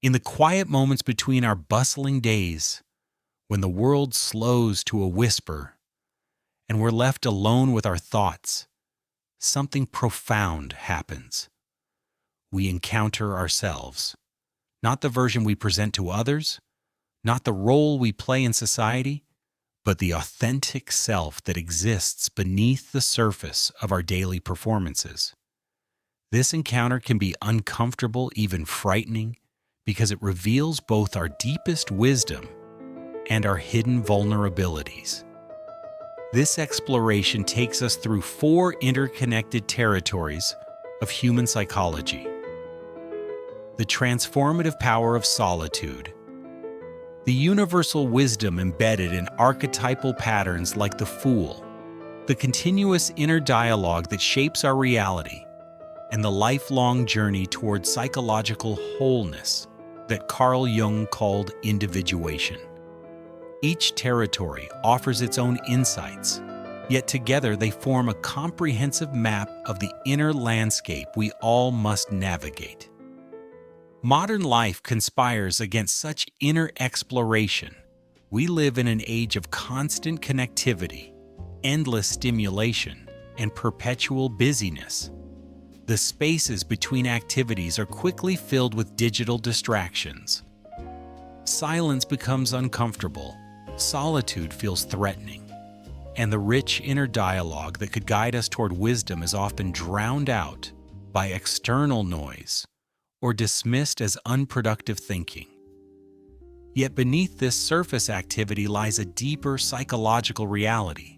In the quiet moments between our bustling days, when the world slows to a whisper and we're left alone with our thoughts, something profound happens. We encounter ourselves, not the version we present to others, not the role we play in society, but the authentic self that exists beneath the surface of our daily performances. This encounter can be uncomfortable, even frightening, because it reveals both our deepest wisdom and our hidden vulnerabilities. This exploration takes us through 4 interconnected territories of human psychology. The transformative power of solitude, the universal wisdom embedded in archetypal patterns like the Fool, the continuous inner dialogue that shapes our reality, and the lifelong journey toward psychological wholeness that Carl Jung called individuation. Each territory offers its own insights, yet together they form a comprehensive map of the inner landscape we all must navigate. Modern life conspires against such inner exploration. We live in an age of constant connectivity, endless stimulation, and perpetual busyness. The spaces between activities are quickly filled with digital distractions. Silence becomes uncomfortable, solitude feels threatening, and the rich inner dialogue that could guide us toward wisdom is often drowned out by external noise or dismissed as unproductive thinking. Yet beneath this surface activity lies a deeper psychological reality.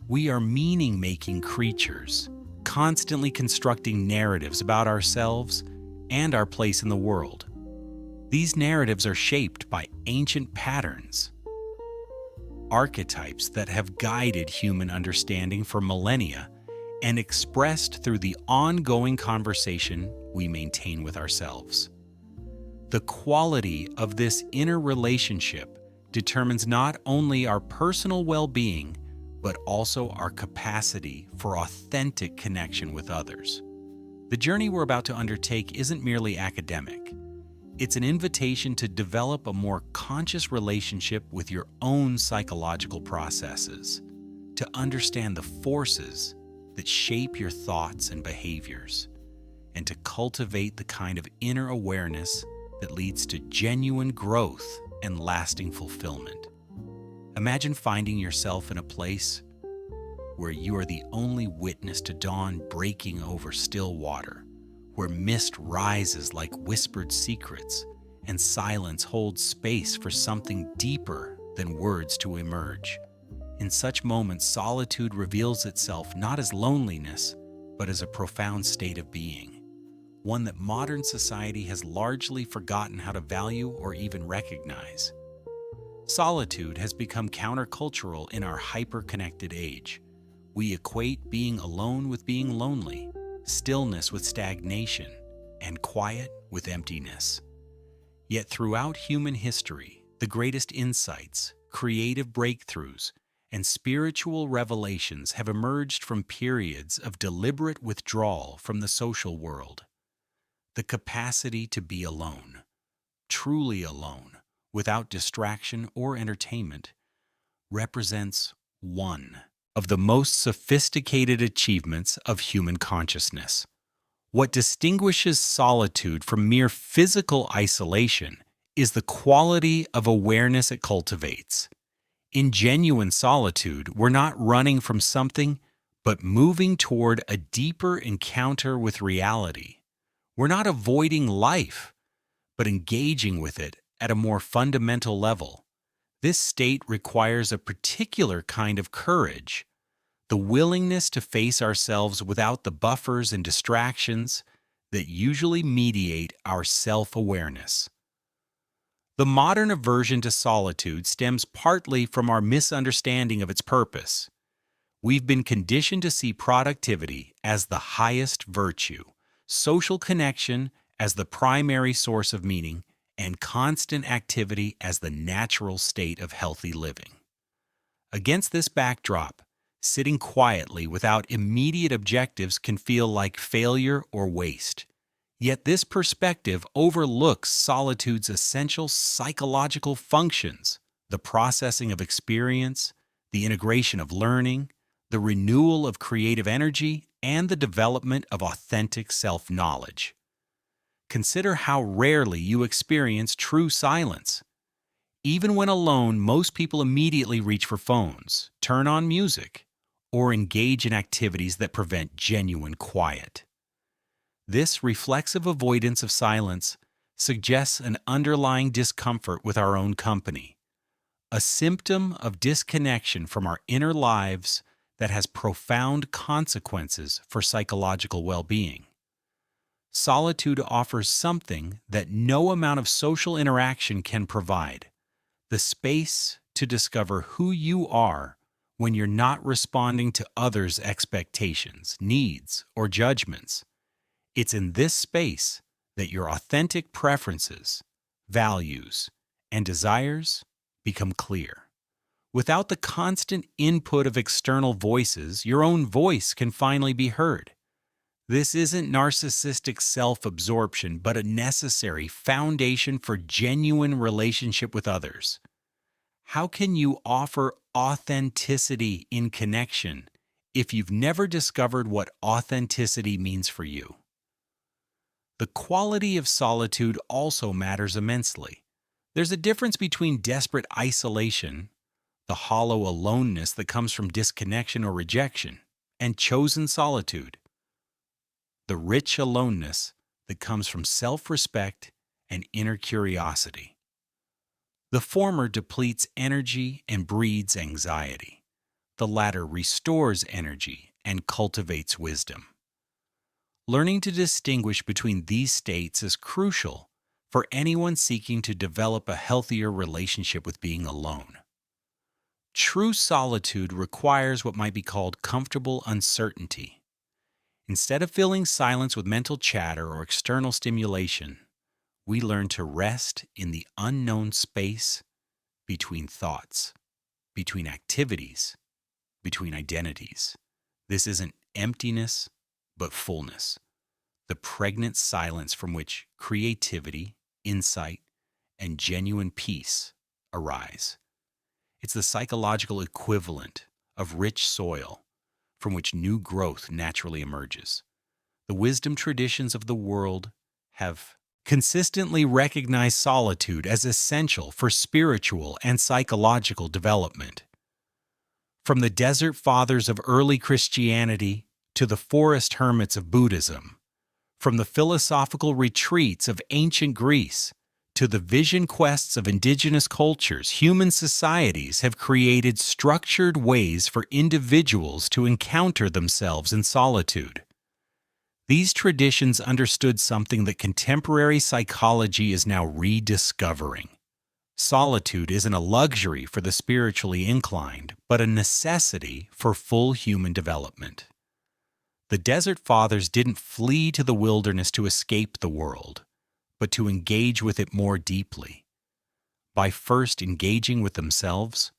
We are meaning-making creatures, constantly constructing narratives about ourselves and our place in the world. These narratives are shaped by ancient patterns, archetypes that have guided human understanding for millennia and expressed through the ongoing conversation we maintain with ourselves. The quality of this inner relationship determines not only our personal well-being, but also our capacity for authentic connection with others. The journey we're about to undertake isn't merely academic. It's an invitation to develop a more conscious relationship with your own psychological processes, to understand the forces that shape your thoughts and behaviors, and to cultivate the kind of inner awareness that leads to genuine growth and lasting fulfillment. Imagine finding yourself in a place where you are the only witness to dawn breaking over still water, where mist rises like whispered secrets and silence holds space for something deeper than words to emerge. In such moments, solitude reveals itself not as loneliness, but as a profound state of being, one that modern society has largely forgotten how to value or even recognize. Solitude has become countercultural in our hyper-connected age. We equate being alone with being lonely, stillness with stagnation, and quiet with emptiness. Yet throughout human history, the greatest insights, creative breakthroughs, and spiritual revelations have emerged from periods of deliberate withdrawal from the social world. The capacity to be alone, truly alone, without distraction or entertainment, represents one of the most sophisticated achievements of human consciousness. What distinguishes solitude from mere physical isolation is the quality of awareness it cultivates. In genuine solitude, we're not running from something, but moving toward a deeper encounter with reality. We're not avoiding life, but engaging with it at a more fundamental level. This state requires a particular kind of courage, the willingness to face ourselves without the buffers and distractions that usually mediate our self-awareness. The modern aversion to solitude stems partly from our misunderstanding of its purpose. We've been conditioned to see productivity as the highest virtue, social connection as the primary source of meaning, and constant activity as the natural state of healthy living. Against this backdrop, sitting quietly without immediate objectives can feel like failure or waste. Yet this perspective overlooks solitude's essential psychological functions: the processing of experience, the integration of learning, the renewal of creative energy, and the development of authentic self-knowledge. Consider how rarely you experience true silence. Even when alone, most people immediately reach for phones, turn on music, or engage in activities that prevent genuine quiet. This reflexive avoidance of silence suggests an underlying discomfort with our own company, a symptom of disconnection from our inner lives that has profound consequences for psychological well-being. Solitude offers something that no amount of social interaction can provide: the space to discover who you are when you're not responding to others' expectations, needs, or judgments. It's in this space that your authentic preferences, values, and desires become clear. Without the constant input of external voices, your own voice can finally be heard. This isn't narcissistic self-absorption, but a necessary foundation for genuine relationship with others. How can you offer authenticity in connection if you've never discovered what authenticity means for you? The quality of solitude also matters immensely. There's a difference between desperate isolation, the hollow aloneness that comes from disconnection or rejection, and chosen solitude, the rich aloneness that comes from self-respect and inner curiosity. The former depletes energy and breeds anxiety. The latter restores energy and cultivates wisdom. Learning to distinguish between these states is crucial for anyone seeking to develop a healthier relationship with being alone. True solitude requires what might be called comfortable uncertainty. Instead of filling silence with mental chatter or external stimulation, we learn to rest in the unknown space between thoughts, between activities, between identities. This isn't emptiness, but fullness, the pregnant silence from which creativity, insight, and genuine peace arise. It's the psychological equivalent of rich soil from which new growth naturally emerges. The wisdom traditions of the world have consistently recognized solitude as essential for spiritual and psychological development. From the desert fathers of early Christianity to the forest hermits of Buddhism, from the philosophical retreats of ancient Greece to the vision quests of indigenous cultures, human societies have created structured ways for individuals to encounter themselves in solitude. These traditions understood something that contemporary psychology is now rediscovering. Solitude isn't a luxury for the spiritually inclined, but a necessity for full human development. The Desert Fathers didn't flee to the wilderness to escape the world, but to engage with it more deeply. By first engaging with themselves,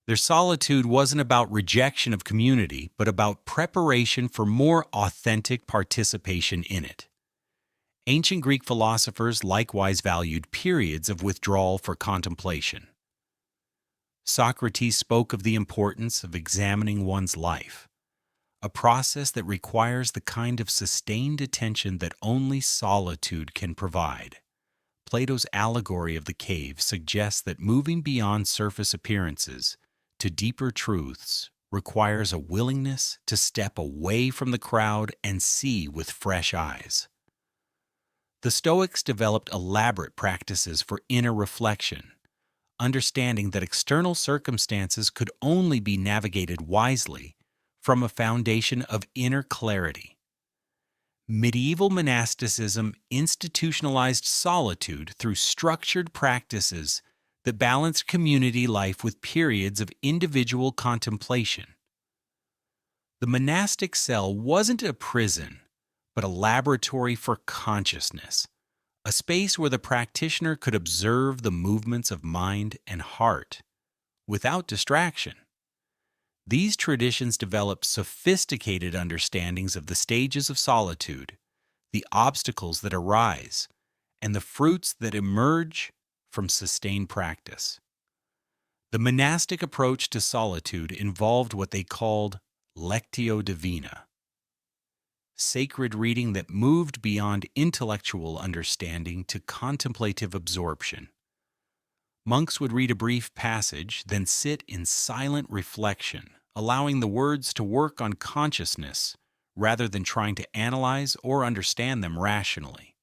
their solitude wasn't about rejection of community, but about preparation for more authentic participation in it. Ancient Greek philosophers likewise valued periods of withdrawal for contemplation. Socrates spoke of the importance of examining one's life, a process that requires the kind of sustained attention that only solitude can provide. Plato's allegory of the cave suggests that moving beyond surface appearances to deeper truths requires a willingness to step away from the crowd and see with fresh eyes. The Stoics developed elaborate practices for inner reflection, understanding that external circumstances could only be navigated wisely from a foundation of inner clarity. Medieval monasticism institutionalized solitude through structured practices that balanced community life with periods of individual contemplation. The monastic cell wasn't a prison, but a laboratory for consciousness, a space where the practitioner could observe the movements of mind and heart without distraction. These traditions developed sophisticated understandings of the stages of solitude, the obstacles that arise, and the fruits that emerge from sustained practice. The monastic approach to solitude involved what they called lectio divina, sacred reading that moved beyond intellectual understanding to contemplative absorption. Monks would read a brief passage, then sit in silent reflection, allowing the words to work on consciousness rather than trying to analyze or understand them rationally.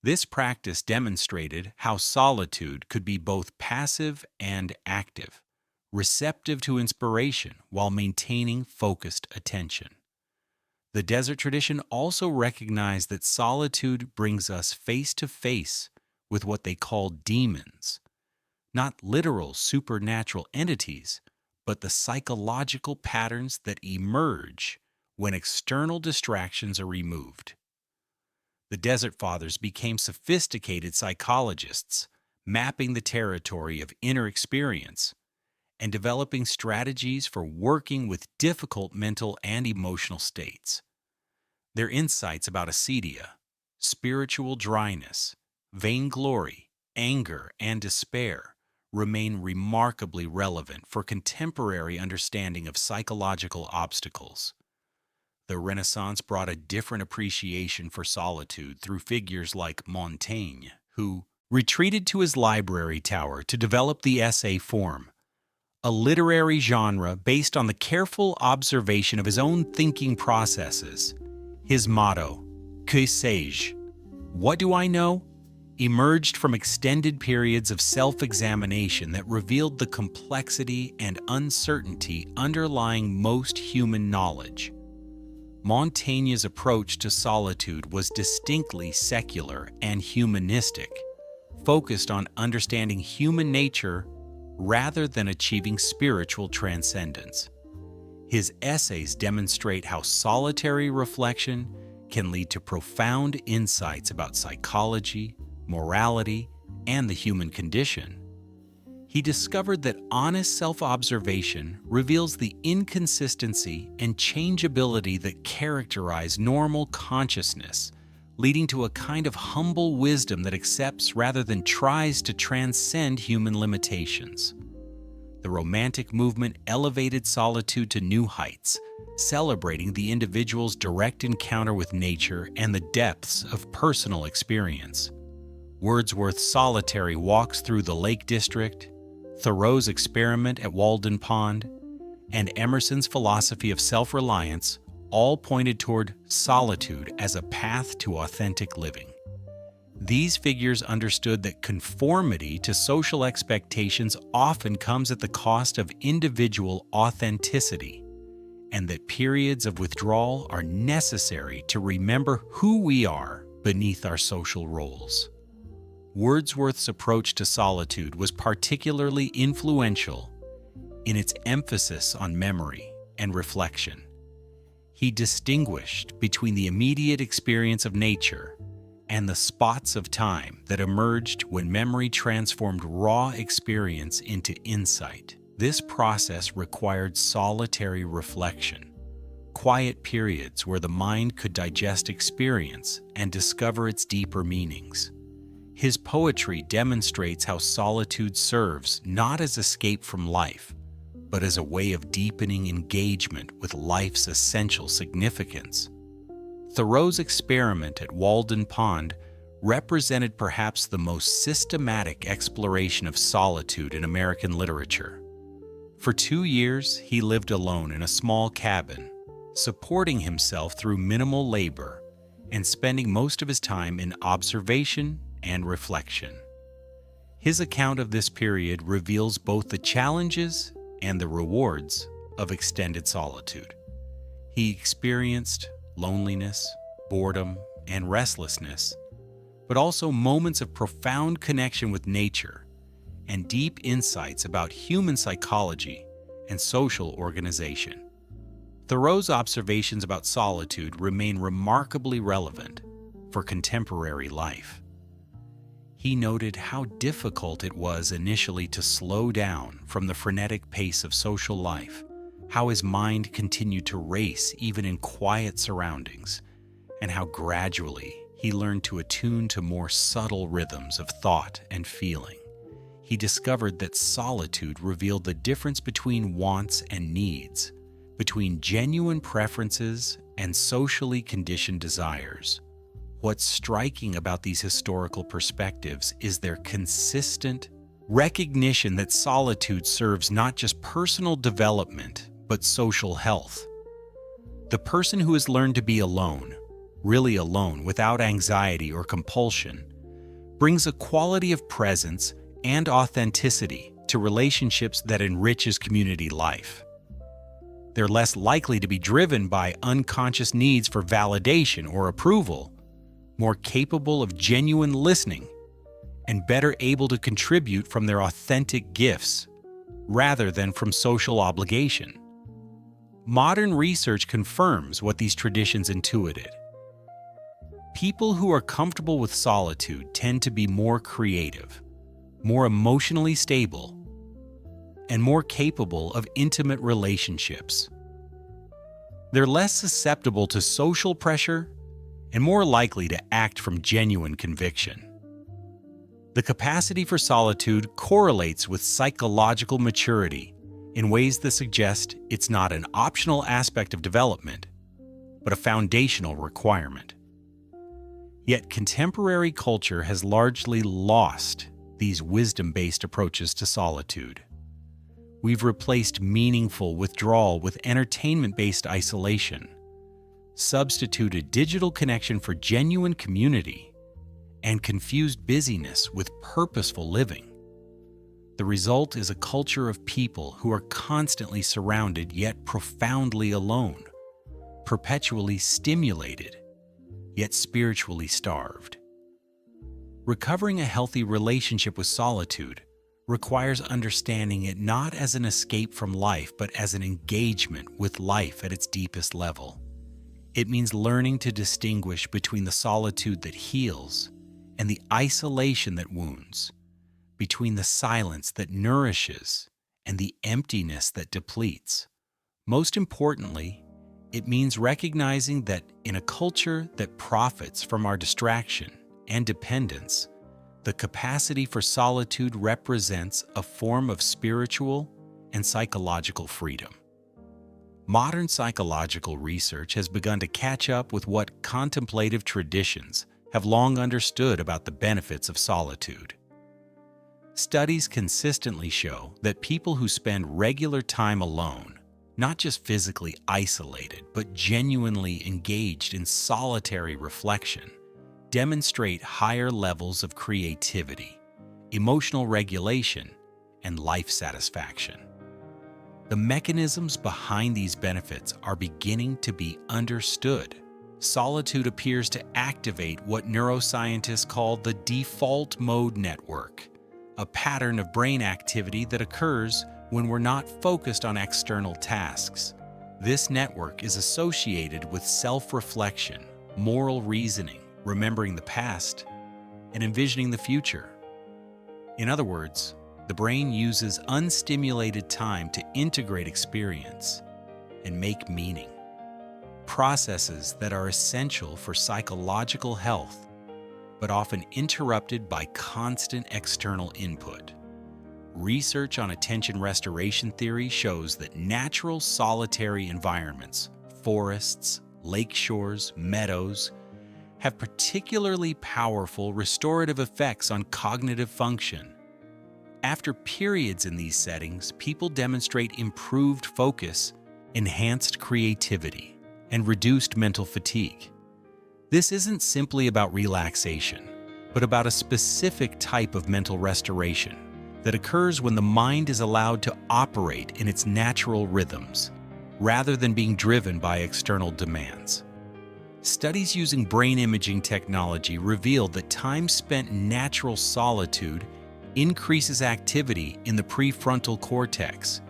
This practice demonstrated how solitude could be both passive and active, receptive to inspiration while maintaining focused attention. The desert tradition also recognized that solitude brings us face to face with what they called demons, not literal supernatural entities, but the psychological patterns that emerge when external distractions are removed. The Desert Fathers became sophisticated psychologists, mapping the territory of inner experience and developing strategies for working with difficult mental and emotional states. Their insights about acedia, spiritual dryness, vainglory, anger, and despair remain remarkably relevant for contemporary understanding of psychological obstacles. The Renaissance brought a different appreciation for solitude through figures like Montaigne, who retreated to his library tower to develop the essay form, a literary genre based on the careful observation of his own thinking processes. His motto, Que sais-je? What do I know? Emerged from extended periods of self-examination that revealed the complexity and uncertainty underlying most human knowledge. Montaigne's approach to solitude was distinctly secular and humanistic, focused on understanding human nature rather than achieving spiritual transcendence. His essays demonstrate how solitary reflection can lead to profound insights about psychology, morality, and the human condition. He discovered that honest self-observation reveals the inconsistency and changeability that characterize normal consciousness, leading to a kind of humble wisdom that accepts rather than tries to transcend human limitations. The Romantic movement elevated solitude to new heights, celebrating the individual's direct encounter with nature and the depths of personal experience. Wordsworth's solitary walks through the Lake District, Thoreau's experiment at Walden Pond, and Emerson's philosophy of self-reliance all pointed toward solitude as a path to authentic living. These figures understood that conformity to social expectations often comes at the cost of individual authenticity, and that periods of withdrawal are necessary to remember who we are beneath our social roles. Wordsworth's approach to solitude was particularly influential in its emphasis on memory and reflection. He distinguished between the immediate experience of nature and the spots of time that emerged when memory transformed raw experience into insight. This process required solitary reflection, quiet periods where the mind could digest experience and discover its deeper meanings. His poetry demonstrates how solitude serves not as escape from life, but as a way of deepening engagement with life's essential significance. Thoreau's experiment at Walden Pond represented perhaps the most systematic exploration of solitude in American literature. For 2 years, he lived alone in a small cabin, supporting himself through minimal labor and spending most of his time in observation and reflection. His account of this period reveals both the challenges and the rewards of extended solitude. He experienced loneliness, boredom, and restlessness, but also moments of profound connection with nature and deep insights about human psychology and social organization. Thoreau's observations about solitude remain remarkably relevant for contemporary life. He noted how difficult it was initially to slow down from the frenetic pace of social life, how his mind continued to race even in quiet surroundings, and how gradually he learned to attune to more subtle rhythms of thought and feeling. He discovered that solitude revealed the difference between wants and needs, between genuine preferences and socially conditioned desires. What's striking about these historical perspectives is their consistent recognition that solitude serves not just personal development, but social health. The person who has learned to be alone, really alone, without anxiety or compulsion, brings a quality of presence and authenticity to relationships that enriches community life. They're less likely to be driven by unconscious needs for validation or approval, more capable of genuine listening, and better able to contribute from their authentic gifts rather than from social obligation. Modern research confirms what these traditions intuited. People who are comfortable with solitude tend to be more creative, more emotionally stable, and more capable of intimate relationships. They're less susceptible to social pressure and more likely to act from genuine conviction. The capacity for solitude correlates with psychological maturity in ways that suggest it's not an optional aspect of development, but a foundational requirement. Yet contemporary culture has largely lost these wisdom-based approaches to solitude. We've replaced meaningful withdrawal with entertainment-based isolation, substituted digital connection for genuine community, and confused busyness with purposeful living. The result is a culture of people who are constantly surrounded yet profoundly alone, perpetually stimulated, yet spiritually starved. Recovering a healthy relationship with solitude requires understanding it not as an escape from life, but as an engagement with life at its deepest level. It means learning to distinguish between the solitude that heals and the isolation that wounds, between the silence that nourishes and the emptiness that depletes. Most importantly, it means recognizing that in a culture that profits from our distraction and dependence, the capacity for solitude represents a form of spiritual and psychological freedom. Modern psychological research has begun to catch up with what contemplative traditions have long understood about the benefits of solitude. Studies consistently show that people who spend regular time alone, not just physically isolated, but genuinely engaged in solitary reflection, demonstrate higher levels of creativity, emotional regulation, and life satisfaction. The mechanisms behind these benefits are beginning to be understood. Solitude appears to activate what neuroscientists call the default mode network, a pattern of brain activity that occurs when we're not focused on external tasks. This network is associated with self-reflection, moral reasoning, remembering the past, and envisioning the future. In other words, the brain uses unstimulated time to integrate experience and make meaning, processes that are essential for psychological health, but often interrupted by constant external input. Research on attention restoration theory shows that natural solitary environments, forests, lake shores, meadows, have particularly powerful restorative effects on cognitive function. After periods in these settings, people demonstrate improved focus, enhanced creativity, and reduced mental fatigue. This isn't simply about relaxation, but about a specific type of mental restoration that occurs when the mind is allowed to operate in its natural rhythms, rather than being driven by external demands. Studies using brain imaging technology reveal that time spent in natural solitude increases activity in the prefrontal cortex,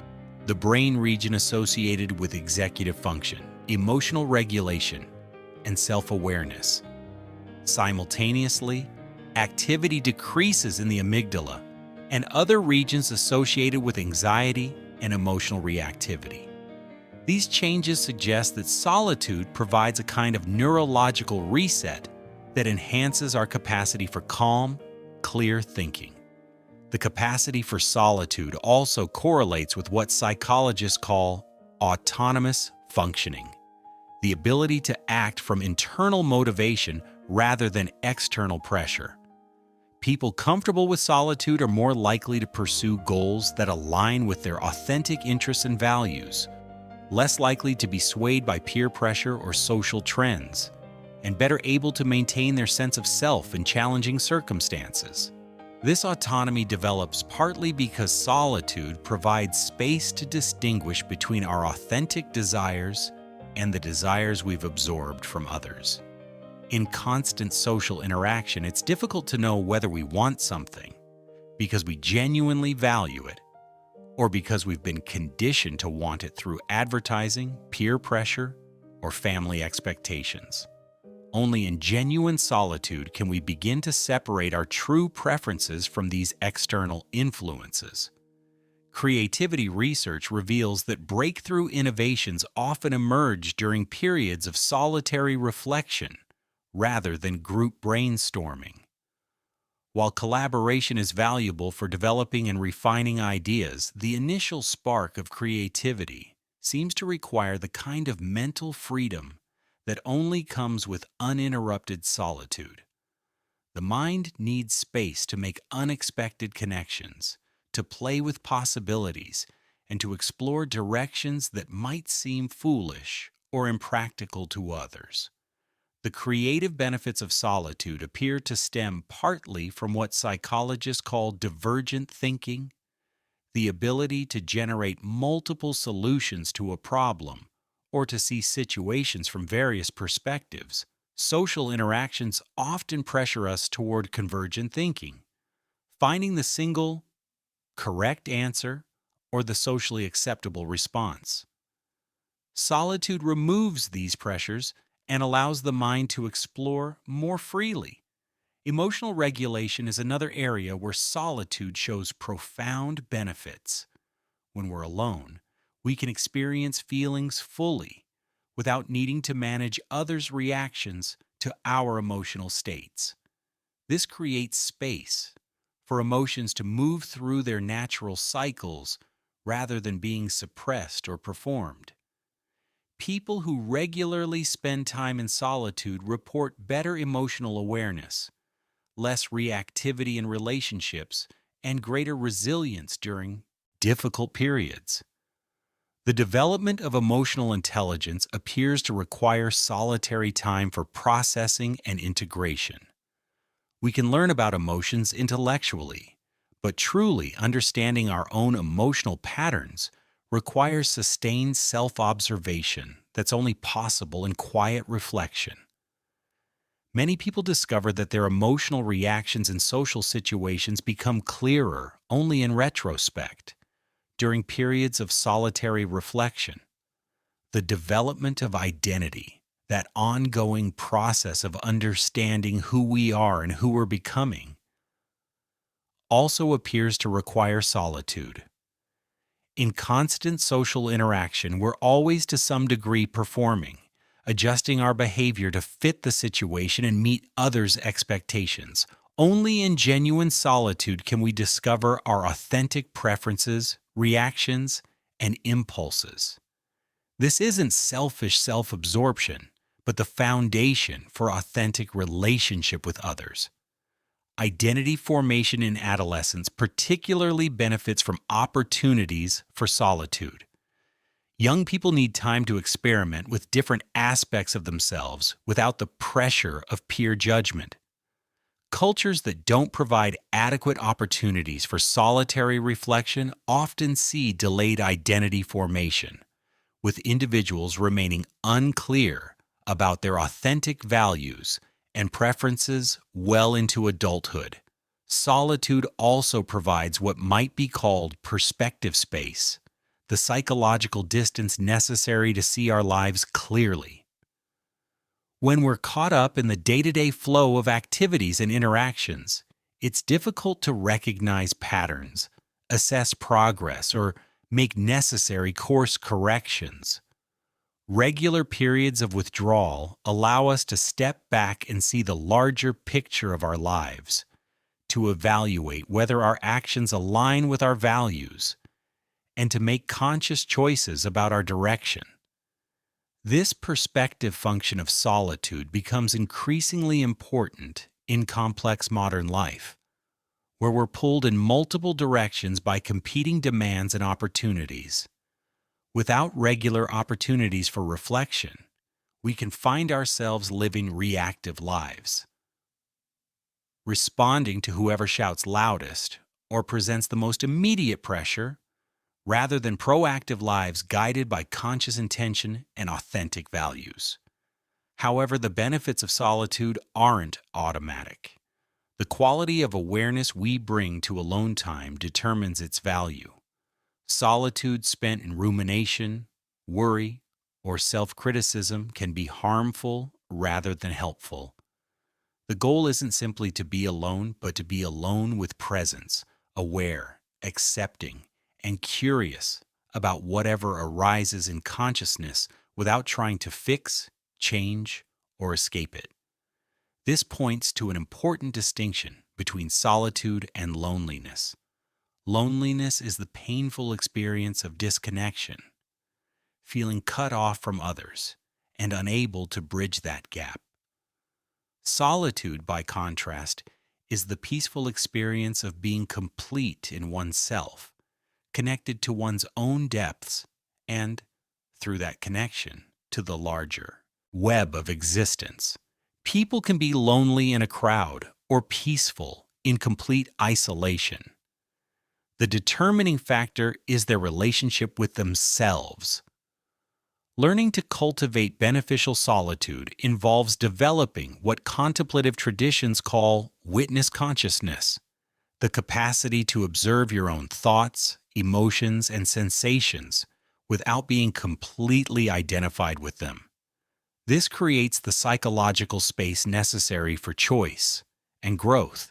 the brain region associated with executive function, emotional regulation, and self-awareness. Simultaneously, activity decreases in the amygdala and other regions associated with anxiety and emotional reactivity. These changes suggest that solitude provides a kind of neurological reset that enhances our capacity for calm, clear thinking. The capacity for solitude also correlates with what psychologists call autonomous functioning, the ability to act from internal motivation rather than external pressure. People comfortable with solitude are more likely to pursue goals that align with their authentic interests and values, less likely to be swayed by peer pressure or social trends, and better able to maintain their sense of self in challenging circumstances. This autonomy develops partly because solitude provides space to distinguish between our authentic desires and the desires we've absorbed from others. In constant social interaction, it's difficult to know whether we want something because we genuinely value it or because we've been conditioned to want it through advertising, peer pressure, or family expectations. Only in genuine solitude can we begin to separate our true preferences from these external influences. Creativity research reveals that breakthrough innovations often emerge during periods of solitary reflection rather than group brainstorming. While collaboration is valuable for developing and refining ideas, the initial spark of creativity seems to require the kind of mental freedom that only comes with uninterrupted solitude. The mind needs space to make unexpected connections, to play with possibilities, and to explore directions that might seem foolish or impractical to others. The creative benefits of solitude appear to stem partly from what psychologists call divergent thinking, the ability to generate multiple solutions to a problem or to see situations from various perspectives. Social interactions often pressure us toward convergent thinking, finding the single correct answer or the socially acceptable response. Solitude removes these pressures and allows the mind to explore more freely. Emotional regulation is another area where solitude shows profound benefits. When we're alone, we can experience feelings fully without needing to manage others' reactions to our emotional states. This creates space for emotions to move through their natural cycles rather than being suppressed or performed. People who regularly spend time in solitude report better emotional awareness, less reactivity in relationships, and greater resilience during difficult periods. The development of emotional intelligence appears to require solitary time for processing and integration. We can learn about emotions intellectually, but truly understanding our own emotional patterns requires sustained self-observation that's only possible in quiet reflection. Many people discover that their emotional reactions in social situations become clearer only in retrospect, during periods of solitary reflection. The development of identity, that ongoing process of understanding who we are and who we're becoming, also appears to require solitude. In constant social interaction, we're always to some degree performing, adjusting our behavior to fit the situation and meet others' expectations. Only in genuine solitude can we discover our authentic preferences, reactions, and impulses. This isn't selfish self-absorption, but the foundation for authentic relationship with others. Identity formation in adolescence particularly benefits from opportunities for solitude. Young people need time to experiment with different aspects of themselves without the pressure of peer judgment. Cultures that don't provide adequate opportunities for solitary reflection often see delayed identity formation, with individuals remaining unclear about their authentic values and preferences well into adulthood. Solitude also provides what might be called perspective space, the psychological distance necessary to see our lives clearly. When we're caught up in the day-to-day flow of activities and interactions, it's difficult to recognize patterns, assess progress, or make necessary course corrections. Regular periods of withdrawal allow us to step back and see the larger picture of our lives, to evaluate whether our actions align with our values, and to make conscious choices about our direction. This perspective function of solitude becomes increasingly important in complex modern life, where we're pulled in multiple directions by competing demands and opportunities. Without regular opportunities for reflection, we can find ourselves living reactive lives, responding to whoever shouts loudest or presents the most immediate pressure, rather than proactive lives guided by conscious intention and authentic values. However, the benefits of solitude aren't automatic. The quality of awareness we bring to alone time determines its value. Solitude spent in rumination, worry, or self-criticism can be harmful rather than helpful. The goal isn't simply to be alone, but to be alone with presence, aware, accepting, and curious about whatever arises in consciousness without trying to fix, change, or escape it. This points to an important distinction between solitude and loneliness. Loneliness is the painful experience of disconnection, feeling cut off from others and unable to bridge that gap. Solitude, by contrast, is the peaceful experience of being complete in oneself, connected to one's own depths, and, through that connection, to the larger web of existence. People can be lonely in a crowd or peaceful in complete isolation. The determining factor is their relationship with themselves. Learning to cultivate beneficial solitude involves developing what contemplative traditions call witness consciousness, the capacity to observe your own thoughts, emotions, and sensations without being completely identified with them. This creates the psychological space necessary for choice and growth.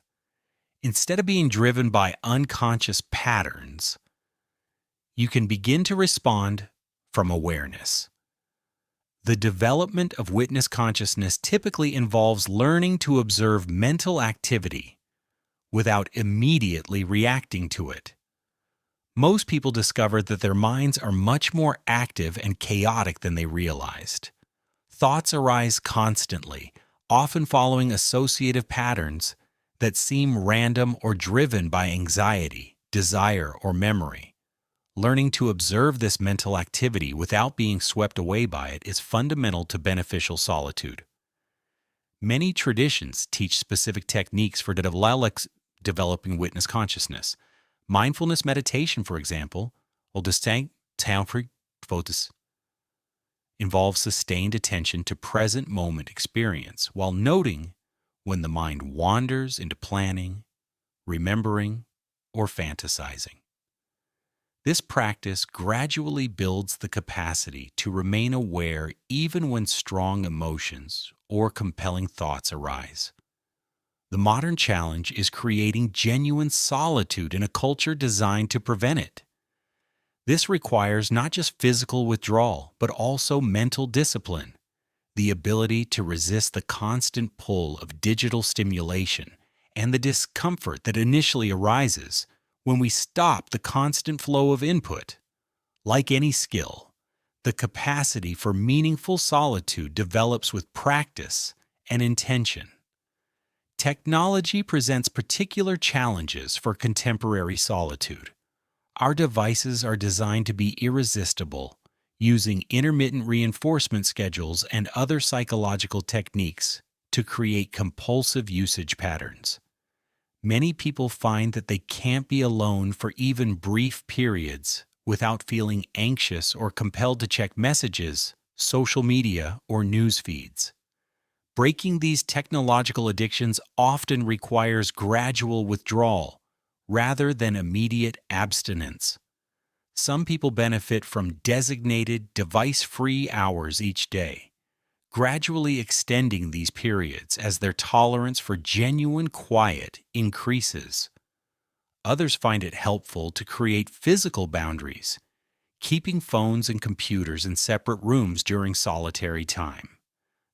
Instead of being driven by unconscious patterns, you can begin to respond from awareness. The development of witness consciousness typically involves learning to observe mental activity without immediately reacting to it. Most people discover that their minds are much more active and chaotic than they realized. Thoughts arise constantly, often following associative patterns that seem random or driven by anxiety, desire, or memory. Learning to observe this mental activity without being swept away by it is fundamental to beneficial solitude. Many traditions teach specific techniques for developing witness consciousness. Mindfulness meditation, for example, involves sustained attention to present moment experience while noting when the mind wanders into planning, remembering, or fantasizing. This practice gradually builds the capacity to remain aware even when strong emotions or compelling thoughts arise. The modern challenge is creating genuine solitude in a culture designed to prevent it. This requires not just physical withdrawal, but also mental discipline, the ability to resist the constant pull of digital stimulation and the discomfort that initially arises when we stop the constant flow of input. Like any skill, the capacity for meaningful solitude develops with practice and intention. Technology presents particular challenges for contemporary solitude. Our devices are designed to be irresistible, using intermittent reinforcement schedules and other psychological techniques to create compulsive usage patterns. Many people find that they can't be alone for even brief periods without feeling anxious or compelled to check messages, social media, or news feeds. Breaking these technological addictions often requires gradual withdrawal rather than immediate abstinence. Some people benefit from designated device-free hours each day, gradually extending these periods as their tolerance for genuine quiet increases. Others find it helpful to create physical boundaries, keeping phones and computers in separate rooms during solitary time.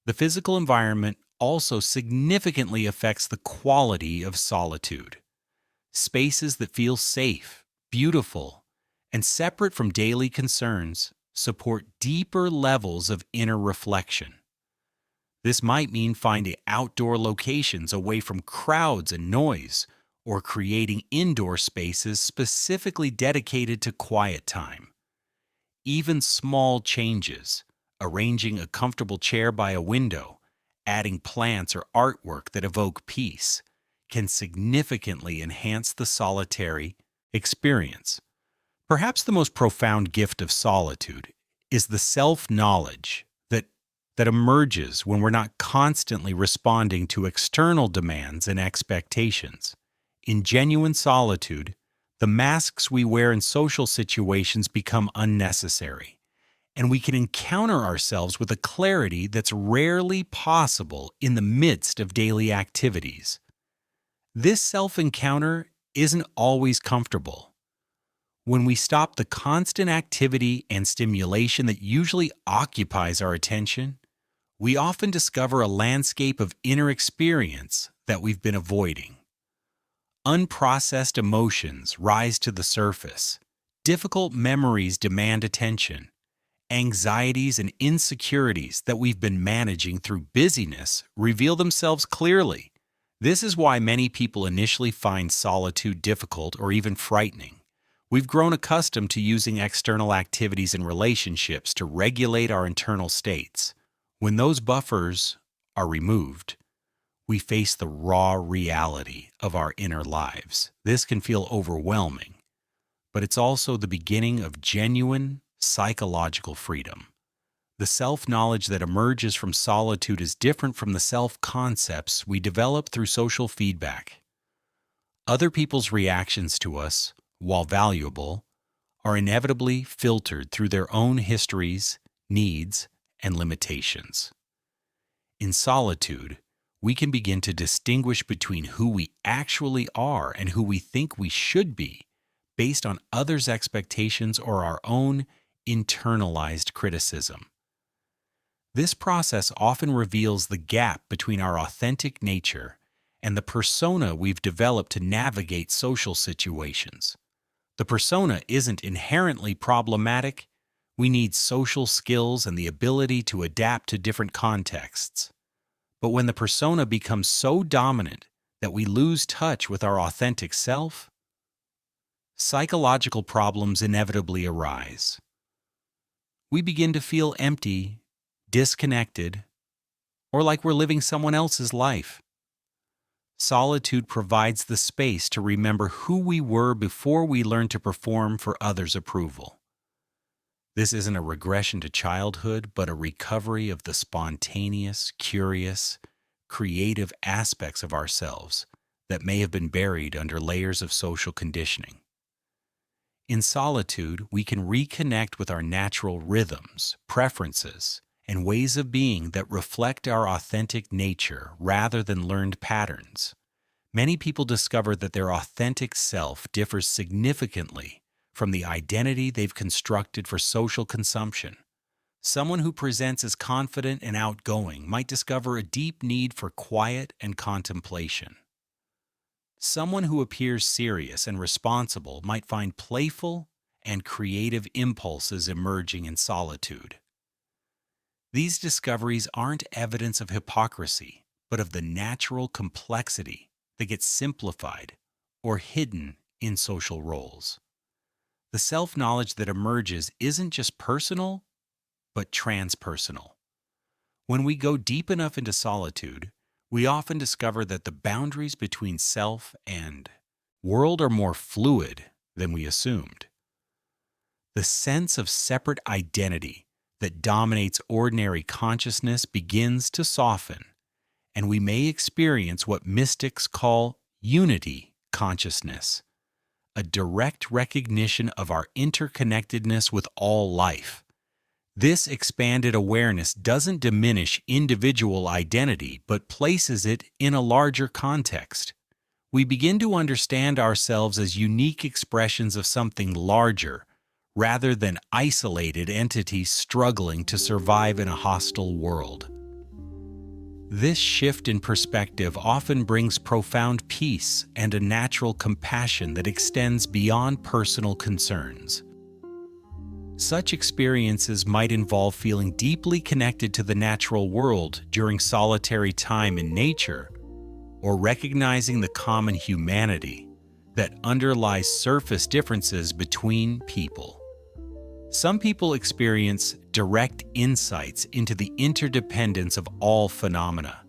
The physical environment also significantly affects the quality of solitude. Spaces that feel safe, beautiful, and separate from daily concerns support deeper levels of inner reflection. This might mean finding outdoor locations away from crowds and noise, or creating indoor spaces specifically dedicated to quiet time. Even small changes, arranging a comfortable chair by a window, adding plants or artwork that evoke peace, can significantly enhance the solitary experience. Perhaps the most profound gift of solitude is the self-knowledge that emerges when we're not constantly responding to external demands and expectations. In genuine solitude, the masks we wear in social situations become unnecessary, and we can encounter ourselves with a clarity that's rarely possible in the midst of daily activities. This self-encounter isn't always comfortable. When we stop the constant activity and stimulation that usually occupies our attention, we often discover a landscape of inner experience that we've been avoiding. Unprocessed emotions rise to the surface. Difficult memories demand attention. Anxieties and insecurities that we've been managing through busyness reveal themselves clearly. This is why many people initially find solitude difficult or even frightening. We've grown accustomed to using external activities and relationships to regulate our internal states. When those buffers are removed, we face the raw reality of our inner lives. This can feel overwhelming, but it's also the beginning of genuine psychological freedom. The self-knowledge that emerges from solitude is different from the self-concepts we develop through social feedback. Other people's reactions to us, while valuable, are inevitably filtered through their own histories, needs, and limitations. In solitude, we can begin to distinguish between who we actually are and who we think we should be, based on others' expectations or our own internalized criticism. This process often reveals the gap between our authentic nature and the persona we've developed to navigate social situations. The persona isn't inherently problematic. We need social skills and the ability to adapt to different contexts. But when the persona becomes so dominant that we lose touch with our authentic self, psychological problems inevitably arise. We begin to feel empty, disconnected, or like we're living someone else's life. Solitude provides the space to remember who we were before we learned to perform for others' approval. This isn't a regression to childhood, but a recovery of the spontaneous, curious, creative aspects of ourselves that may have been buried under layers of social conditioning. In solitude, we can reconnect with our natural rhythms, preferences, and ways of being that reflect our authentic nature rather than learned patterns. Many people discover that their authentic self differs significantly from the identity they've constructed for social consumption. Someone who presents as confident and outgoing might discover a deep need for quiet and contemplation. Someone who appears serious and responsible might find playful and creative impulses emerging in solitude. These discoveries aren't evidence of hypocrisy, but of the natural complexity that gets simplified or hidden in social roles. The self-knowledge that emerges isn't just personal, but transpersonal. When we go deep enough into solitude, we often discover that the boundaries between self and world are more fluid than we assumed. The sense of separate identity that dominates ordinary consciousness begins to soften, and we may experience what mystics call unity consciousness, a direct recognition of our interconnectedness with all life. This expanded awareness doesn't diminish individual identity, but places it in a larger context. We begin to understand ourselves as unique expressions of something larger, rather than isolated entities struggling to survive in a hostile world. This shift in perspective often brings profound peace and a natural compassion that extends beyond personal concerns. Such experiences might involve feeling deeply connected to the natural world during solitary time in nature, or recognizing the common humanity that underlies surface differences between people. Some people experience direct insights into the interdependence of all phenomena,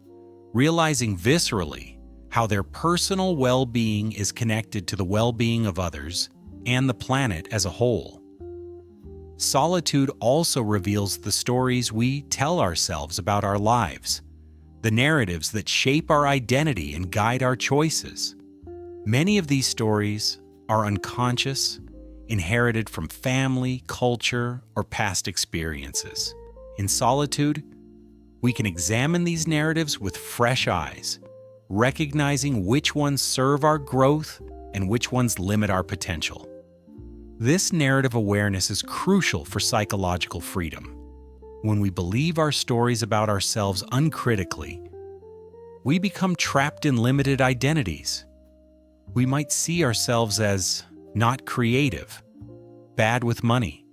realizing viscerally how their personal well-being is connected to the well-being of others and the planet as a whole. Solitude also reveals the stories we tell ourselves about our lives, the narratives that shape our identity and guide our choices. Many of these stories are unconscious, inherited from family, culture, or past experiences. In solitude, we can examine these narratives with fresh eyes, recognizing which ones serve our growth and which ones limit our potential. This narrative awareness is crucial for psychological freedom. When we believe our stories about ourselves uncritically, we become trapped in limited identities. We might see ourselves as not creative, bad with money,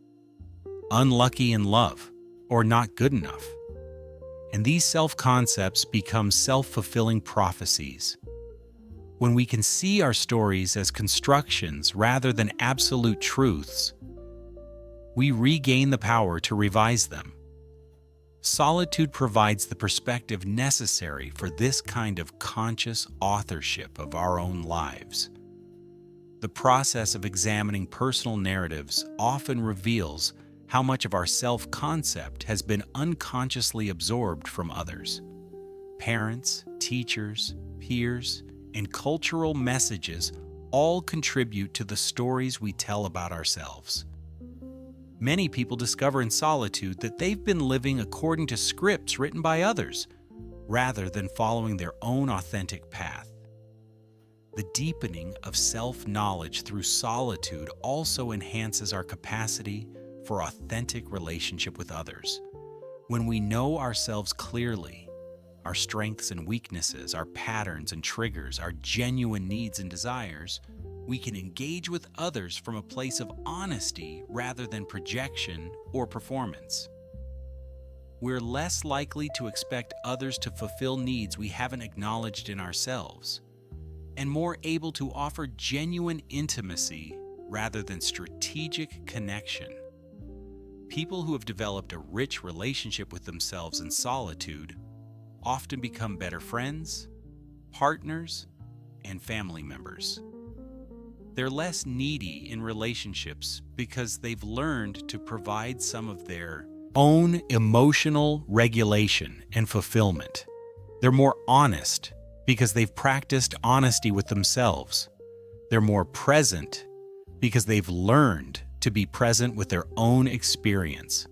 unlucky in love, or not good enough. And these self-concepts become self-fulfilling prophecies. When we can see our stories as constructions rather than absolute truths, we regain the power to revise them. Solitude provides the perspective necessary for this kind of conscious authorship of our own lives. The process of examining personal narratives often reveals how much of our self-concept has been unconsciously absorbed from others. Parents, teachers, peers, and cultural messages all contribute to the stories we tell about ourselves. Many people discover in solitude that they've been living according to scripts written by others, rather than following their own authentic path. The deepening of self-knowledge through solitude also enhances our capacity for authentic relationship with others. When we know ourselves clearly, our strengths and weaknesses, our patterns and triggers, our genuine needs and desires, we can engage with others from a place of honesty rather than projection or performance. We're less likely to expect others to fulfill needs we haven't acknowledged in ourselves, and more able to offer genuine intimacy rather than strategic connection. People who have developed a rich relationship with themselves in solitude often become better friends, partners, and family members. They're less needy in relationships because they've learned to provide some of their own emotional regulation and fulfillment. They're more honest because they've practiced honesty with themselves. They're more present because they've learned to be present with their own experience.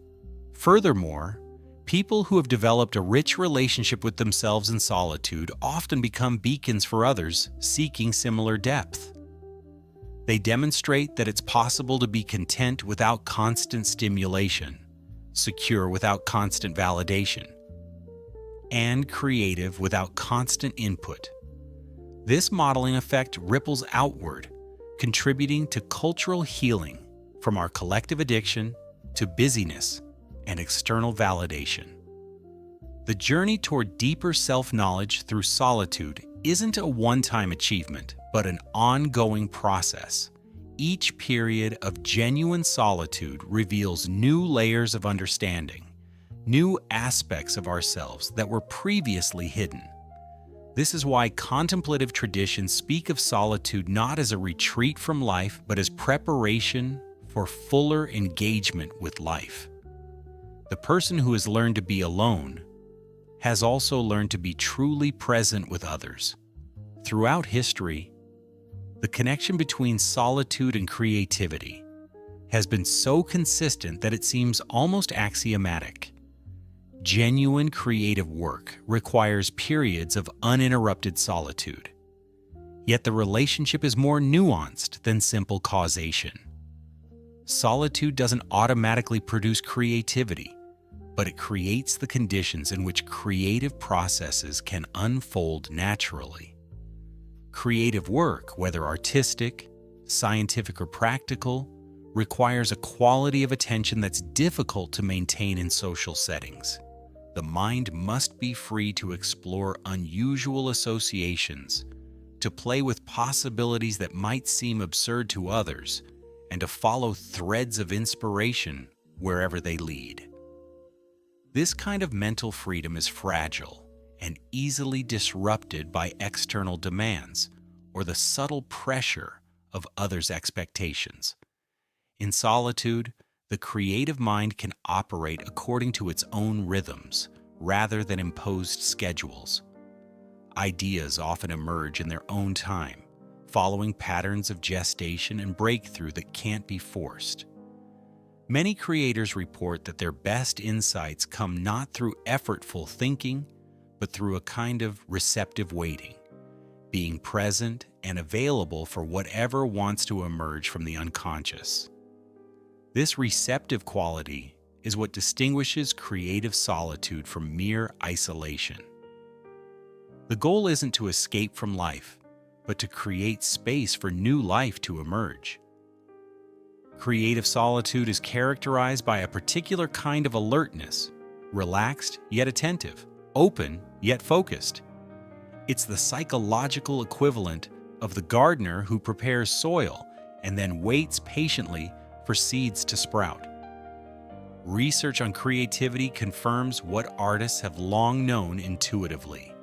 Furthermore, people who have developed a rich relationship with themselves in solitude often become beacons for others seeking similar depth. They demonstrate that it's possible to be content without constant stimulation, secure without constant validation, and creative without constant input. This modeling effect ripples outward, contributing to cultural healing from our collective addiction to busyness and external validation. The journey toward deeper self-knowledge through solitude isn't a one-time achievement, but an ongoing process. Each period of genuine solitude reveals new layers of understanding, new aspects of ourselves that were previously hidden. This is why contemplative traditions speak of solitude not as a retreat from life, but as preparation for fuller engagement with life. The person who has learned to be alone has also learned to be truly present with others. Throughout history, the connection between solitude and creativity has been so consistent that it seems almost axiomatic. Genuine creative work requires periods of uninterrupted solitude. Yet the relationship is more nuanced than simple causation. solitude doesn't automatically produce creativity, but it creates the conditions in which creative processes can unfold naturally. Creative work, whether artistic, scientific, or practical, requires a quality of attention that's difficult to maintain in social settings. The mind must be free to explore unusual associations, to play with possibilities that might seem absurd to others, and to follow threads of inspiration wherever they lead. This kind of mental freedom is fragile and easily disrupted by external demands or the subtle pressure of others' expectations. In solitude, the creative mind can operate according to its own rhythms rather than imposed schedules. Ideas often emerge in their own time, following patterns of gestation and breakthrough that can't be forced. Many creators report that their best insights come not through effortful thinking, but through a kind of receptive waiting, being present and available for whatever wants to emerge from the unconscious. This receptive quality is what distinguishes creative solitude from mere isolation. The goal isn't to escape from life, but to create space for new life to emerge. Creative solitude is characterized by a particular kind of alertness, relaxed yet attentive, open yet focused. It's the psychological equivalent of the gardener who prepares soil and then waits patiently for seeds to sprout. Research on creativity confirms what artists have long known intuitively.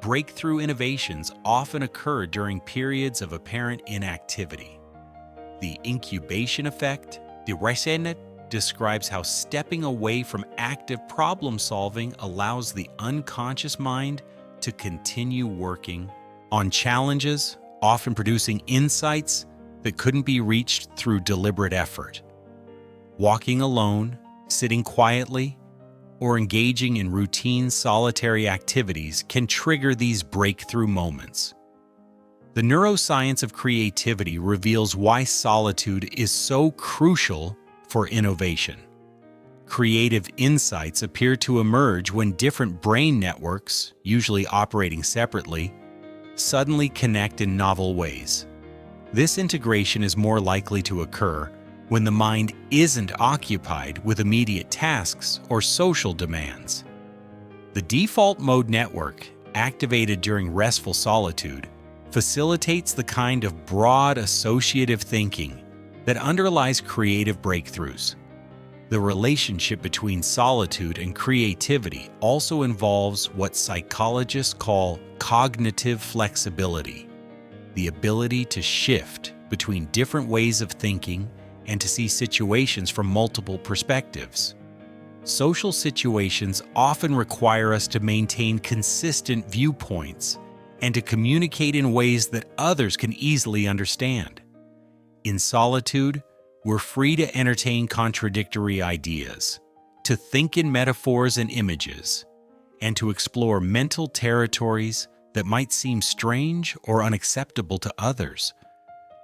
Breakthrough innovations often occur during periods of apparent inactivity. The incubation effect, de Ressenet, describes how stepping away from active problem solving allows the unconscious mind to continue working on challenges, often producing insights that couldn't be reached through deliberate effort. Walking alone, sitting quietly, or engaging in routine solitary activities can trigger these breakthrough moments. The neuroscience of creativity reveals why solitude is so crucial for innovation. Creative insights appear to emerge when different brain networks, usually operating separately, suddenly connect in novel ways. This integration is more likely to occur when the mind isn't occupied with immediate tasks or social demands. The default mode network, activated during restful solitude, facilitates the kind of broad associative thinking that underlies creative breakthroughs. The relationship between solitude and creativity also involves what psychologists call cognitive flexibility, the ability to shift between different ways of thinking and to see situations from multiple perspectives. Social situations often require us to maintain consistent viewpoints and to communicate in ways that others can easily understand. In solitude, we're free to entertain contradictory ideas, to think in metaphors and images, and to explore mental territories that might seem strange or unacceptable to others.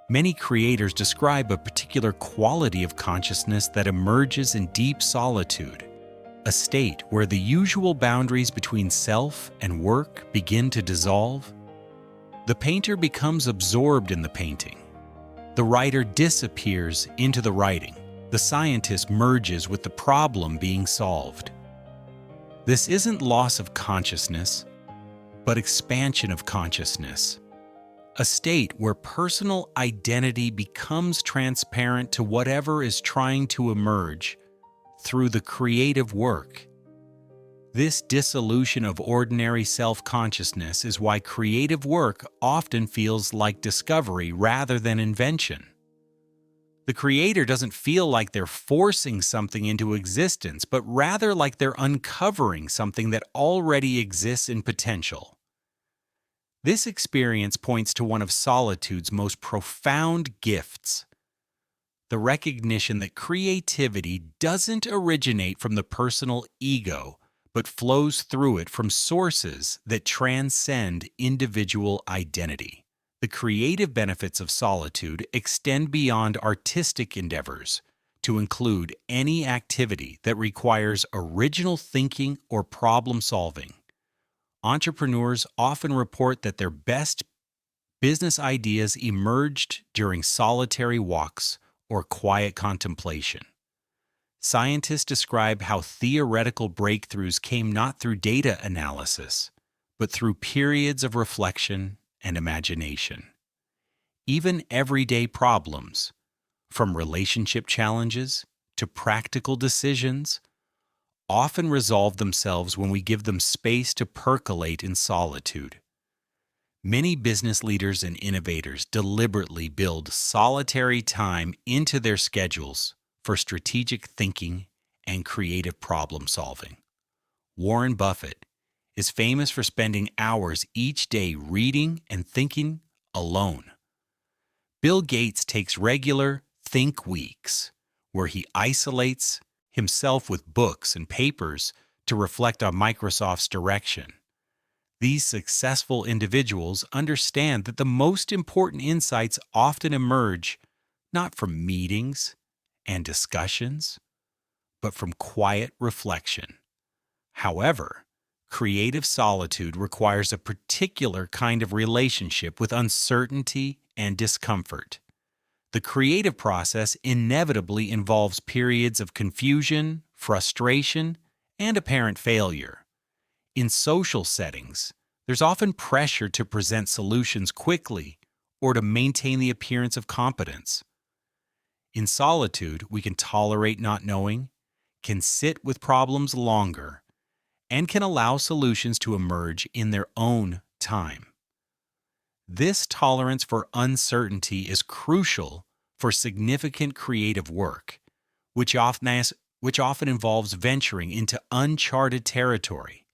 Many creators describe a particular quality of consciousness that emerges in deep solitude, a state where the usual boundaries between self and work begin to dissolve. The painter becomes absorbed in the painting. The writer disappears into the writing. The scientist merges with the problem being solved. This isn't loss of consciousness, but expansion of consciousness. A state where personal identity becomes transparent to whatever is trying to emerge through the creative work. This dissolution of ordinary self-consciousness is why creative work often feels like discovery rather than invention. The creator doesn't feel like they're forcing something into existence, but rather like they're uncovering something that already exists in potential. This experience points to one of solitude's most profound gifts: the recognition that creativity doesn't originate from the personal ego, but flows through it from sources that transcend individual identity. The creative benefits of solitude extend beyond artistic endeavors, to include any activity that requires original thinking or problem solving. Entrepreneurs often report that their best business ideas emerged during solitary walks or quiet contemplation. Scientists describe how theoretical breakthroughs came not through data analysis, but through periods of reflection and imagination. Even everyday problems, from relationship challenges to practical decisions, often resolve themselves when we give them space to percolate in solitude. Many business leaders and innovators deliberately build solitary time into their schedules for strategic thinking and creative problem solving. Warren Buffett is famous for spending hours each day reading and thinking alone. Bill Gates takes regular think weeks where he isolates himself with books and papers to reflect on Microsoft's direction. These successful individuals understand that the most important insights often emerge not from meetings and discussions, but from quiet reflection. However, creative solitude requires a particular kind of relationship with uncertainty and discomfort. The creative process inevitably involves periods of confusion, frustration, and apparent failure. In social settings, there's often pressure to present solutions quickly or to maintain the appearance of competence. In solitude, we can tolerate not knowing, can sit with problems longer, and can allow solutions to emerge in their own time. This tolerance for uncertainty is crucial for significant creative work, which often involves venturing into uncharted territory.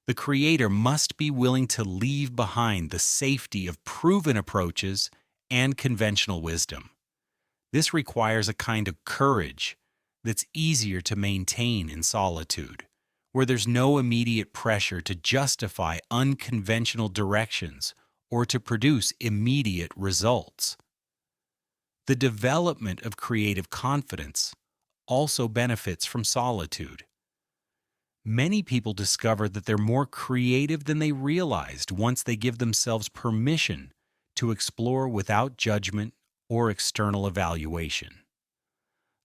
The creator must be willing to leave behind the safety of proven approaches and conventional wisdom. This requires a kind of courage that's easier to maintain in solitude, where there's no immediate pressure to justify unconventional directions or to produce immediate results. The development of creative confidence also benefits from solitude. Many people discover that they're more creative than they realized once they give themselves permission to explore without judgment or external evaluation.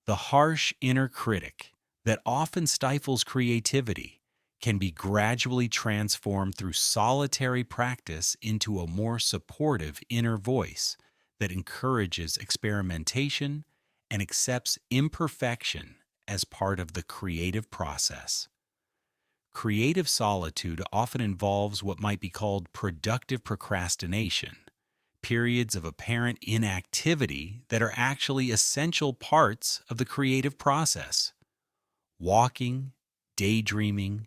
The harsh inner critic that often stifles creativity can be gradually transformed through solitary practice into a more supportive inner voice that encourages experimentation and accepts imperfection as part of the creative process. Creative solitude often involves what might be called productive procrastination, periods of apparent inactivity that are actually essential parts of the creative process. Walking, daydreaming,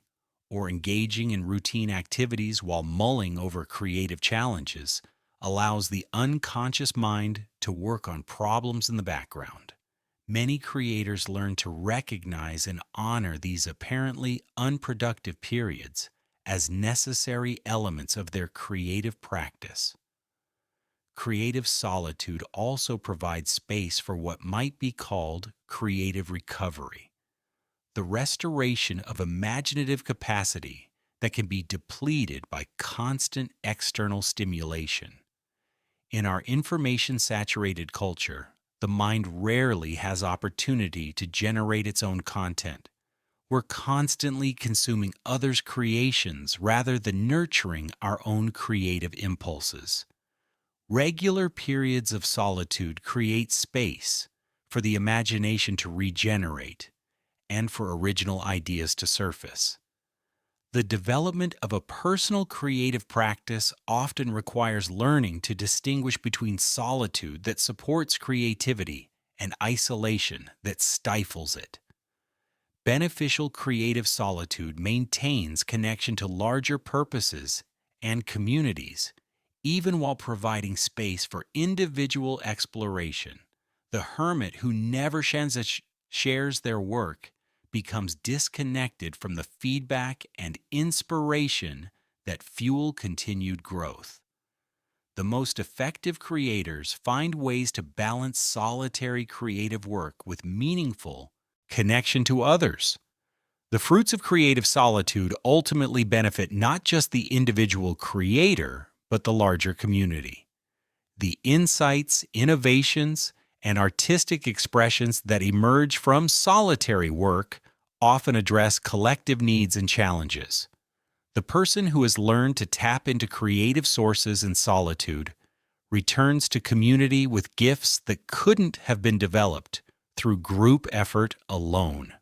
or engaging in routine activities while mulling over creative challenges allows the unconscious mind to work on problems in the background. Many creators learn to recognize and honor these apparently unproductive periods as necessary elements of their creative practice. Creative solitude also provides space for what might be called creative recovery, the restoration of imaginative capacity that can be depleted by constant external stimulation. In our information-saturated culture, the mind rarely has opportunity to generate its own content. We're constantly consuming others' creations rather than nurturing our own creative impulses. Regular periods of solitude create space for the imagination to regenerate and for original ideas to surface. The development of a personal creative practice often requires learning to distinguish between solitude that supports creativity and isolation that stifles it. Beneficial creative solitude maintains connection to larger purposes and communities, even while providing space for individual exploration. The hermit who never shares their work becomes disconnected from the feedback and inspiration that fuel continued growth. The most effective creators find ways to balance solitary creative work with meaningful connection to others. The fruits of creative solitude ultimately benefit not just the individual creator, but the larger community. The insights, innovations, and artistic expressions that emerge from solitary work often address collective needs and challenges. The person who has learned to tap into creative sources in solitude returns to community with gifts that couldn't have been developed through group effort alone.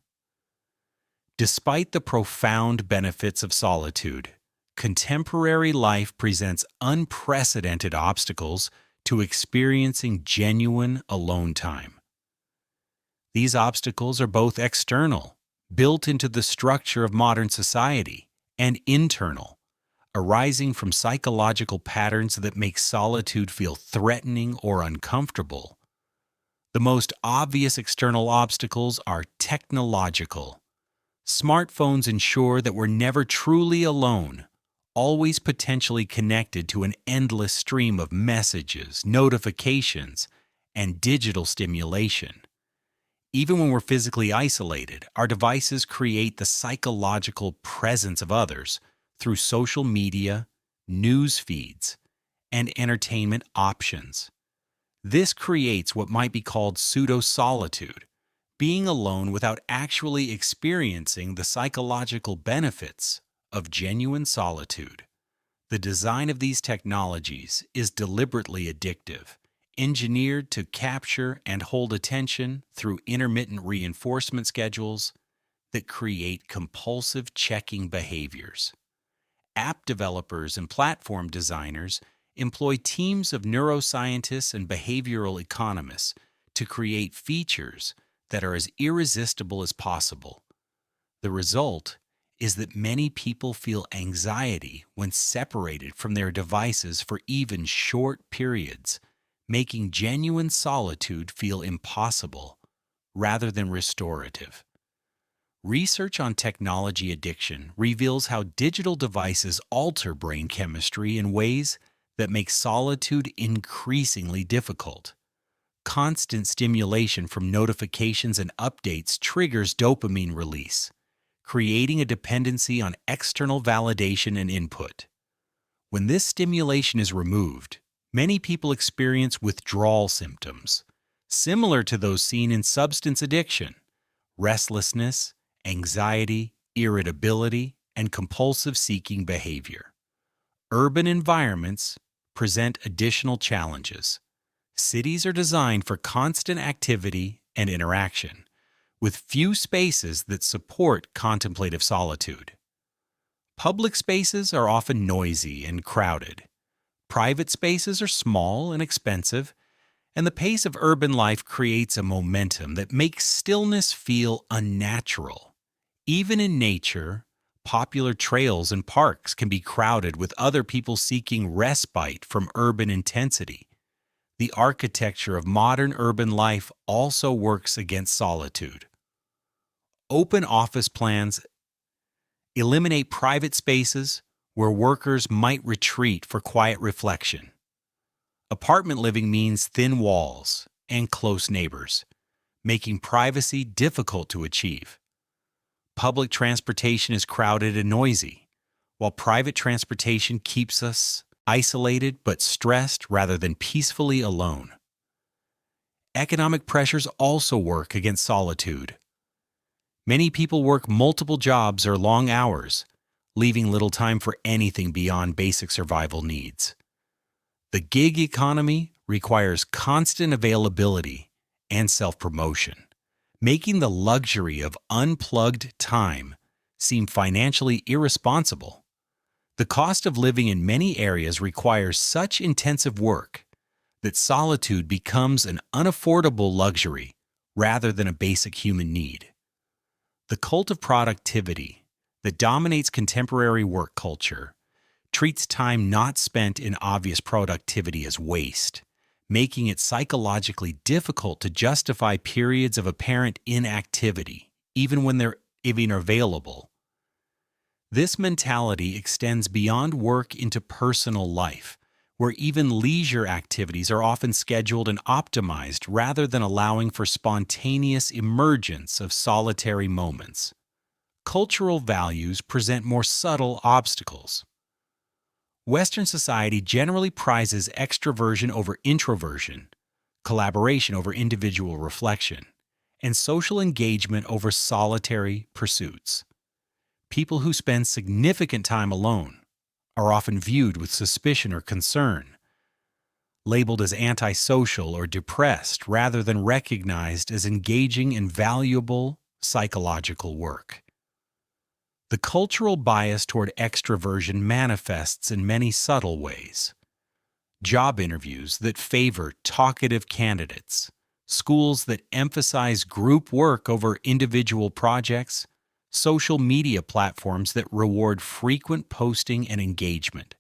Despite the profound benefits of solitude, contemporary life presents unprecedented obstacles to experiencing genuine alone time. These obstacles are both external, built into the structure of modern society, and internal, arising from psychological patterns that make solitude feel threatening or uncomfortable. The most obvious external obstacles are technological. Smartphones ensure that we're never truly alone, always potentially connected to an endless stream of messages, notifications, and digital stimulation. Even when we're physically isolated, our devices create the psychological presence of others through social media, news feeds, and entertainment options. This creates what might be called pseudo-solitude, being alone without actually experiencing the psychological benefits of genuine solitude. The design of these technologies is deliberately addictive, engineered to capture and hold attention through intermittent reinforcement schedules that create compulsive checking behaviors. App developers and platform designers employ teams of neuroscientists and behavioral economists to create features that are as irresistible as possible. The result is that many people feel anxiety when separated from their devices for even short periods, making genuine solitude feel impossible rather than restorative. Research on technology addiction reveals how digital devices alter brain chemistry in ways that make solitude increasingly difficult. Constant stimulation from notifications and updates triggers dopamine release, creating a dependency on external validation and input. When this stimulation is removed, many people experience withdrawal symptoms, similar to those seen in substance addiction, restlessness, anxiety, irritability, and compulsive seeking behavior. Urban environments present additional challenges. Cities are designed for constant activity and interaction, with few spaces that support contemplative solitude. Public spaces are often noisy and crowded. Private spaces are small and expensive, and the pace of urban life creates a momentum that makes stillness feel unnatural. Even in nature, popular trails and parks can be crowded with other people seeking respite from urban intensity. The architecture of modern urban life also works against solitude. Open office plans eliminate private spaces where workers might retreat for quiet reflection. Apartment living means thin walls and close neighbors, making privacy difficult to achieve. Public transportation is crowded and noisy, while private transportation keeps us isolated but stressed rather than peacefully alone. Economic pressures also work against solitude. Many people work multiple jobs or long hours, leaving little time for anything beyond basic survival needs. The gig economy requires constant availability and self-promotion, making the luxury of unplugged time seem financially irresponsible. The cost of living in many areas requires such intensive work that solitude becomes an unaffordable luxury rather than a basic human need. The cult of productivity that dominates contemporary work culture treats time not spent in obvious productivity as waste, making it psychologically difficult to justify periods of apparent inactivity, even when they're even available. This mentality extends beyond work into personal life, where even leisure activities are often scheduled and optimized rather than allowing for spontaneous emergence of solitary moments. Cultural values present more subtle obstacles. Western society generally prizes extroversion over introversion, collaboration over individual reflection, and social engagement over solitary pursuits. People who spend significant time alone are often viewed with suspicion or concern, labeled as antisocial or depressed rather than recognized as engaging in valuable psychological work. The cultural bias toward extroversion manifests in many subtle ways. Job interviews that favor talkative candidates, schools that emphasize group work over individual projects, social media platforms that reward frequent posting and engagement.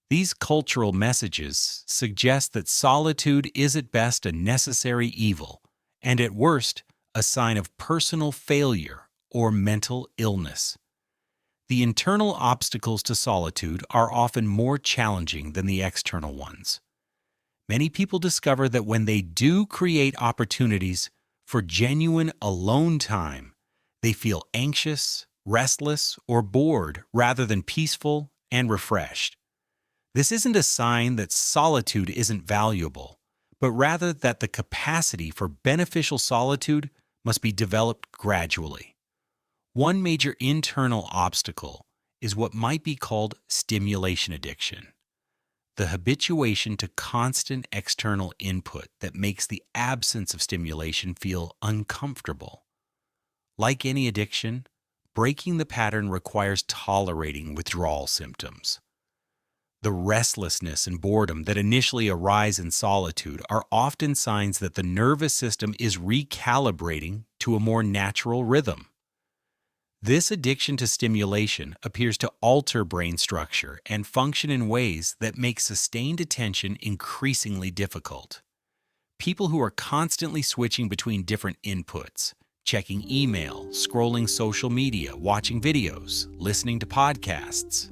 These cultural messages suggest that solitude is at best a necessary evil, and at worst, a sign of personal failure or mental illness. The internal obstacles to solitude are often more challenging than the external ones. Many people discover that when they do create opportunities for genuine alone time, they feel anxious, restless, or bored rather than peaceful and refreshed. This isn't a sign that solitude isn't valuable, but rather that the capacity for beneficial solitude must be developed gradually. One major internal obstacle is what might be called stimulation addiction, the habituation to constant external input that makes the absence of stimulation feel uncomfortable. Like any addiction, breaking the pattern requires tolerating withdrawal symptoms. The restlessness and boredom that initially arise in solitude are often signs that the nervous system is recalibrating to a more natural rhythm. This addiction to stimulation appears to alter brain structure and function in ways that make sustained attention increasingly difficult. People who are constantly switching between different inputs, checking email, scrolling social media, watching videos, listening to podcasts,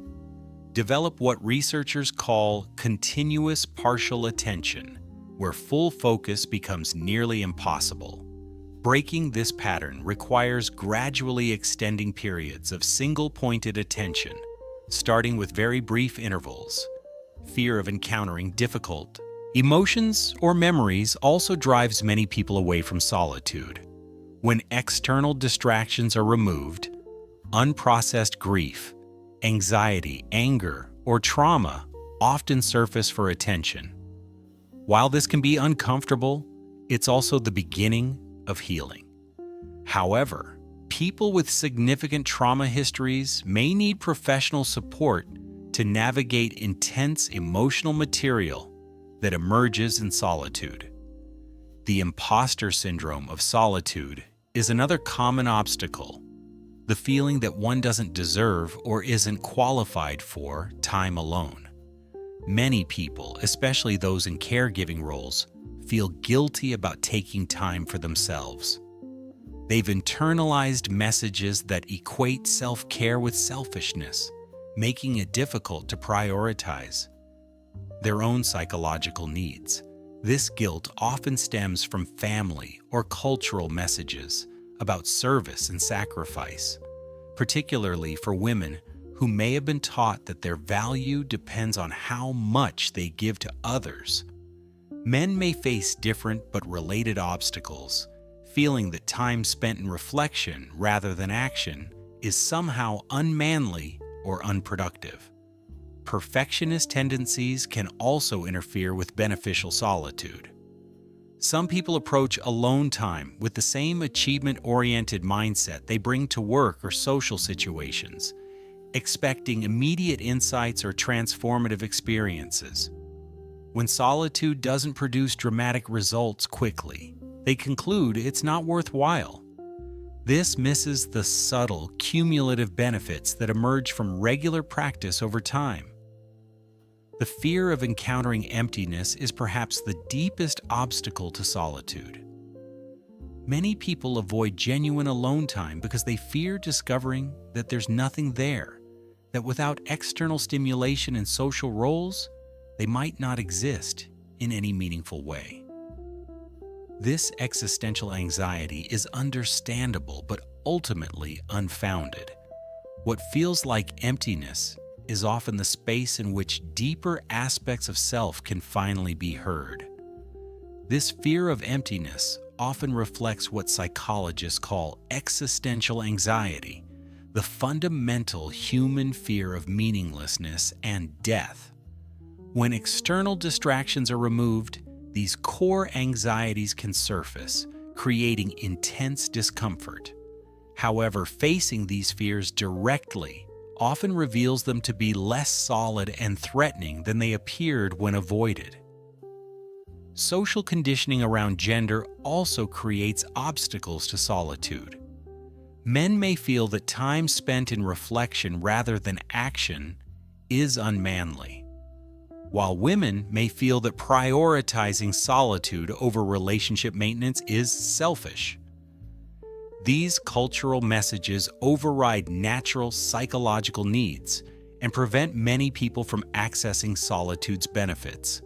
develop what researchers call continuous partial attention, where full focus becomes nearly impossible. Breaking this pattern requires gradually extending periods of single-pointed attention, starting with very brief intervals. Fear of encountering difficult emotions or memories also drives many people away from solitude. When external distractions are removed, unprocessed grief, anxiety, anger, or trauma often surface for attention. While this can be uncomfortable, it's also the beginning of healing. However, people with significant trauma histories may need professional support to navigate intense emotional material that emerges in solitude. The imposter syndrome of solitude is another common obstacle, the feeling that one doesn't deserve or isn't qualified for time alone. Many people, especially those in caregiving roles, feel guilty about taking time for themselves. They've internalized messages that equate self-care with selfishness, making it difficult to prioritize their own psychological needs. This guilt often stems from family or cultural messages about service and sacrifice, particularly for women who may have been taught that their value depends on how much they give to others. Men may face different but related obstacles, feeling that time spent in reflection rather than action is somehow unmanly or unproductive. Perfectionist tendencies can also interfere with beneficial solitude. Some people approach alone time with the same achievement-oriented mindset they bring to work or social situations, expecting immediate insights or transformative experiences. When solitude doesn't produce dramatic results quickly, they conclude it's not worthwhile. This misses the subtle, cumulative benefits that emerge from regular practice over time. The fear of encountering emptiness is perhaps the deepest obstacle to solitude. Many people avoid genuine alone time because they fear discovering that there's nothing there, that without external stimulation and social roles, they might not exist in any meaningful way. This existential anxiety is understandable but ultimately unfounded. What feels like emptiness is often the space in which deeper aspects of self can finally be heard. This fear of emptiness often reflects what psychologists call existential anxiety, the fundamental human fear of meaninglessness and death. When external distractions are removed, these core anxieties can surface, creating intense discomfort. However, facing these fears directly often reveals them to be less solid and threatening than they appeared when avoided. Social conditioning around gender also creates obstacles to solitude. Men may feel that time spent in reflection rather than action is unmanly, while women may feel that prioritizing solitude over relationship maintenance is selfish. These cultural messages override natural psychological needs and prevent many people from accessing solitude's benefits.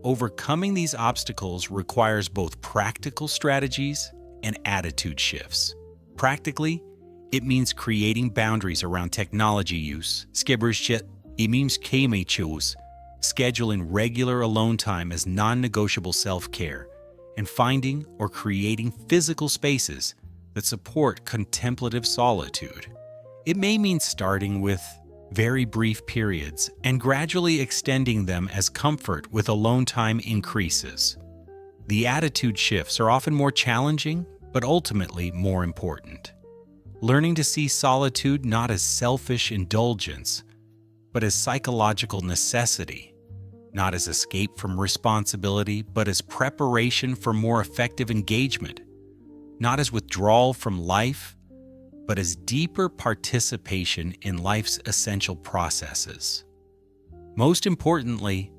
Overcoming these obstacles requires both practical strategies and attitude shifts. Practically, it means creating boundaries around technology use, it means scheduling regular alone time as non-negotiable self-care, and finding or creating physical spaces that support contemplative solitude. It may mean starting with very brief periods and gradually extending them as comfort with alone time increases. The attitude shifts are often more challenging, but ultimately more important. Learning to see solitude not as selfish indulgence, but as psychological necessity, not as escape from responsibility, but as preparation for more effective engagement, not as withdrawal from life, but as deeper participation in life's essential processes. Most importantly,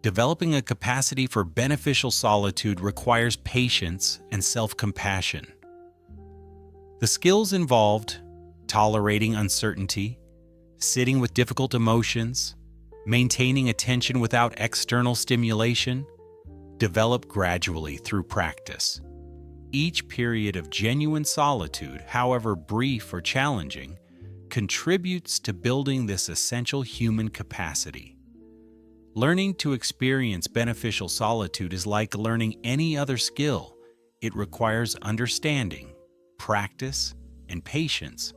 developing a capacity for beneficial solitude requires patience and self-compassion. The skills involved, tolerating uncertainty, sitting with difficult emotions, maintaining attention without external stimulation, develop gradually through practice. Each period of genuine solitude, however brief or challenging, contributes to building this essential human capacity. Learning to experience beneficial solitude is like learning any other skill. It requires understanding, practice, and patience.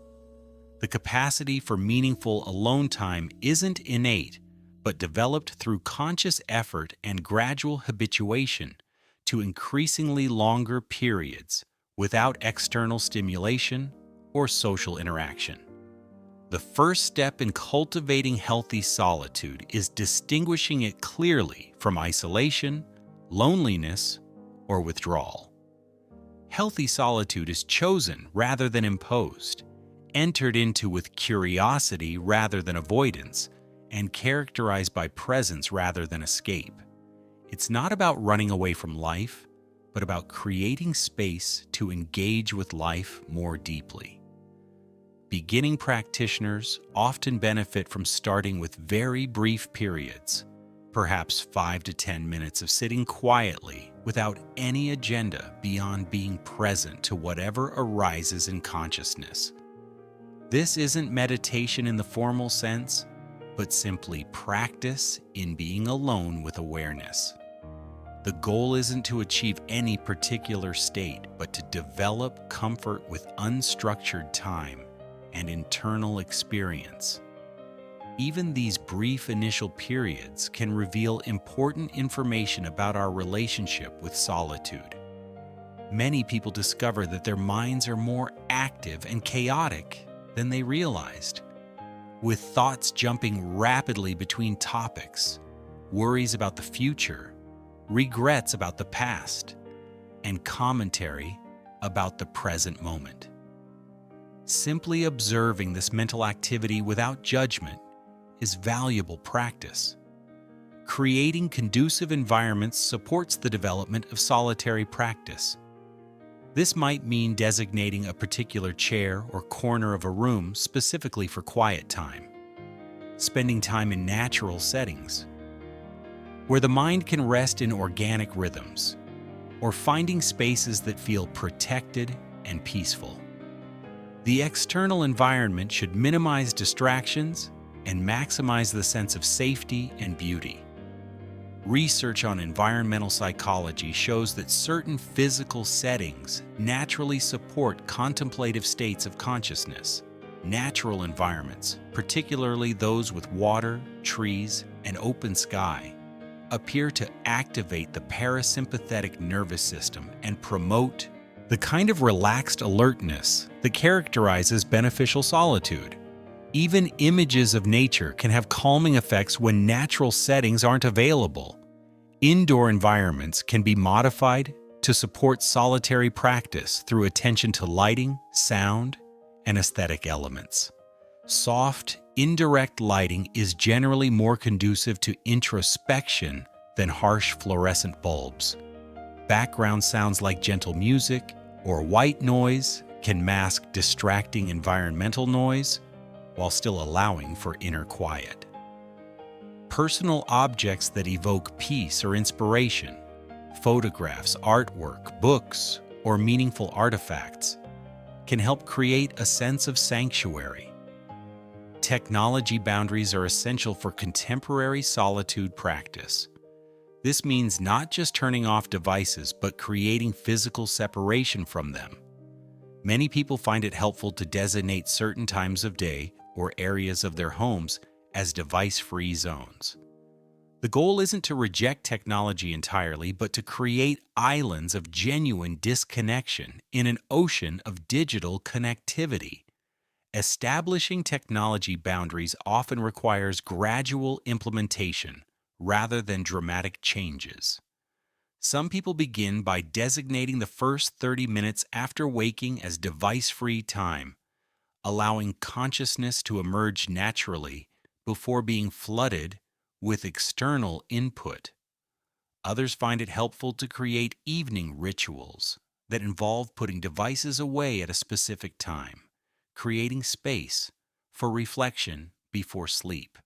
The capacity for meaningful alone time isn't innate, but developed through conscious effort and gradual habituation to increasingly longer periods without external stimulation or social interaction. The first step in cultivating healthy solitude is distinguishing it clearly from isolation, loneliness, or withdrawal. Healthy solitude is chosen rather than imposed, entered into with curiosity rather than avoidance, and characterized by presence rather than escape. It's not about running away from life, but about creating space to engage with life more deeply. Beginning practitioners often benefit from starting with very brief periods, perhaps 5 to 10 minutes of sitting quietly without any agenda beyond being present to whatever arises in consciousness. This isn't meditation in the formal sense, but simply practice in being alone with awareness. The goal isn't to achieve any particular state, but to develop comfort with unstructured time and internal experience. Even these brief initial periods can reveal important information about our relationship with solitude. Many people discover that their minds are more active and chaotic than they realized, with thoughts jumping rapidly between topics, worries about the future, regrets about the past, and commentary about the present moment. Simply observing this mental activity without judgment is valuable practice. Creating conducive environments supports the development of solitary practice. This might mean designating a particular chair or corner of a room specifically for quiet time, spending time in natural settings, where the mind can rest in organic rhythms, or finding spaces that feel protected and peaceful. The external environment should minimize distractions and maximize the sense of safety and beauty. Research on environmental psychology shows that certain physical settings naturally support contemplative states of consciousness. Natural environments, particularly those with water, trees, and open sky, appear to activate the parasympathetic nervous system and promote the kind of relaxed alertness that characterizes beneficial solitude. Even images of nature can have calming effects when natural settings aren't available. Indoor environments can be modified to support solitary practice through attention to lighting, sound, and aesthetic elements. Soft, indirect lighting is generally more conducive to introspection than harsh fluorescent bulbs. Background sounds like gentle music or white noise can mask distracting environmental noise while still allowing for inner quiet. Personal objects that evoke peace or inspiration, photographs, artwork, books, or meaningful artifacts, can help create a sense of sanctuary. Technology boundaries are essential for contemporary solitude practice. This means not just turning off devices, but creating physical separation from them. Many people find it helpful to designate certain times of day or areas of their homes as device-free zones. The goal isn't to reject technology entirely, but to create islands of genuine disconnection in an ocean of digital connectivity. Establishing technology boundaries often requires gradual implementation rather than dramatic changes. Some people begin by designating the first 30 minutes after waking as device-free time, allowing consciousness to emerge naturally before being flooded with external input. Others find it helpful to create evening rituals that involve putting devices away at a specific time, creating space for reflection before sleep.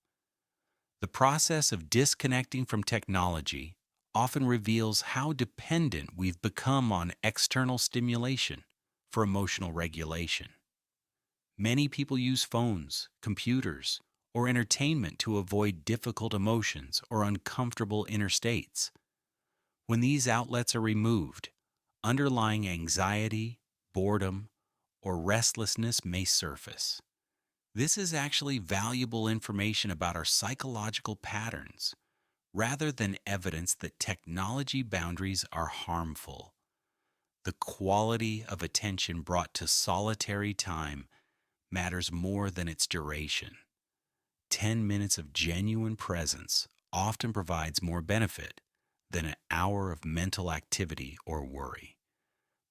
The process of disconnecting from technology often reveals how dependent we've become on external stimulation for emotional regulation. Many people use phones, computers, or entertainment to avoid difficult emotions or uncomfortable inner states. When these outlets are removed, underlying anxiety, boredom, or restlessness may surface. This is actually valuable information about our psychological patterns, rather than evidence that technology boundaries are harmful. The quality of attention brought to solitary time matters more than its duration. 10 minutes of genuine presence often provides more benefit than an hour of mental activity or worry.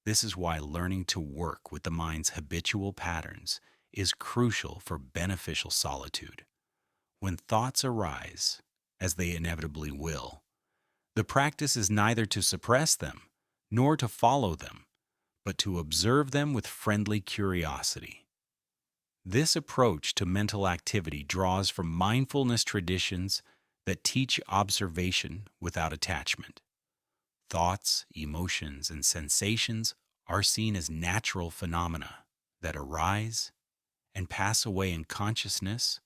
This is why learning to work with the mind's habitual patterns is crucial for beneficial solitude. When thoughts arise, as they inevitably will, the practice is neither to suppress them nor to follow them, but to observe them with friendly curiosity. This approach to mental activity draws from mindfulness traditions that teach observation without attachment. Thoughts, emotions, and sensations are seen as natural phenomena that arise and pass away in consciousness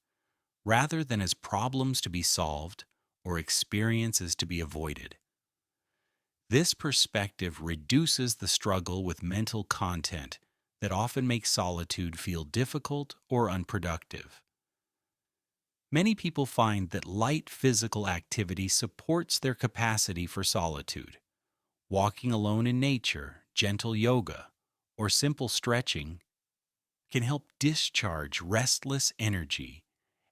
rather than as problems to be solved or experiences to be avoided. This perspective reduces the struggle with mental content that often makes solitude feel difficult or unproductive. Many people find that light physical activity supports their capacity for solitude. Walking alone in nature, gentle yoga, or simple stretching can help discharge restless energy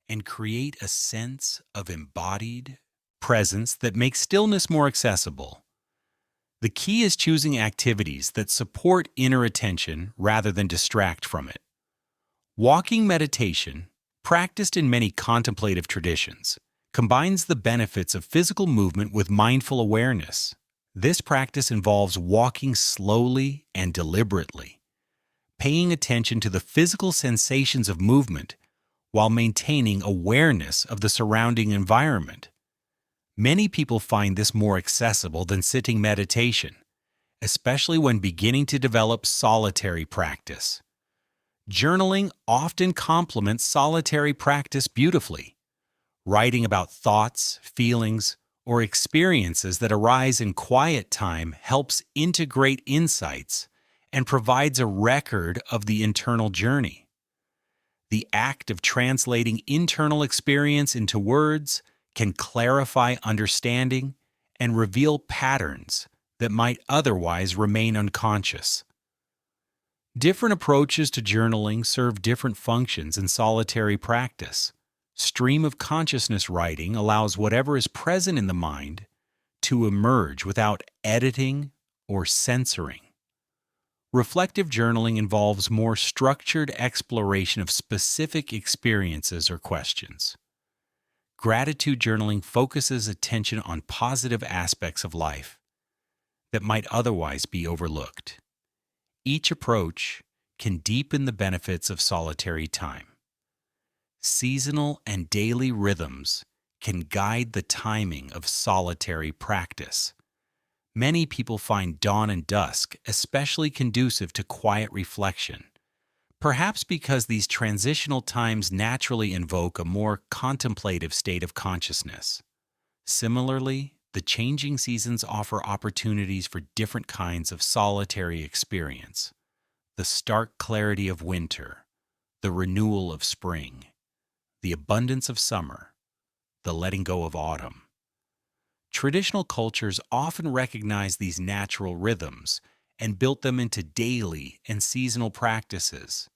and create a sense of embodied presence that makes stillness more accessible. The key is choosing activities that support inner attention rather than distract from it. Walking meditation, practiced in many contemplative traditions, combines the benefits of physical movement with mindful awareness. This practice involves walking slowly and deliberately, paying attention to the physical sensations of movement while maintaining awareness of the surrounding environment. Many people find this more accessible than sitting meditation, especially when beginning to develop solitary practice. Journaling often complements solitary practice beautifully. Writing about thoughts, feelings, or experiences that arise in quiet time helps integrate insights and provides a record of the internal journey. The act of translating internal experience into words can clarify understanding and reveal patterns that might otherwise remain unconscious. Different approaches to journaling serve different functions in solitary practice. Stream of consciousness writing allows whatever is present in the mind to emerge without editing or censoring. Reflective journaling involves more structured exploration of specific experiences or questions. Gratitude journaling focuses attention on positive aspects of life that might otherwise be overlooked. Each approach can deepen the benefits of solitary time. Seasonal and daily rhythms can guide the timing of solitary practice. Many people find dawn and dusk especially conducive to quiet reflection, perhaps because these transitional times naturally invoke a more contemplative state of consciousness. Similarly, the changing seasons offer opportunities for different kinds of solitary experience. The stark clarity of winter, the renewal of spring, the abundance of summer, the letting go of autumn. Traditional cultures often recognize these natural rhythms and built them into daily and seasonal practices.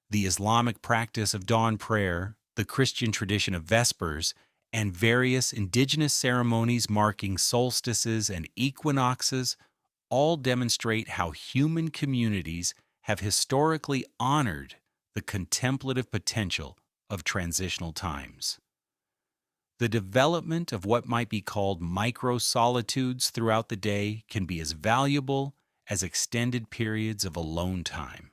The Islamic practice of dawn prayer, the Christian tradition of Vespers, and various indigenous ceremonies marking solstices and equinoxes all demonstrate how human communities have historically honored the contemplative potential of transitional times. The development of what might be called micro-solitudes throughout the day can be as valuable as extended periods of alone time.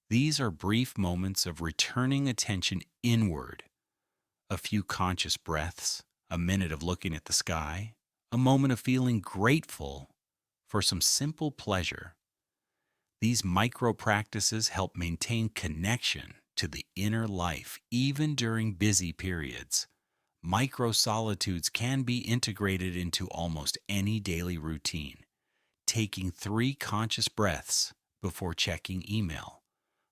These are brief moments of returning attention inward, a few conscious breaths, a minute of looking at the sky, a moment of feeling grateful for some simple pleasure. These micro-practices help maintain connection to the inner life even during busy periods. Micro-solitudes can be integrated into almost any daily routine. Taking 3 conscious breaths before checking email,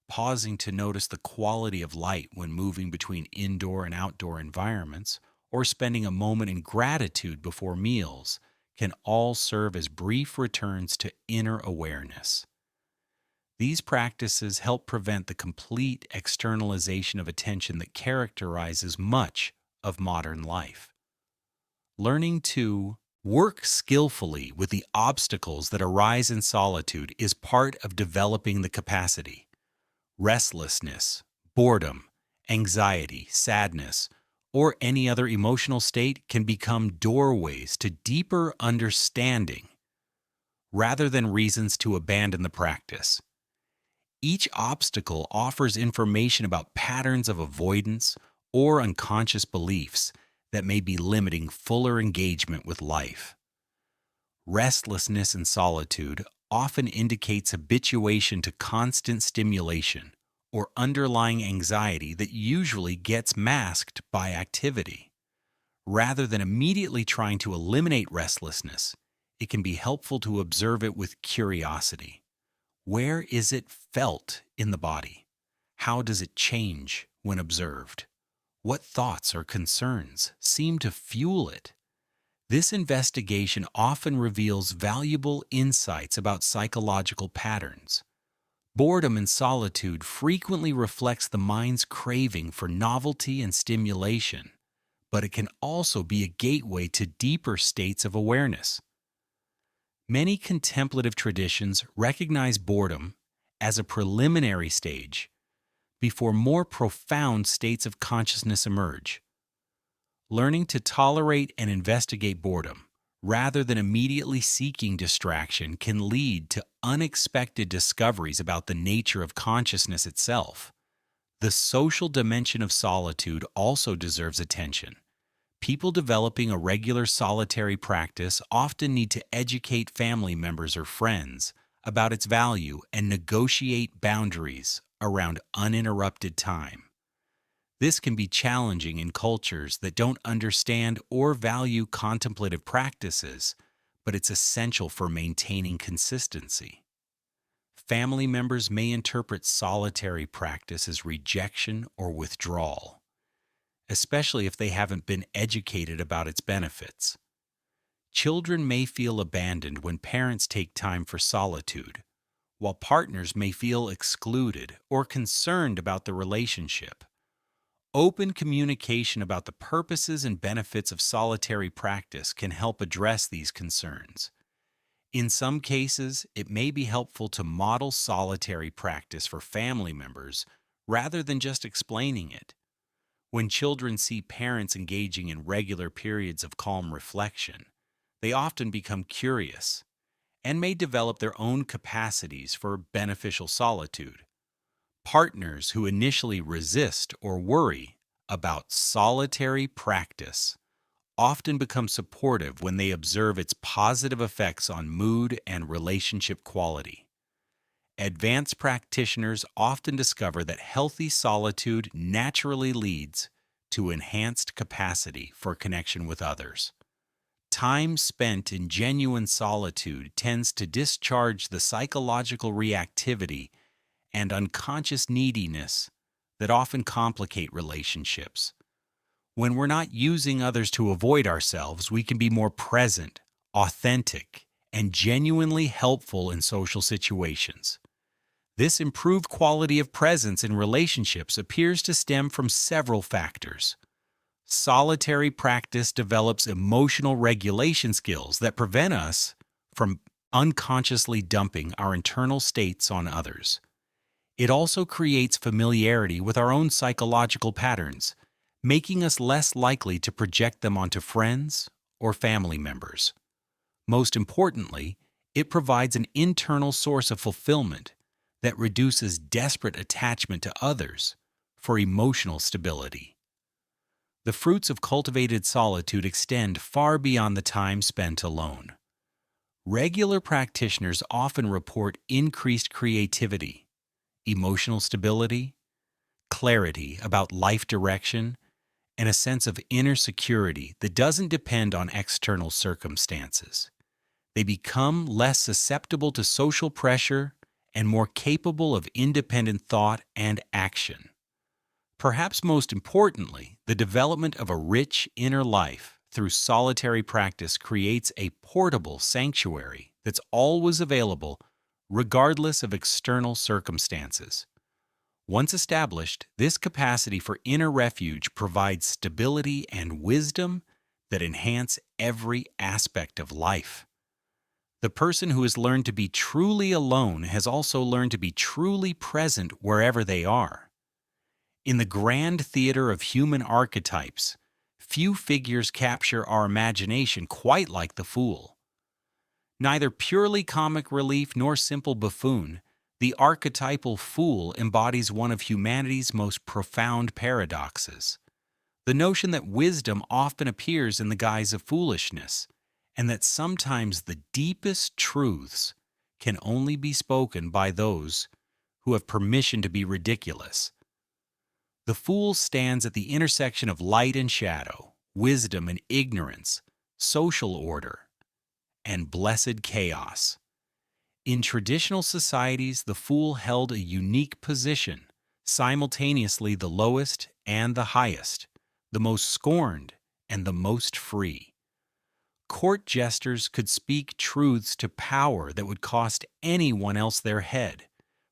pausing to notice the quality of light when moving between indoor and outdoor environments, or spending a moment in gratitude before meals can all serve as brief returns to inner awareness. These practices help prevent the complete externalization of attention that characterizes much of modern life. Learning to work skillfully with the obstacles that arise in solitude is part of developing the capacity. Restlessness, boredom, anxiety, sadness, or any other emotional state can become doorways to deeper understanding rather than reasons to abandon the practice. Each obstacle offers information about patterns of avoidance or unconscious beliefs that may be limiting fuller engagement with life. Restlessness in solitude often indicates habituation to constant stimulation or underlying anxiety that usually gets masked by activity. Rather than immediately trying to eliminate restlessness, it can be helpful to observe it with curiosity. Where is it felt in the body? How does it change when observed? What thoughts or concerns seem to fuel it? This investigation often reveals valuable insights about psychological patterns. Boredom and solitude frequently reflects the mind's craving for novelty and stimulation, but it can also be a gateway to deeper states of awareness. Many contemplative traditions recognize boredom as a preliminary stage before more profound states of consciousness emerge. Learning to tolerate and investigate boredom, rather than immediately seeking distraction, can lead to unexpected discoveries about the nature of consciousness itself. The social dimension of solitude also deserves attention, People developing a regular solitary practice often need to educate family members or friends about its value and negotiate boundaries around uninterrupted time. This can be challenging in cultures that don't understand or value contemplative practices, but it's essential for maintaining consistency. Family members may interpret solitary practice as rejection or withdrawal, especially if they haven't been educated about its benefits. Children may feel abandoned when parents take time for solitude, while partners may feel excluded or concerned about the relationship. Open communication about the purposes and benefits of solitary practice can help address these concerns. In some cases, it may be helpful to model solitary practice for family members rather than just explaining it. When children see parents engaging in regular periods of calm reflection, they often become curious and may develop their own capacities for beneficial solitude. Partners who initially resist or worry about solitary practice often become supportive when they observe its positive effects on mood and relationship quality. Advanced practitioners often discover that healthy solitude naturally leads to enhanced capacity for connection with others. Time spent in genuine solitude tends to discharge the psychological reactivity and unconscious neediness that often complicate relationships. When we're not using others to avoid ourselves, we can be more present, authentic, and genuinely helpful in social situations. This improved quality of presence in relationships appears to stem from several factors. Solitary practice develops emotional regulation skills that prevent us from unconsciously dumping our internal states on others. It also creates familiarity with our own psychological patterns, making us less likely to project them onto friends or family members. Most importantly, it provides an internal source of fulfillment that reduces desperate attachment to others for emotional stability. The fruits of cultivated solitude extend far beyond the time spent alone. Regular practitioners often report increased creativity, emotional stability, clarity about life direction, and a sense of inner security that doesn't depend on external circumstances. They become less susceptible to social pressure and more capable of independent thought and action. Perhaps most importantly, the development of a rich inner life through solitary practice creates a portable sanctuary that's always available regardless of external circumstances. Once established, this capacity for inner refuge provides stability and wisdom that enhance every aspect of life. The person who has learned to be truly alone has also learned to be truly present wherever they are. In the grand theater of human archetypes, few figures capture our imagination quite like the fool. Neither purely comic relief nor simple buffoon, the archetypal fool embodies one of humanity's most profound paradoxes: the notion that wisdom often appears in the guise of foolishness, and that sometimes the deepest truths can only be spoken by those who have permission to be ridiculous. The fool stands at the intersection of light and shadow, wisdom and ignorance, social order, and blessed chaos. In traditional societies, the fool held a unique position, simultaneously the lowest and the highest, the most scorned and the most free. Court jesters could speak truths to power that would cost anyone else their head,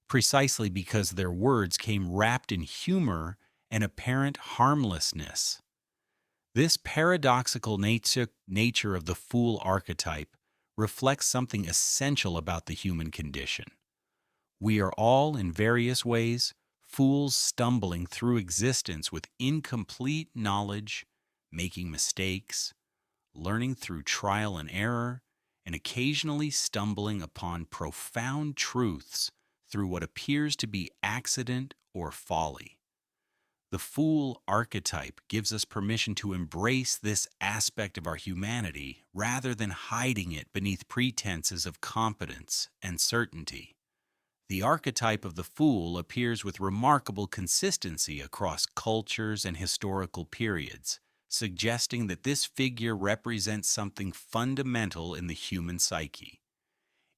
precisely because their words came wrapped in humor and apparent harmlessness. This paradoxical nature of the fool archetype reflects something essential about the human condition. We are all, in various ways, fools stumbling through existence with incomplete knowledge, making mistakes, learning through trial and error, and occasionally stumbling upon profound truths through what appears to be accident or folly. The fool archetype gives us permission to embrace this aspect of our humanity rather than hiding it beneath pretenses of competence and certainty. The archetype of the fool appears with remarkable consistency across cultures and historical periods, suggesting that this figure represents something fundamental in the human psyche.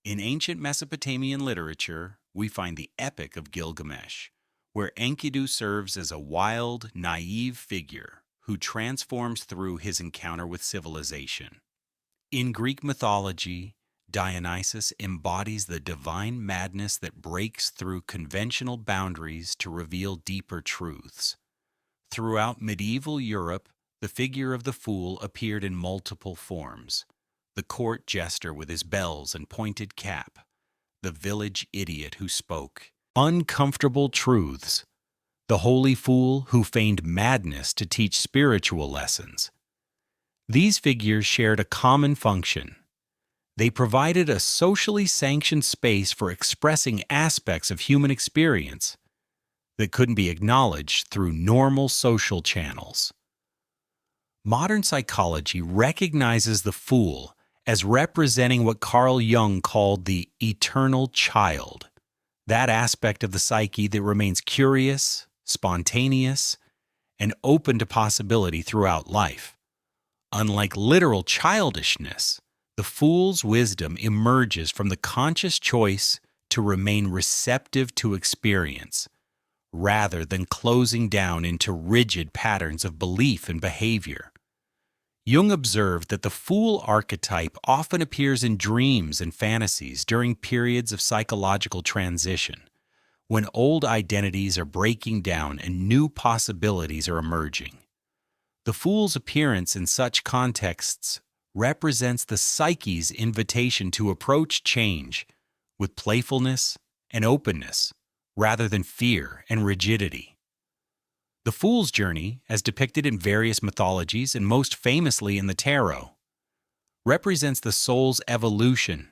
In ancient Mesopotamian literature, we find the Epic of Gilgamesh, where Enkidu serves as a wild, naive figure who transforms through his encounter with civilization. In Greek mythology, Dionysus embodies the divine madness that breaks through conventional boundaries to reveal deeper truths. Throughout medieval Europe, the figure of the fool appeared in multiple forms: the court jester with his bells and pointed cap, the village idiot who spoke uncomfortable truths, the holy fool who feigned madness to teach spiritual lessons. These figures shared a common function. They provided a socially sanctioned space for expressing aspects of human experience that couldn't be acknowledged through normal social channels. Modern psychology recognizes the fool as representing what Carl Jung called the eternal child, that aspect of the psyche that remains curious, spontaneous, and open to possibility throughout life. Unlike literal childishness, the fool's wisdom emerges from the conscious choice to remain receptive to experience, rather than closing down into rigid patterns of belief and behavior. Jung observed that the fool archetype often appears in dreams and fantasies during periods of psychological transition, when old identities are breaking down and new possibilities are emerging. The fool's appearance in such contexts represents the psyche's invitation to approach change with playfulness and openness, rather than fear and rigidity. The fool's journey, as depicted in various mythologies and most famously in the tarot, represents the soul's evolution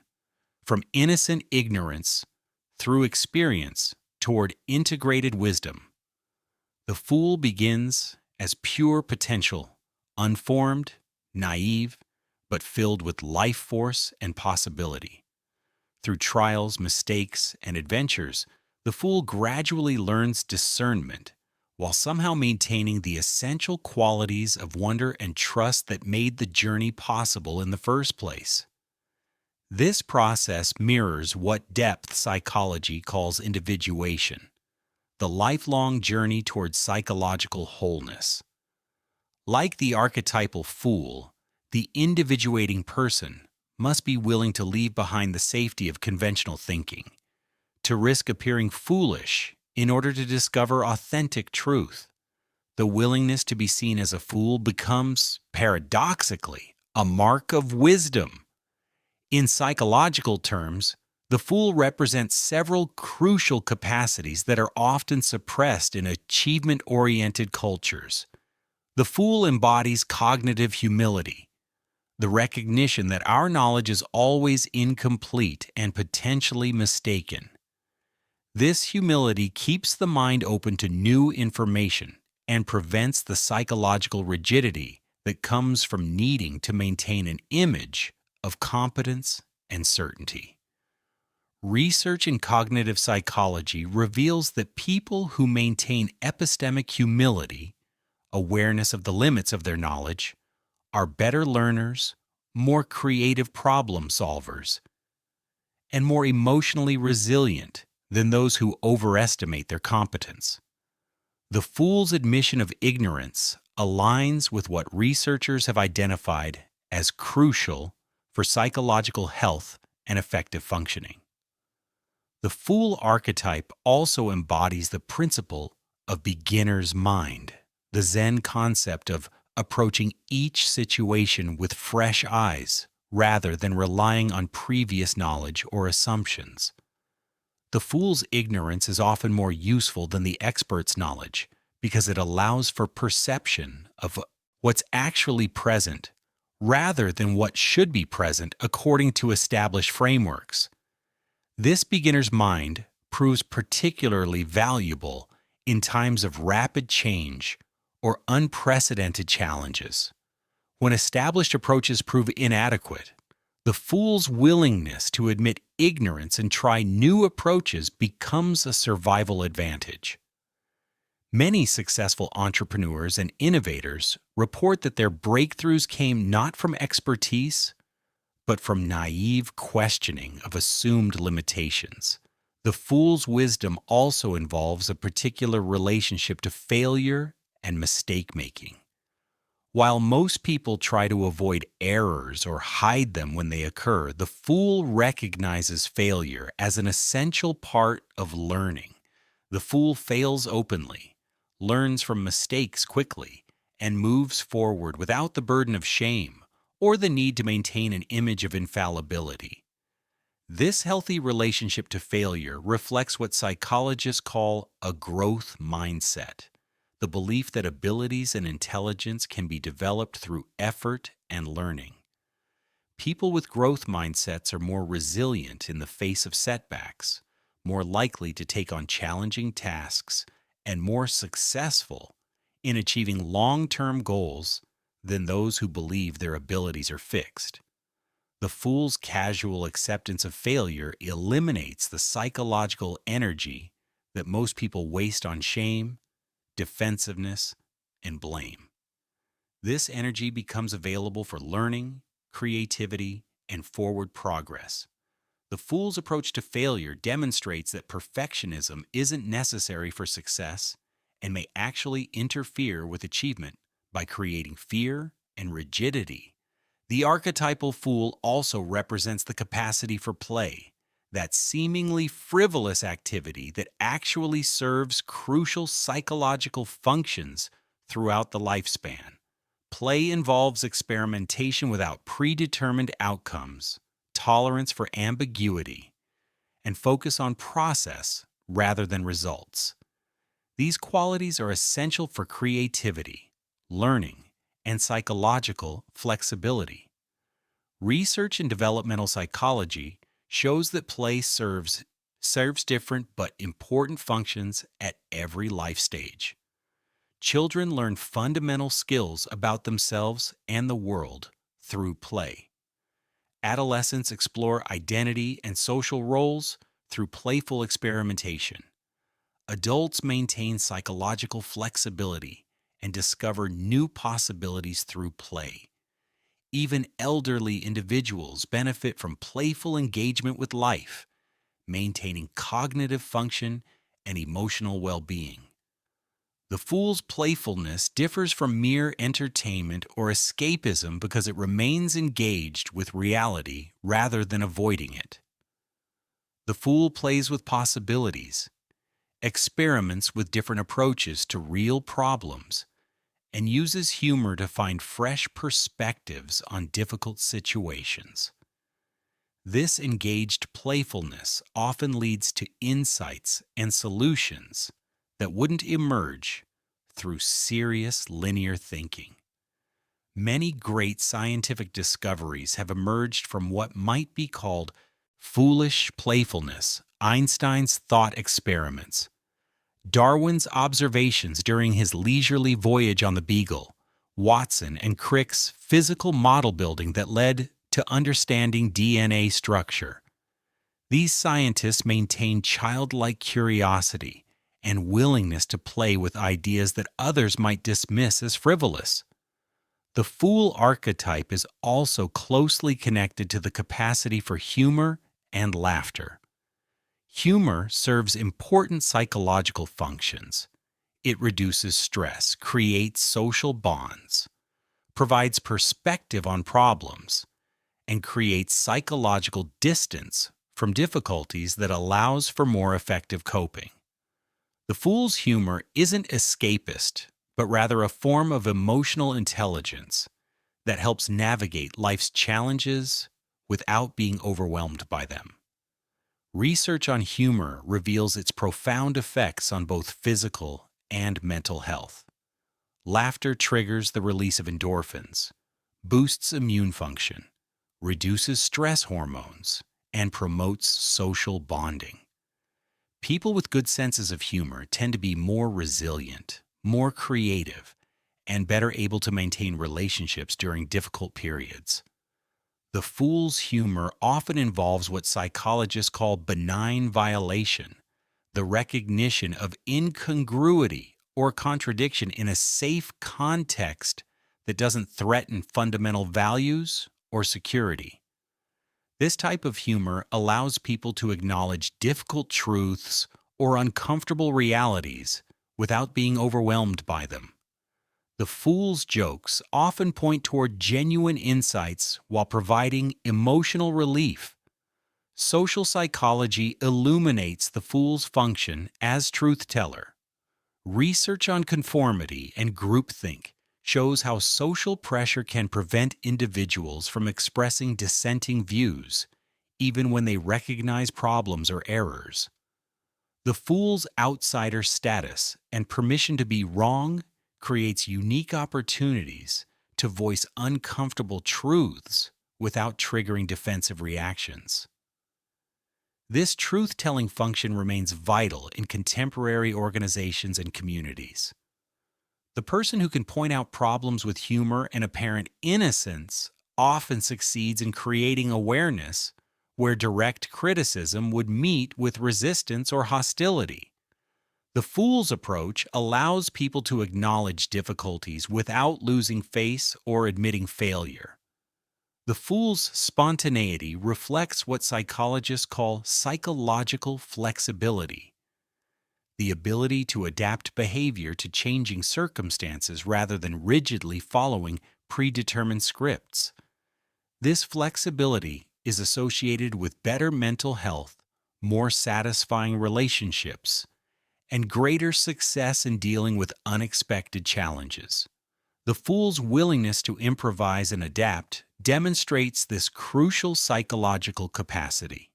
from innocent ignorance through experience toward integrated wisdom. The fool begins as pure potential, unformed, naive, but filled with life force and possibility. Through trials, mistakes, and adventures, the fool gradually learns discernment, while somehow maintaining the essential qualities of wonder and trust that made the journey possible in the first place. This process mirrors what depth psychology calls individuation, the lifelong journey towards psychological wholeness. Like the archetypal fool, the individuating person must be willing to leave behind the safety of conventional thinking, to risk appearing foolish in order to discover authentic truth. The willingness to be seen as a fool becomes, paradoxically, a mark of wisdom. In psychological terms, the fool represents several crucial capacities that are often suppressed in achievement-oriented cultures. The fool embodies cognitive humility, the recognition that our knowledge is always incomplete and potentially mistaken. This humility keeps the mind open to new information and prevents the psychological rigidity that comes from needing to maintain an image of competence and certainty. Research in cognitive psychology reveals that people who maintain epistemic humility, awareness of the limits of their knowledge, are better learners, more creative problem solvers, and more emotionally resilient than those who overestimate their competence. The fool's admission of ignorance aligns with what researchers have identified as crucial for psychological health and effective functioning. The fool archetype also embodies the principle of beginner's mind, the Zen concept of approaching each situation with fresh eyes rather than relying on previous knowledge or assumptions. The fool's ignorance is often more useful than the expert's knowledge because it allows for perception of what's actually present rather than what should be present according to established frameworks. This beginner's mind proves particularly valuable in times of rapid change or unprecedented challenges. When established approaches prove inadequate, the fool's willingness to admit ignorance and try new approaches becomes a survival advantage. Many successful entrepreneurs and innovators report that their breakthroughs came not from expertise, but from naive questioning of assumed limitations. The fool's wisdom also involves a particular relationship to failure and mistake-making. While most people try to avoid errors or hide them when they occur, the fool recognizes failure as an essential part of learning. The fool fails openly, learns from mistakes quickly, and moves forward without the burden of shame or the need to maintain an image of infallibility. This healthy relationship to failure reflects what psychologists call a growth mindset, the belief that abilities and intelligence can be developed through effort and learning. People with growth mindsets are more resilient in the face of setbacks, more likely to take on challenging tasks, and more successful in achieving long-term goals than those who believe their abilities are fixed. The fool's casual acceptance of failure eliminates the psychological energy that most people waste on shame, defensiveness, and blame. This energy becomes available for learning, creativity, and forward progress. The fool's approach to failure demonstrates that perfectionism isn't necessary for success and may actually interfere with achievement by creating fear and rigidity. The archetypal fool also represents the capacity for play, that seemingly frivolous activity that actually serves crucial psychological functions throughout the lifespan. Play involves experimentation without predetermined outcomes, tolerance for ambiguity, and focus on process rather than results. These qualities are essential for creativity, learning, and psychological flexibility. Research in developmental psychology shows that play serves different but important functions at every life stage. Children learn fundamental skills about themselves and the world through play. Adolescents explore identity and social roles through playful experimentation. Adults maintain psychological flexibility and discover new possibilities through play. Even elderly individuals benefit from playful engagement with life, maintaining cognitive function and emotional well-being. The fool's playfulness differs from mere entertainment or escapism because it remains engaged with reality rather than avoiding it. The fool plays with possibilities, experiments with different approaches to real problems, and uses humor to find fresh perspectives on difficult situations. This engaged playfulness often leads to insights and solutions that wouldn't emerge through serious linear thinking. Many great scientific discoveries have emerged from what might be called foolish playfulness, Einstein's thought experiments, Darwin's observations during his leisurely voyage on the Beagle, Watson and Crick's physical model building that led to understanding DNA structure. These scientists maintain childlike curiosity and willingness to play with ideas that others might dismiss as frivolous. The fool archetype is also closely connected to the capacity for humor and laughter. Humor serves important psychological functions. It reduces stress, creates social bonds, provides perspective on problems, and creates psychological distance from difficulties that allows for more effective coping. The fool's humor isn't escapist, but rather a form of emotional intelligence that helps navigate life's challenges without being overwhelmed by them. Research on humor reveals its profound effects on both physical and mental health. Laughter triggers the release of endorphins, boosts immune function, reduces stress hormones, and promotes social bonding. People with good senses of humor tend to be more resilient, more creative, and better able to maintain relationships during difficult periods. The fool's humor often involves what psychologists call benign violation, the recognition of incongruity or contradiction in a safe context that doesn't threaten fundamental values or security. This type of humor allows people to acknowledge difficult truths or uncomfortable realities without being overwhelmed by them. The fool's jokes often point toward genuine insights while providing emotional relief. Social psychology illuminates the fool's function as truth-teller. Research on conformity and groupthink shows how social pressure can prevent individuals from expressing dissenting views, even when they recognize problems or errors. The fool's outsider status and permission to be wrong creates unique opportunities to voice uncomfortable truths without triggering defensive reactions. This truth-telling function remains vital in contemporary organizations and communities. The person who can point out problems with humor and apparent innocence often succeeds in creating awareness where direct criticism would meet with resistance or hostility. The fool's approach allows people to acknowledge difficulties without losing face or admitting failure. The fool's spontaneity reflects what psychologists call psychological flexibility, the ability to adapt behavior to changing circumstances rather than rigidly following predetermined scripts. This flexibility is associated with better mental health, more satisfying relationships, and greater success in dealing with unexpected challenges. The fool's willingness to improvise and adapt demonstrates this crucial psychological capacity.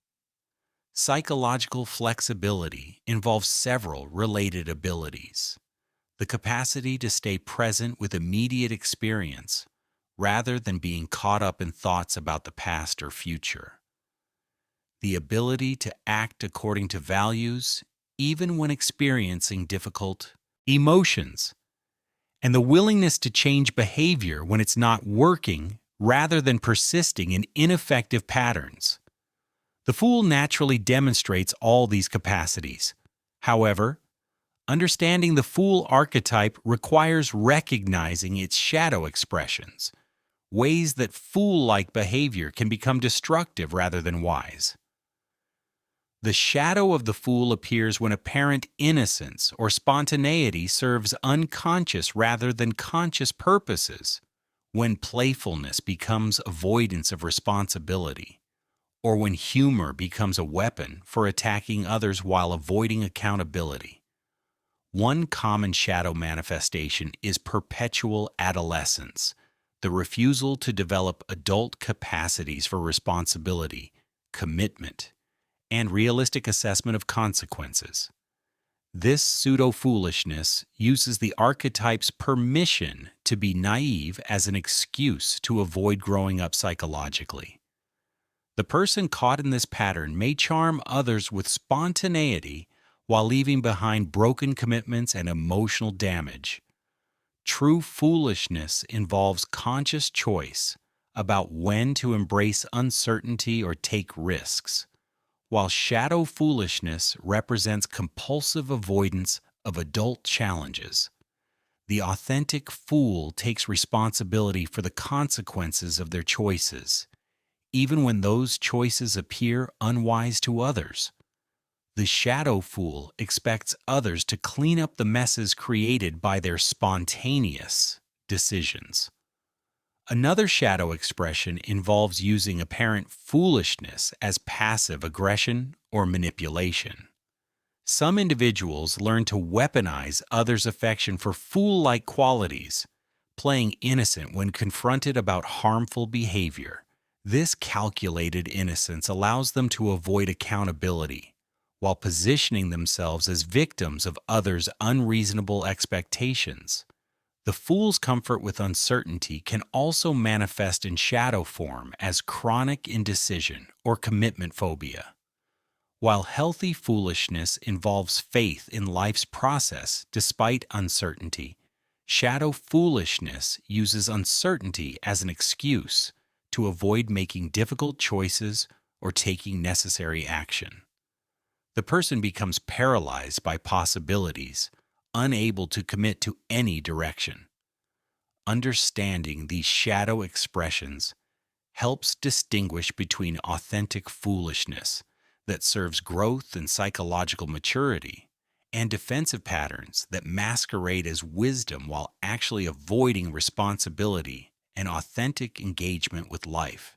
Psychological flexibility involves several related abilities. The capacity to stay present with immediate experience, rather than being caught up in thoughts about the past or future. The ability to act according to values, even when experiencing difficult emotions. And the willingness to change behavior when it's not working, rather than persisting in ineffective patterns. The fool naturally demonstrates all these capacities. However, understanding the fool archetype requires recognizing its shadow expressions, ways that fool-like behavior can become destructive rather than wise. The shadow of the fool appears when apparent innocence or spontaneity serves unconscious rather than conscious purposes, when playfulness becomes avoidance of responsibility, or when humor becomes a weapon for attacking others while avoiding accountability. One common shadow manifestation is perpetual adolescence, the refusal to develop adult capacities for responsibility, commitment, and realistic assessment of consequences. This pseudo-foolishness uses the archetype's permission to be naive as an excuse to avoid growing up psychologically. The person caught in this pattern may charm others with spontaneity while leaving behind broken commitments and emotional damage. True foolishness involves conscious choice about when to embrace uncertainty or take risks, while shadow foolishness represents compulsive avoidance of adult challenges. The authentic fool takes responsibility for the consequences of their choices, even when those choices appear unwise to others. The shadow fool expects others to clean up the messes created by their spontaneous decisions. Another shadow expression involves using apparent foolishness as passive aggression or manipulation. Some individuals learn to weaponize others' affection for fool-like qualities, playing innocent when confronted about harmful behavior. This calculated innocence allows them to avoid accountability, while positioning themselves as victims of others' unreasonable expectations. The fool's comfort with uncertainty can also manifest in shadow form as chronic indecision or commitment phobia. While healthy foolishness involves faith in life's process despite uncertainty, shadow foolishness uses uncertainty as an excuse to avoid making difficult choices or taking necessary action. The person becomes paralyzed by possibilities, unable to commit to any direction. Understanding these shadow expressions helps distinguish between authentic foolishness that serves growth and psychological maturity and defensive patterns that masquerade as wisdom while actually avoiding responsibility and authentic engagement with life.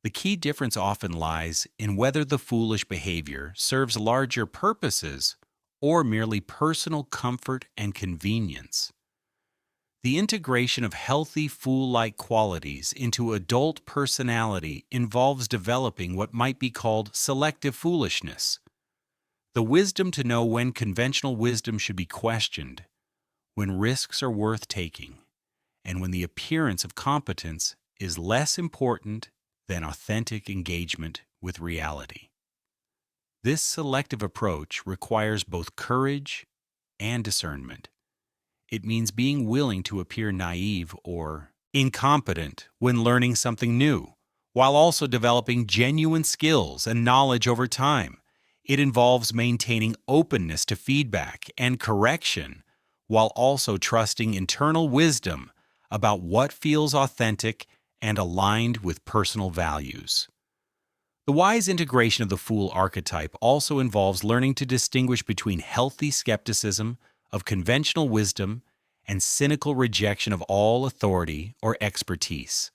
The key difference often lies in whether the foolish behavior serves larger purposes or merely personal comfort and convenience. The integration of healthy fool-like qualities into adult personality involves developing what might be called selective foolishness, the wisdom to know when conventional wisdom should be questioned, when risks are worth taking, and when the appearance of competence is less important than authentic engagement with reality. This selective approach requires both courage and discernment. It means being willing to appear naive or incompetent when learning something new, while also developing genuine skills and knowledge over time. It involves maintaining openness to feedback and correction, while also trusting internal wisdom about what feels authentic and aligned with personal values. The wise integration of the fool archetype also involves learning to distinguish between healthy skepticism of conventional wisdom and cynical rejection of all authority or expertise.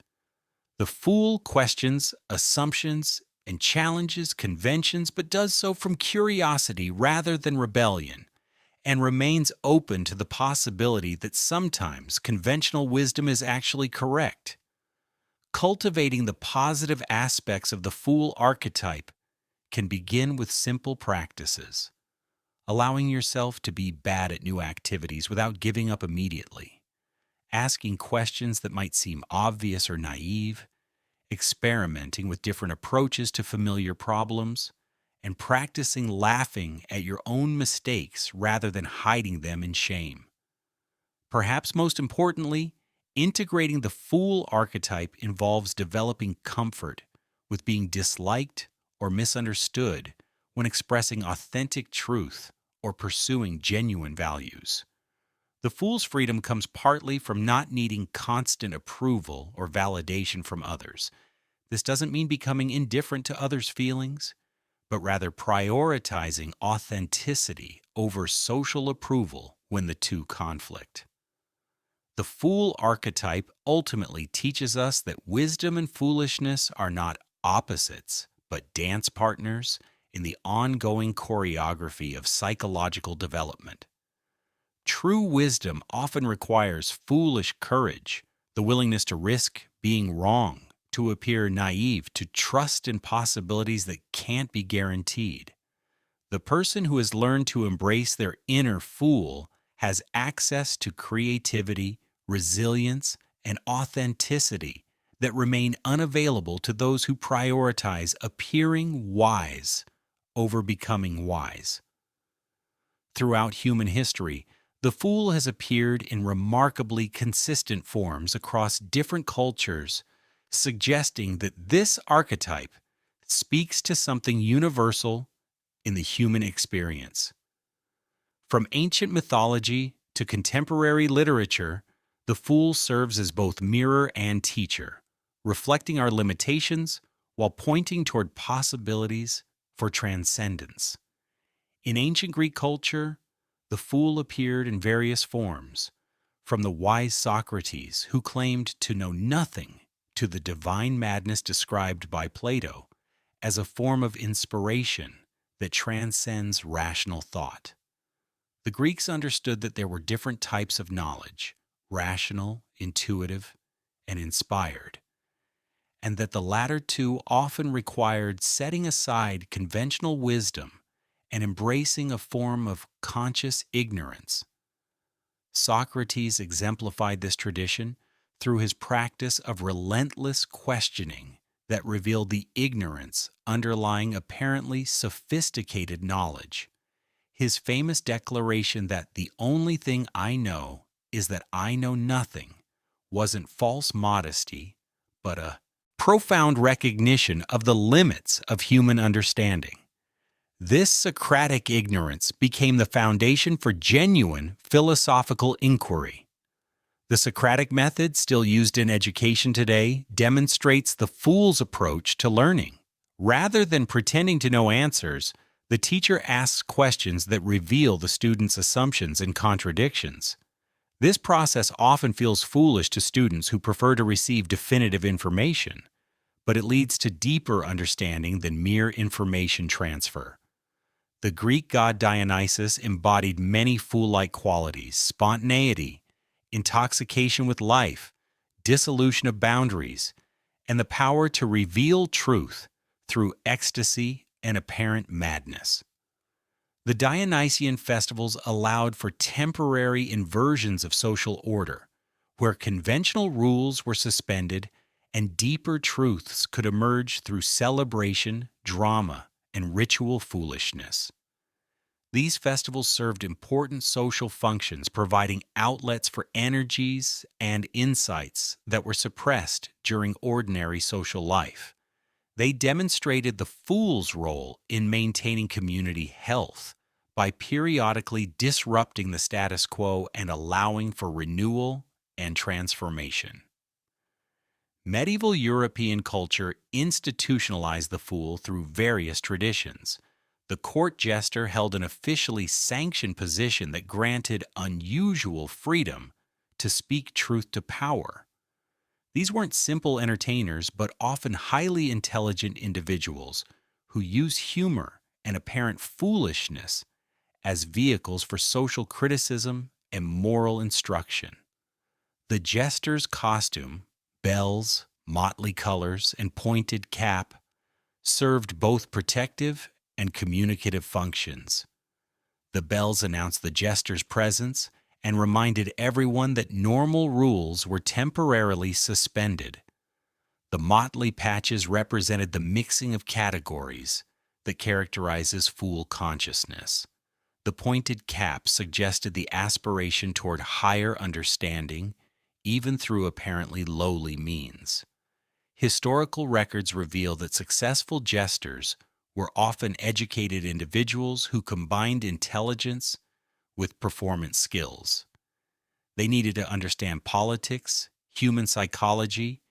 The fool questions assumptions and challenges conventions, but does so from curiosity rather than rebellion, and remains open to the possibility that sometimes conventional wisdom is actually correct. Cultivating the positive aspects of the fool archetype can begin with simple practices. Allowing yourself to be bad at new activities without giving up immediately, asking questions that might seem obvious or naive, experimenting with different approaches to familiar problems, and practicing laughing at your own mistakes rather than hiding them in shame. Perhaps most importantly, integrating the fool archetype involves developing comfort with being disliked or misunderstood when expressing authentic truth or pursuing genuine values. The fool's freedom comes partly from not needing constant approval or validation from others. This doesn't mean becoming indifferent to others' feelings, but rather prioritizing authenticity over social approval when the two conflict. The fool archetype ultimately teaches us that wisdom and foolishness are not opposites, but dance partners in the ongoing choreography of psychological development. True wisdom often requires foolish courage, the willingness to risk being wrong, to appear naive, to trust in possibilities that can't be guaranteed. The person who has learned to embrace their inner fool has access to creativity, resilience, and authenticity that remain unavailable to those who prioritize appearing wise over becoming wise. Throughout human history, the fool has appeared in remarkably consistent forms across different cultures, suggesting that this archetype speaks to something universal in the human experience. From ancient mythology to contemporary literature, the fool serves as both mirror and teacher, reflecting our limitations while pointing toward possibilities for transcendence. In ancient Greek culture, the fool appeared in various forms, from the wise Socrates, who claimed to know nothing, to the divine madness described by Plato as a form of inspiration that transcends rational thought. The Greeks understood that there were different types of knowledge, rational, intuitive, and inspired, and that the latter two often required setting aside conventional wisdom and embracing a form of conscious ignorance. Socrates exemplified this tradition through his practice of relentless questioning that revealed the ignorance underlying apparently sophisticated knowledge. His famous declaration that the only thing I know is that I know nothing wasn't false modesty, but a profound recognition of the limits of human understanding. This Socratic ignorance became the foundation for genuine philosophical inquiry. The Socratic method, still used in education today, demonstrates the fool's approach to learning. Rather than pretending to know answers, the teacher asks questions that reveal the student's assumptions and contradictions. This process often feels foolish to students who prefer to receive definitive information, but it leads to deeper understanding than mere information transfer. The Greek god Dionysus embodied many fool-like qualities: spontaneity, intoxication with life, dissolution of boundaries, and the power to reveal truth through ecstasy and apparent madness. The Dionysian festivals allowed for temporary inversions of social order, where conventional rules were suspended and deeper truths could emerge through celebration, drama, and ritual foolishness. These festivals served important social functions, providing outlets for energies and insights that were suppressed during ordinary social life. They demonstrated the fool's role in maintaining community health by periodically disrupting the status quo and allowing for renewal and transformation. Medieval European culture institutionalized the fool through various traditions. The court jester held an officially sanctioned position that granted unusual freedom to speak truth to power. These weren't simple entertainers, but often highly intelligent individuals who use humor and apparent foolishness as vehicles for social criticism and moral instruction. The jester's costume, bells, motley colors, and pointed cap served both protective and communicative functions. The bells announced the jester's presence and reminded everyone that normal rules were temporarily suspended. The motley patches represented the mixing of categories that characterizes fool consciousness. The pointed cap suggested the aspiration toward higher understanding, even through apparently lowly means. Historical records reveal that successful jesters were often educated individuals who combined intelligence with performance skills. They needed to understand politics, human psychology,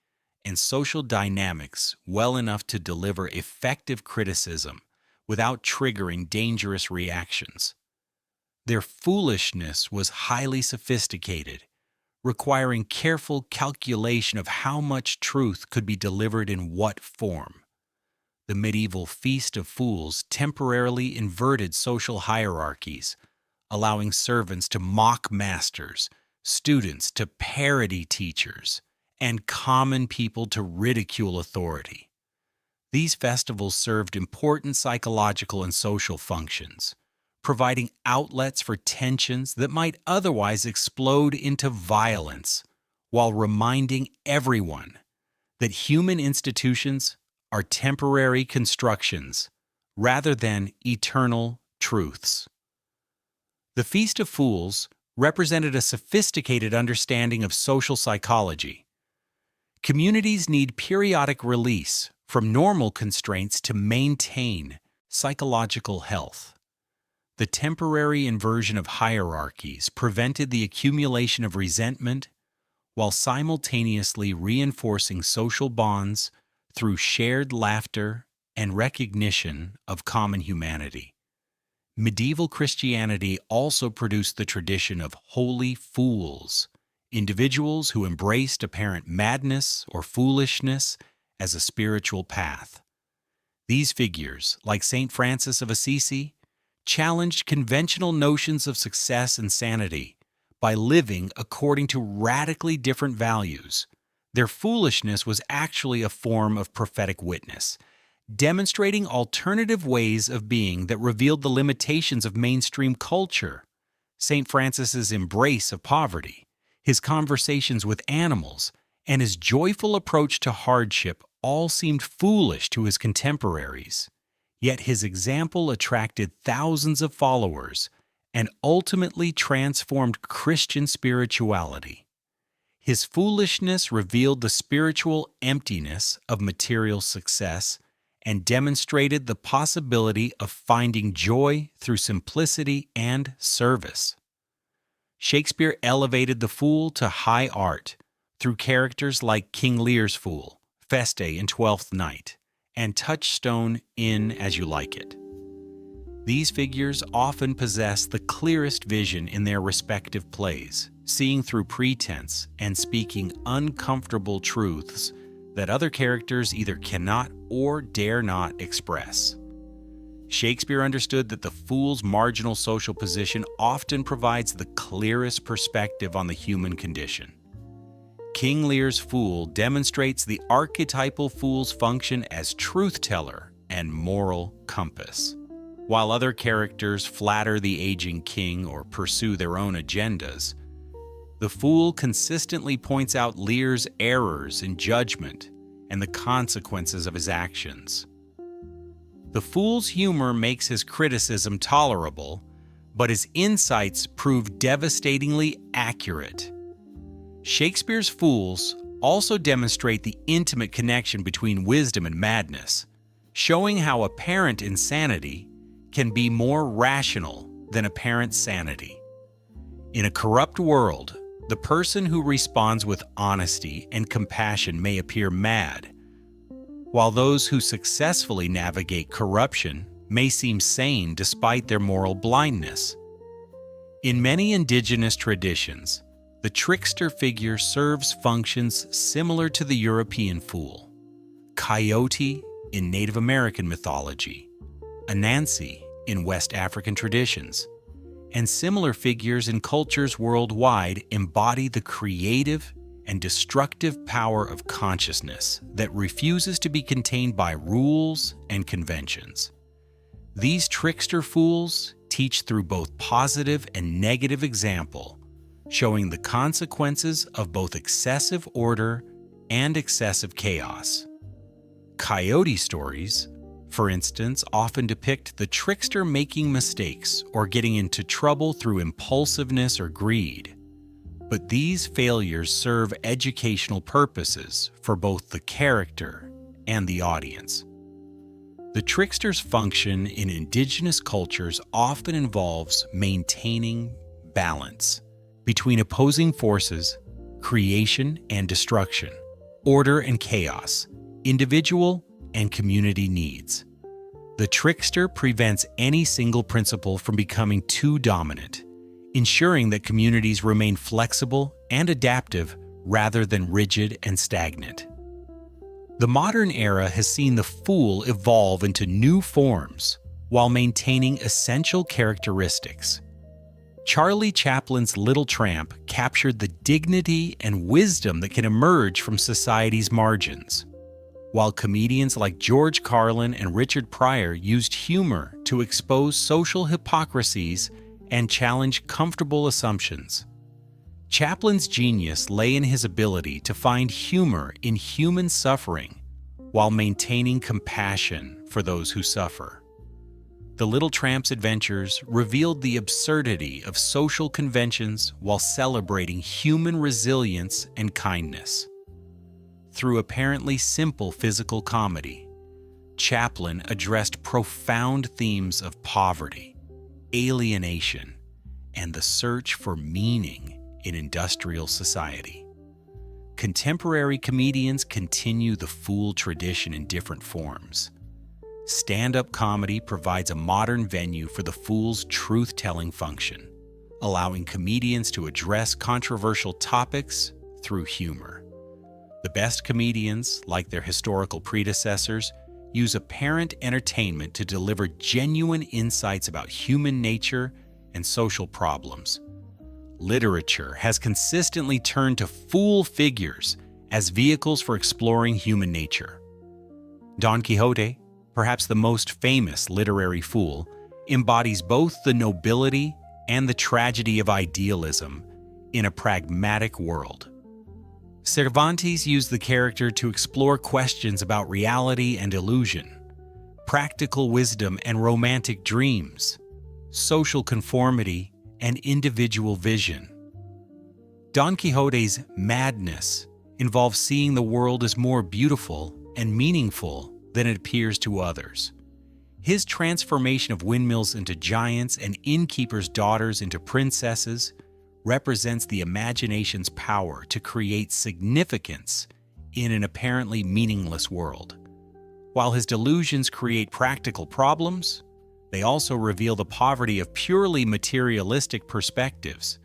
and social dynamics well enough to deliver effective criticism without triggering dangerous reactions. Their foolishness was highly sophisticated, requiring careful calculation of how much truth could be delivered in what form. The medieval Feast of Fools temporarily inverted social hierarchies, allowing servants to mock masters, students to parody teachers, and common people to ridicule authority. These festivals served important psychological and social functions, providing outlets for tensions that might otherwise explode into violence, while reminding everyone that human institutions are temporary constructions rather than eternal truths. The Feast of Fools represented a sophisticated understanding of social psychology. Communities need periodic release from normal constraints to maintain psychological health. The temporary inversion of hierarchies prevented the accumulation of resentment while simultaneously reinforcing social bonds through shared laughter and recognition of common humanity. Medieval Christianity also produced the tradition of holy fools, individuals who embraced apparent madness or foolishness as a spiritual path. These figures, like Saint Francis of Assisi, challenged conventional notions of success and sanity by living according to radically different values. Their foolishness was actually a form of prophetic witness, demonstrating alternative ways of being that revealed the limitations of mainstream culture. St. Francis's embrace of poverty, his conversations with animals, and his joyful approach to hardship all seemed foolish to his contemporaries. Yet his example attracted thousands of followers and ultimately transformed Christian spirituality. His foolishness revealed the spiritual emptiness of material success and demonstrated the possibility of finding joy through simplicity and service. Shakespeare elevated the fool to high art through characters like King Lear's fool, Feste in Twelfth Night, and Touchstone in As You Like It. These figures often possess the clearest vision in their respective plays, seeing through pretense and speaking uncomfortable truths that other characters either cannot or dare not express. Shakespeare understood that the fool's marginal social position often provides the clearest perspective on the human condition. King Lear's fool demonstrates the archetypal fool's function as truth-teller and moral compass. While other characters flatter the aging king or pursue their own agendas, the fool consistently points out Lear's errors in judgment and the consequences of his actions. The fool's humor makes his criticism tolerable, but his insights prove devastatingly accurate. Shakespeare's fools also demonstrate the intimate connection between wisdom and madness, showing how apparent insanity can be more rational than apparent sanity. In a corrupt world, the person who responds with honesty and compassion may appear mad, while those who successfully navigate corruption may seem sane despite their moral blindness. In many indigenous traditions, the trickster figure serves functions similar to the European fool. Coyote in Native American mythology, Anansi in West African traditions, and similar figures in cultures worldwide embody the creative and destructive power of consciousness that refuses to be contained by rules and conventions. These trickster fools teach through both positive and negative example, showing the consequences of both excessive order and excessive chaos. Coyote stories, for instance, often depict the trickster making mistakes or getting into trouble through impulsiveness or greed. But these failures serve educational purposes for both the character and the audience. The trickster's function in indigenous cultures often involves maintaining balance between opposing forces, creation and destruction, order and chaos, individual and community needs. The trickster prevents any single principle from becoming too dominant, ensuring that communities remain flexible and adaptive rather than rigid and stagnant. The modern era has seen the fool evolve into new forms while maintaining essential characteristics. Charlie Chaplin's Little Tramp captured the dignity and wisdom that can emerge from society's margins, while comedians like George Carlin and Richard Pryor used humor to expose social hypocrisies and challenge comfortable assumptions. Chaplin's genius lay in his ability to find humor in human suffering while maintaining compassion for those who suffer. The Little Tramp's adventures revealed the absurdity of social conventions while celebrating human resilience and kindness. Through apparently simple physical comedy, Chaplin addressed profound themes of poverty, alienation, and the search for meaning in industrial society. Contemporary comedians continue the fool tradition in different forms. Stand-up comedy provides a modern venue for the fool's truth-telling function, allowing comedians to address controversial topics through humor. The best comedians, like their historical predecessors, use apparent entertainment to deliver genuine insights about human nature and social problems. Literature has consistently turned to fool figures as vehicles for exploring human nature. Don Quixote, perhaps the most famous literary fool, embodies both the nobility and the tragedy of idealism in a pragmatic world. Cervantes used the character to explore questions about reality and illusion, practical wisdom and romantic dreams, social conformity and individual vision. Don Quixote's madness involves seeing the world as more beautiful and meaningful than it appears to others. His transformation of windmills into giants and innkeepers' daughters into princesses represents the imagination's power to create significance in an apparently meaningless world. While his delusions create practical problems, they also reveal the poverty of purely materialistic perspectives.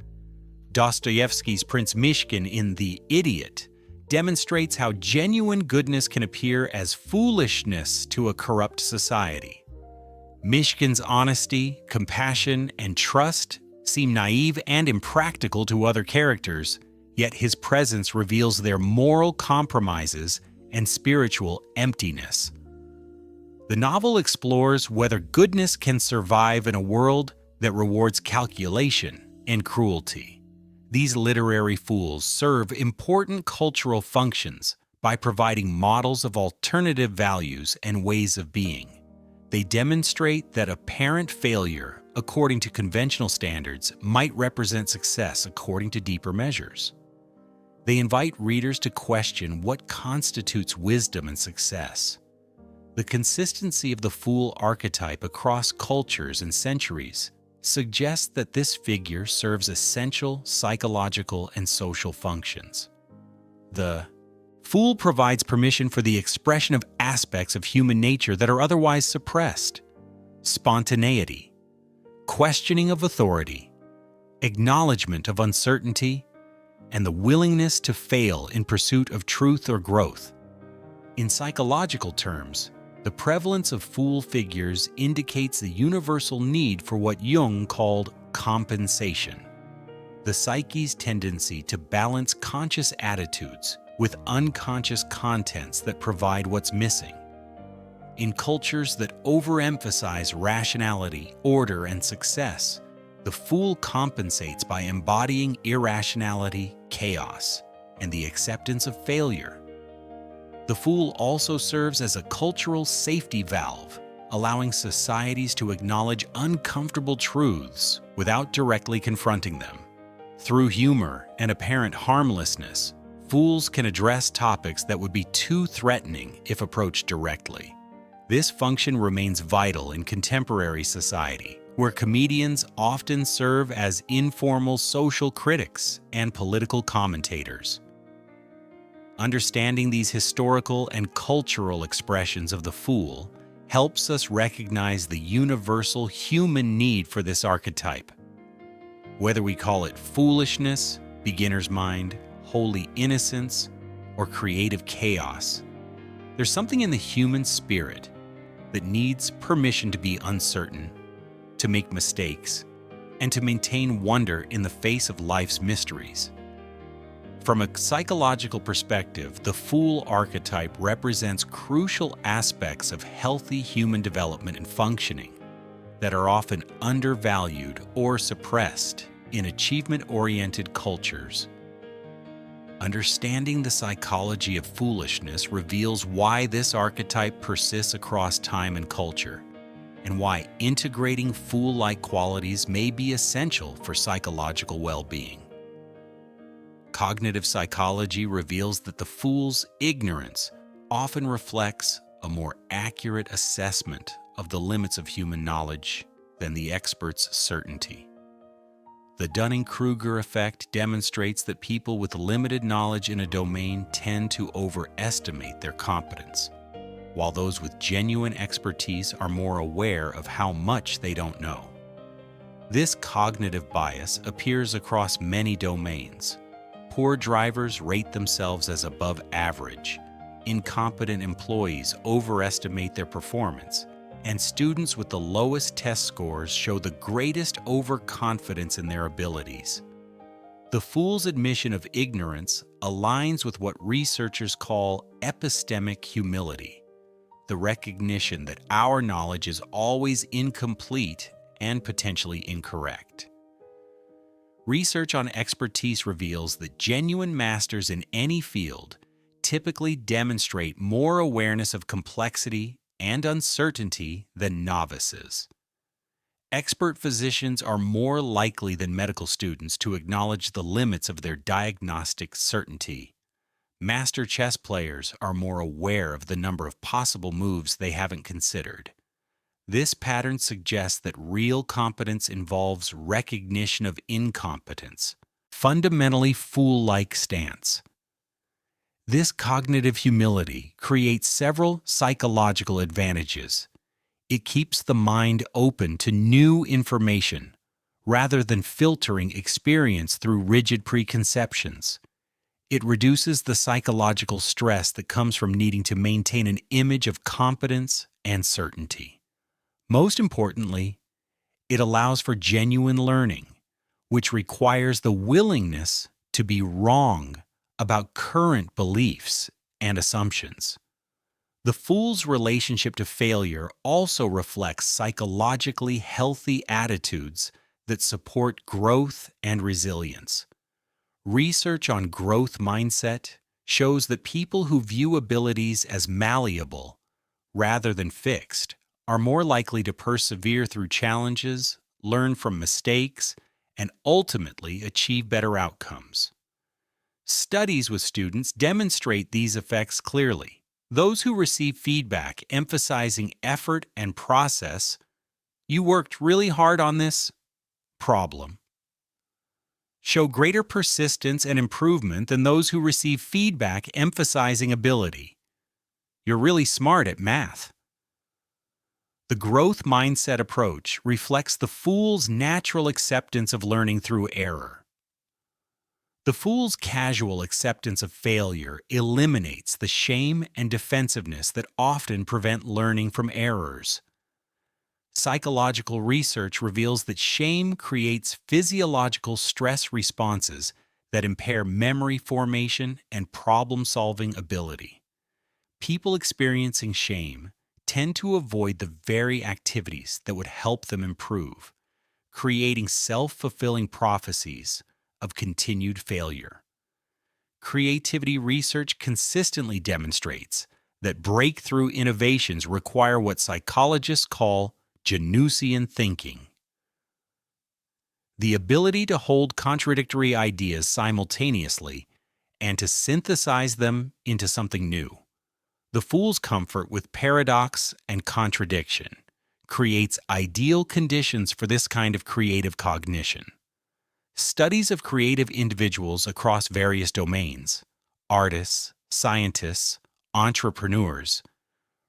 Dostoevsky's Prince Mishkin in The Idiot demonstrates how genuine goodness can appear as foolishness to a corrupt society. Mishkin's honesty, compassion, and trust seem naive and impractical to other characters, yet his presence reveals their moral compromises and spiritual emptiness. The novel explores whether goodness can survive in a world that rewards calculation and cruelty. These literary fools serve important cultural functions by providing models of alternative values and ways of being. They demonstrate that apparent failure, according to conventional standards, might represent success according to deeper measures. They invite readers to question what constitutes wisdom and success. The consistency of the fool archetype across cultures and centuries suggests that this figure serves essential psychological and social functions. The fool provides permission for the expression of aspects of human nature that are otherwise suppressed: spontaneity, questioning of authority, acknowledgement of uncertainty, and the willingness to fail in pursuit of truth or growth. In psychological terms, the prevalence of fool figures indicates the universal need for what Jung called compensation, the psyche's tendency to balance conscious attitudes with unconscious contents that provide what's missing. In cultures that overemphasize rationality, order, and success, the fool compensates by embodying irrationality, chaos, and the acceptance of failure. The fool also serves as a cultural safety valve, allowing societies to acknowledge uncomfortable truths without directly confronting them. Through humor and apparent harmlessness, fools can address topics that would be too threatening if approached directly. This function remains vital in contemporary society, where comedians often serve as informal social critics and political commentators. Understanding these historical and cultural expressions of the fool helps us recognize the universal human need for this archetype. Whether we call it foolishness, beginner's mind, holy innocence, or creative chaos, there's something in the human spirit that needs permission to be uncertain, to make mistakes, and to maintain wonder in the face of life's mysteries. From a psychological perspective, the fool archetype represents crucial aspects of healthy human development and functioning that are often undervalued or suppressed in achievement-oriented cultures. Understanding the psychology of foolishness reveals why this archetype persists across time and culture, and why integrating fool-like qualities may be essential for psychological well-being. Cognitive psychology reveals that the fool's ignorance often reflects a more accurate assessment of the limits of human knowledge than the expert's certainty. The Dunning-Kruger effect demonstrates that people with limited knowledge in a domain tend to overestimate their competence, while those with genuine expertise are more aware of how much they don't know. This cognitive bias appears across many domains. Poor drivers rate themselves as above average, incompetent employees overestimate their performance, and students with the lowest test scores show the greatest overconfidence in their abilities. The fool's admission of ignorance aligns with what researchers call epistemic humility, the recognition that our knowledge is always incomplete and potentially incorrect. Research on expertise reveals that genuine masters in any field typically demonstrate more awareness of complexity and uncertainty than novices. Expert physicians are more likely than medical students to acknowledge the limits of their diagnostic certainty. Master chess players are more aware of the number of possible moves they haven't considered. This pattern suggests that real competence involves recognition of incompetence, fundamentally fool-like stance. This cognitive humility creates several psychological advantages. It keeps the mind open to new information, rather than filtering experience through rigid preconceptions. It reduces the psychological stress that comes from needing to maintain an image of competence and certainty. Most importantly, it allows for genuine learning, which requires the willingness to be wrong about current beliefs and assumptions. The fool's relationship to failure also reflects psychologically healthy attitudes that support growth and resilience. Research on growth mindset shows that people who view abilities as malleable rather than fixed are more likely to persevere through challenges, learn from mistakes, and ultimately achieve better outcomes. Studies with students demonstrate these effects clearly. Those who receive feedback emphasizing effort and process, "You worked really hard on this problem," show greater persistence and improvement than those who receive feedback emphasizing ability. "You're really smart at math." The growth mindset approach reflects the fool's natural acceptance of learning through error. The fool's casual acceptance of failure eliminates the shame and defensiveness that often prevent learning from errors. Psychological research reveals that shame creates physiological stress responses that impair memory formation and problem-solving ability. People experiencing shame tend to avoid the very activities that would help them improve, creating self-fulfilling prophecies of continued failure. Creativity research consistently demonstrates that breakthrough innovations require what psychologists call Januszian thinking, the ability to hold contradictory ideas simultaneously and to synthesize them into something new. The fool's comfort with paradox and contradiction creates ideal conditions for this kind of creative cognition. Studies of creative individuals across various domains, artists, scientists, entrepreneurs,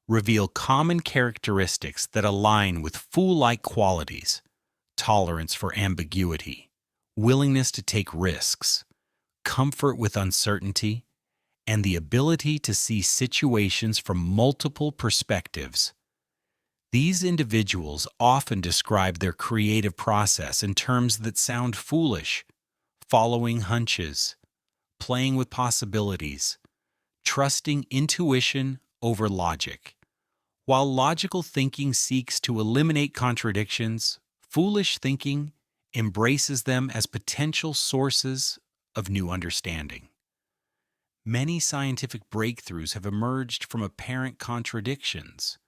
reveal common characteristics that align with fool-like qualities: tolerance for ambiguity, willingness to take risks, comfort with uncertainty, and the ability to see situations from multiple perspectives. These individuals often describe their creative process in terms that sound foolish: following hunches, playing with possibilities, trusting intuition over logic. While logical thinking seeks to eliminate contradictions, foolish thinking embraces them as potential sources of new understanding. Many scientific breakthroughs have emerged from apparent contradictions: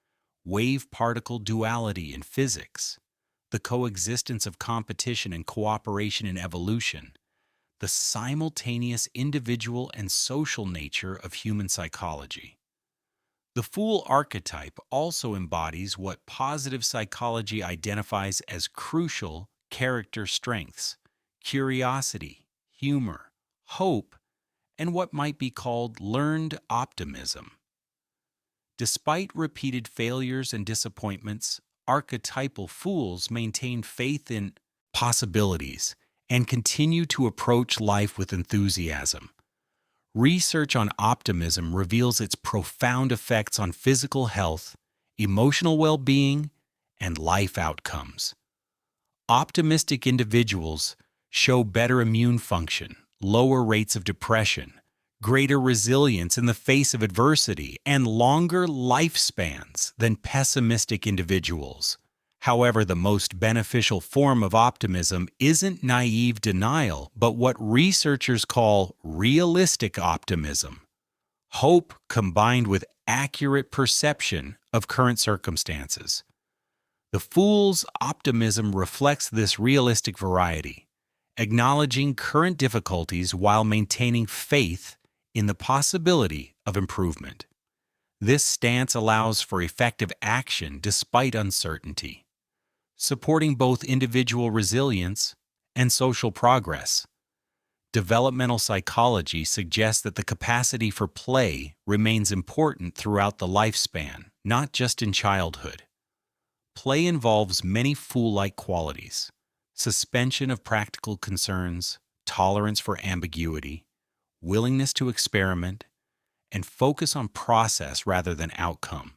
wave-particle duality in physics, the coexistence of competition and cooperation in evolution, the simultaneous individual and social nature of human psychology. The fool archetype also embodies what positive psychology identifies as crucial character strengths: curiosity, humor, hope, and what might be called learned optimism. Despite repeated failures and disappointments, archetypal fools maintain faith in possibilities and continue to approach life with enthusiasm. Research on optimism reveals its profound effects on physical health, emotional well-being, and life outcomes. Optimistic individuals show better immune function, lower rates of depression, greater resilience in the face of adversity, and longer lifespans than pessimistic individuals. However, the most beneficial form of optimism isn't naive denial, but what researchers call realistic optimism. Hope combined with accurate perception of current circumstances. The fool's optimism reflects this realistic variety, acknowledging current difficulties while maintaining faith in the possibility of improvement. This stance allows for effective action despite uncertainty, supporting both individual resilience and social progress. Developmental psychology suggests that the capacity for play remains important throughout the lifespan, not just in childhood. Play involves many fool-like qualities: suspension of practical concerns, tolerance for ambiguity, willingness to experiment, and focus on process rather than outcome.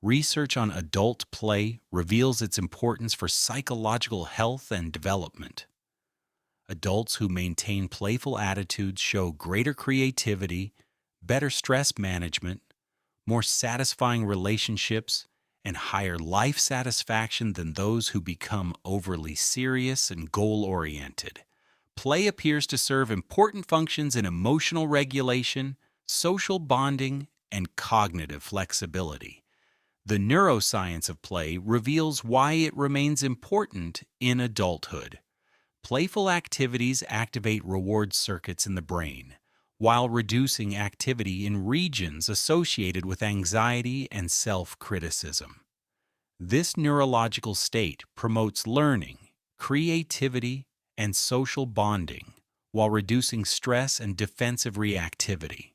Research on adult play reveals its importance for psychological health and development. Adults who maintain playful attitudes show greater creativity, better stress management, more satisfying relationships, and higher life satisfaction than those who become overly serious and goal-oriented. Play appears to serve important functions in emotional regulation, social bonding, and cognitive flexibility. The neuroscience of play reveals why it remains important in adulthood. Playful activities activate reward circuits in the brain, while reducing activity in regions associated with anxiety and self-criticism. This neurological state promotes learning, creativity, and social bonding, while reducing stress and defensive reactivity.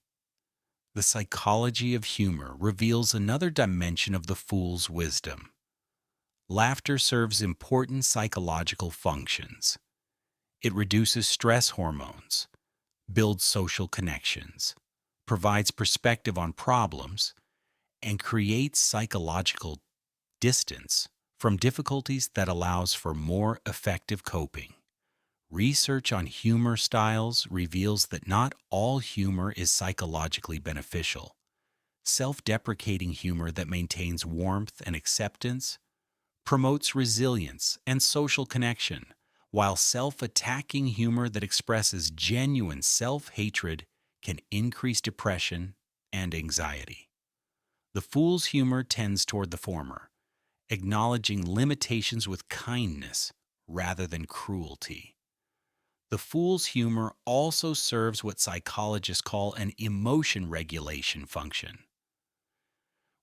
The psychology of humor reveals another dimension of the fool's wisdom. Laughter serves important psychological functions. It reduces stress hormones, builds social connections, provides perspective on problems, and creates psychological distance from difficulties that allows for more effective coping. Research on humor styles reveals that not all humor is psychologically beneficial. Self-deprecating humor that maintains warmth and acceptance promotes resilience and social connection, while self-attacking humor that expresses genuine self-hatred can increase depression and anxiety. The fool's humor tends toward the former, acknowledging limitations with kindness rather than cruelty. The fool's humor also serves what psychologists call an emotion regulation function.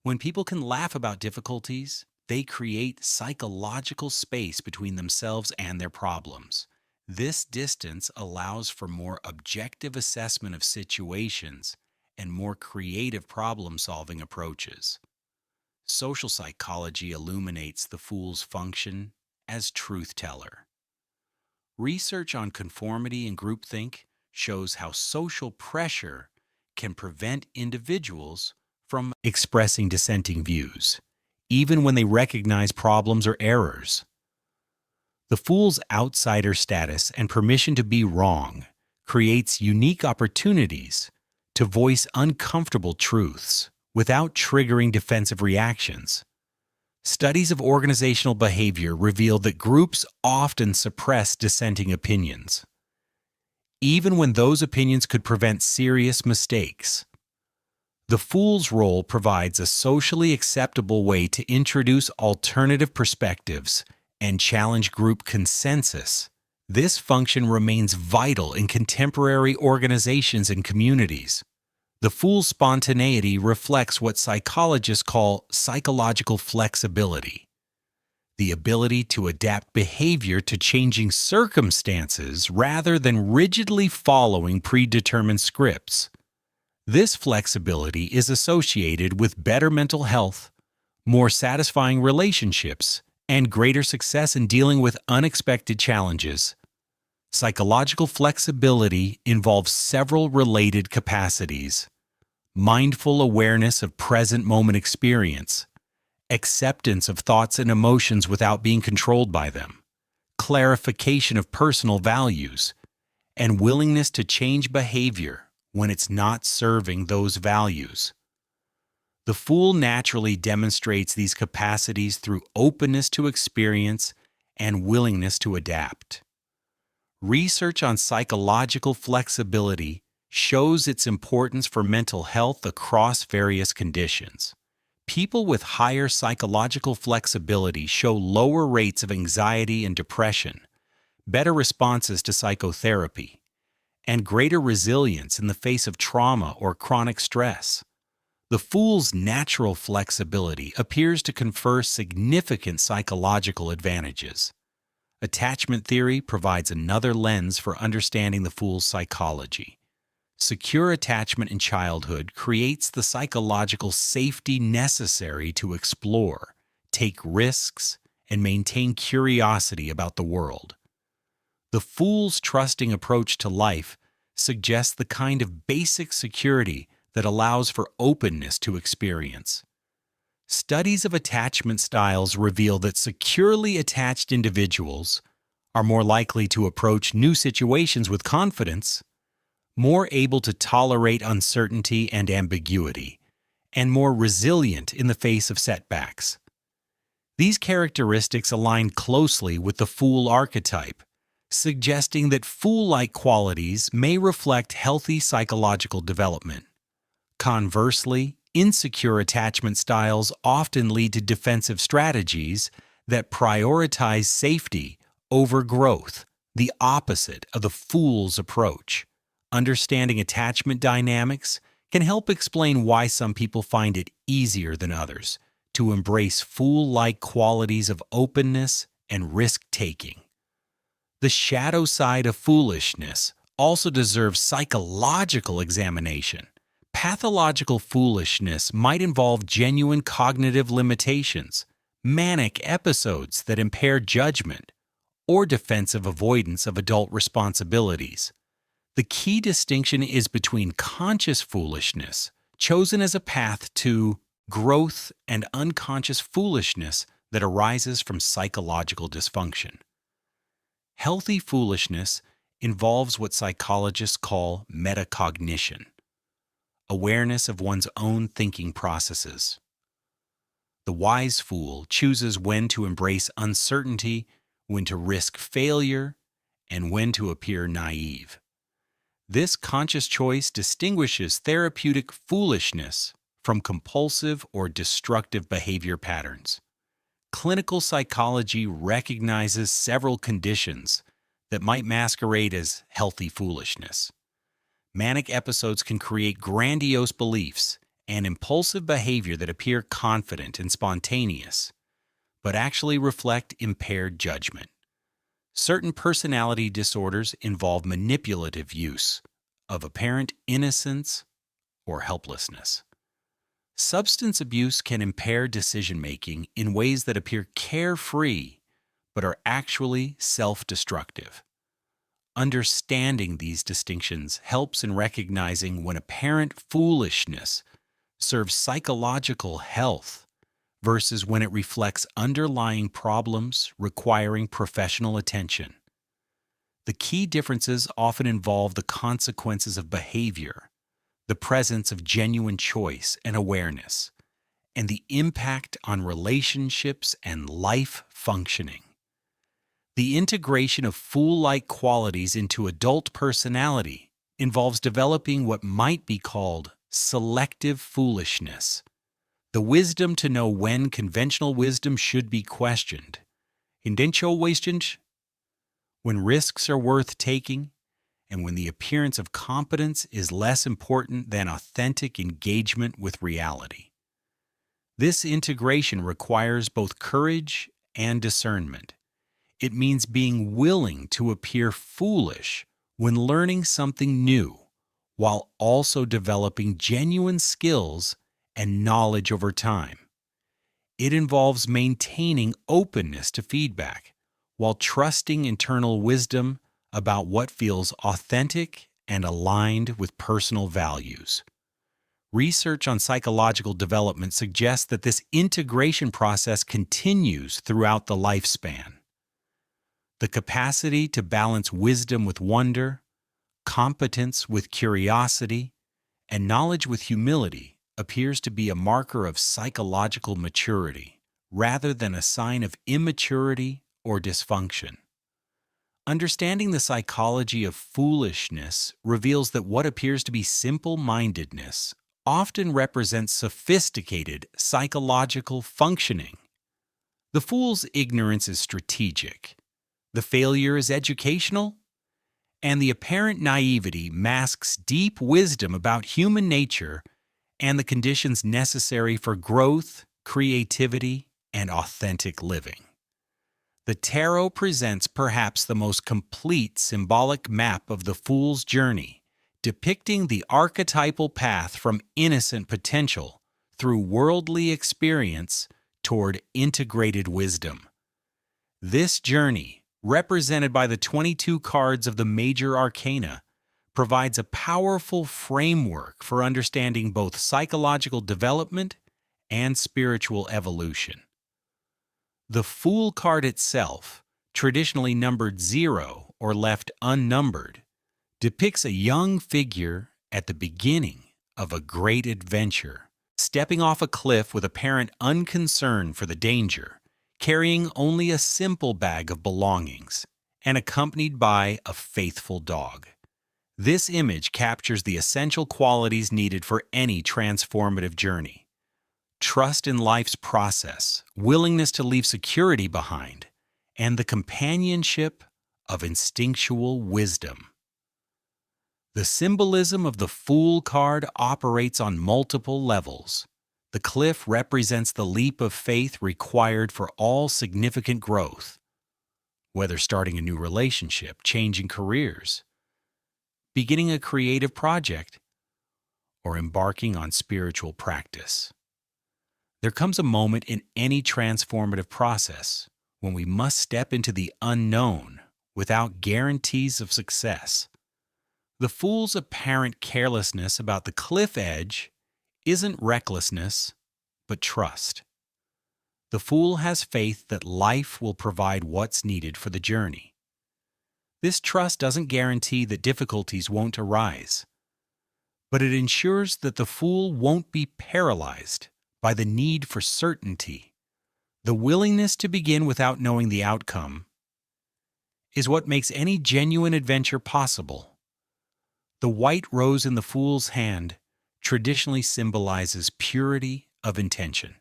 When people can laugh about difficulties, they create psychological space between themselves and their problems. This distance allows for more objective assessment of situations and more creative problem-solving approaches. Social psychology illuminates the fool's function as truth-teller. Research on conformity and groupthink shows how social pressure can prevent individuals from expressing dissenting views, even when they recognize problems or errors. The fool's outsider status and permission to be wrong creates unique opportunities to voice uncomfortable truths without triggering defensive reactions. Studies of organizational behavior reveal that groups often suppress dissenting opinions, even when those opinions could prevent serious mistakes. The fool's role provides a socially acceptable way to introduce alternative perspectives and challenge group consensus. This function remains vital in contemporary organizations and communities. The fool's spontaneity reflects what psychologists call psychological flexibility, the ability to adapt behavior to changing circumstances rather than rigidly following predetermined scripts. This flexibility is associated with better mental health, more satisfying relationships, and greater success in dealing with unexpected challenges. Psychological flexibility involves several related capacities: mindful awareness of present moment experience, acceptance of thoughts and emotions without being controlled by them, clarification of personal values, and willingness to change behavior when it's not serving those values. The fool naturally demonstrates these capacities through openness to experience and willingness to adapt. Research on psychological flexibility shows its importance for mental health across various conditions. People with higher psychological flexibility show lower rates of anxiety and depression, better responses to psychotherapy, and greater resilience in the face of trauma or chronic stress. The fool's natural flexibility appears to confer significant psychological advantages. Attachment theory provides another lens for understanding the fool's psychology. Secure attachment in childhood creates the psychological safety necessary to explore, take risks, and maintain curiosity about the world. The fool's trusting approach to life suggests the kind of basic security that allows for openness to experience. Studies of attachment styles reveal that securely attached individuals are more likely to approach new situations with confidence, more able to tolerate uncertainty and ambiguity, and more resilient in the face of setbacks. These characteristics align closely with the fool archetype, suggesting that fool-like qualities may reflect healthy psychological development. Conversely, insecure attachment styles often lead to defensive strategies that prioritize safety over growth, the opposite of the fool's approach. Understanding attachment dynamics can help explain why some people find it easier than others to embrace fool-like qualities of openness and risk-taking. The shadow side of foolishness also deserves psychological examination. Pathological foolishness might involve genuine cognitive limitations, manic episodes that impair judgment, or defensive avoidance of adult responsibilities. The key distinction is between conscious foolishness, chosen as a path to growth, and unconscious foolishness that arises from psychological dysfunction. Healthy foolishness involves what psychologists call metacognition, awareness of one's own thinking processes. The wise fool chooses when to embrace uncertainty, when to risk failure, and when to appear naive. This conscious choice distinguishes therapeutic foolishness from compulsive or destructive behavior patterns. Clinical psychology recognizes several conditions that might masquerade as healthy foolishness. Manic episodes can create grandiose beliefs and impulsive behavior that appear confident and spontaneous, but actually reflect impaired judgment. Certain personality disorders involve manipulative use of apparent innocence or helplessness. Substance abuse can impair decision-making in ways that appear carefree but are actually self-destructive. Understanding these distinctions helps in recognizing when apparent foolishness serves psychological health versus when it reflects underlying problems requiring professional attention. The key differences often involve the consequences of behavior, the presence of genuine choice and awareness, and the impact on relationships and life functioning. The integration of fool-like qualities into adult personality involves developing what might be called selective foolishness, the wisdom to know when conventional wisdom should be questioned, when risks are worth taking, and when the appearance of competence is less important than authentic engagement with reality. This integration requires both courage and discernment. It means being willing to appear foolish when learning something new, while also developing genuine skills and knowledge over time. It involves maintaining openness to feedback, while trusting internal wisdom about what feels authentic and aligned with personal values. Research on psychological development suggests that this integration process continues throughout the lifespan. The capacity to balance wisdom with wonder, competence with curiosity, and knowledge with humility appears to be a marker of psychological maturity rather than a sign of immaturity or dysfunction. Understanding the psychology of foolishness reveals that what appears to be simple-mindedness often represents sophisticated psychological functioning. The fool's ignorance is strategic, the failure is educational, and the apparent naivety masks deep wisdom about human nature and the conditions necessary for growth, creativity, and authentic living. The tarot presents perhaps the most complete symbolic map of the fool's journey, depicting the archetypal path from innocent potential through worldly experience toward integrated wisdom. This journey, represented by the 22 cards of the major arcana, provides a powerful framework for understanding both psychological development and spiritual evolution. The Fool card itself, traditionally numbered 0 or left unnumbered, depicts a young figure at the beginning of a great adventure, stepping off a cliff with apparent unconcern for the danger, carrying only a simple bag of belongings, and accompanied by a faithful dog. This image captures the essential qualities needed for any transformative journey: trust in life's process, willingness to leave security behind, and the companionship of instinctual wisdom. The symbolism of the Fool card operates on multiple levels. The cliff represents the leap of faith required for all significant growth, whether starting a new relationship, changing careers, beginning a creative project, or embarking on spiritual practice. There comes a moment in any transformative process when we must step into the unknown without guarantees of success. The fool's apparent carelessness about the cliff edge isn't recklessness, but trust. The fool has faith that life will provide what's needed for the journey. This trust doesn't guarantee that difficulties won't arise, but it ensures that the fool won't be paralyzed by the need for certainty. The willingness to begin without knowing the outcome is what makes any genuine adventure possible. The white rose in the fool's hand traditionally symbolizes purity of intention.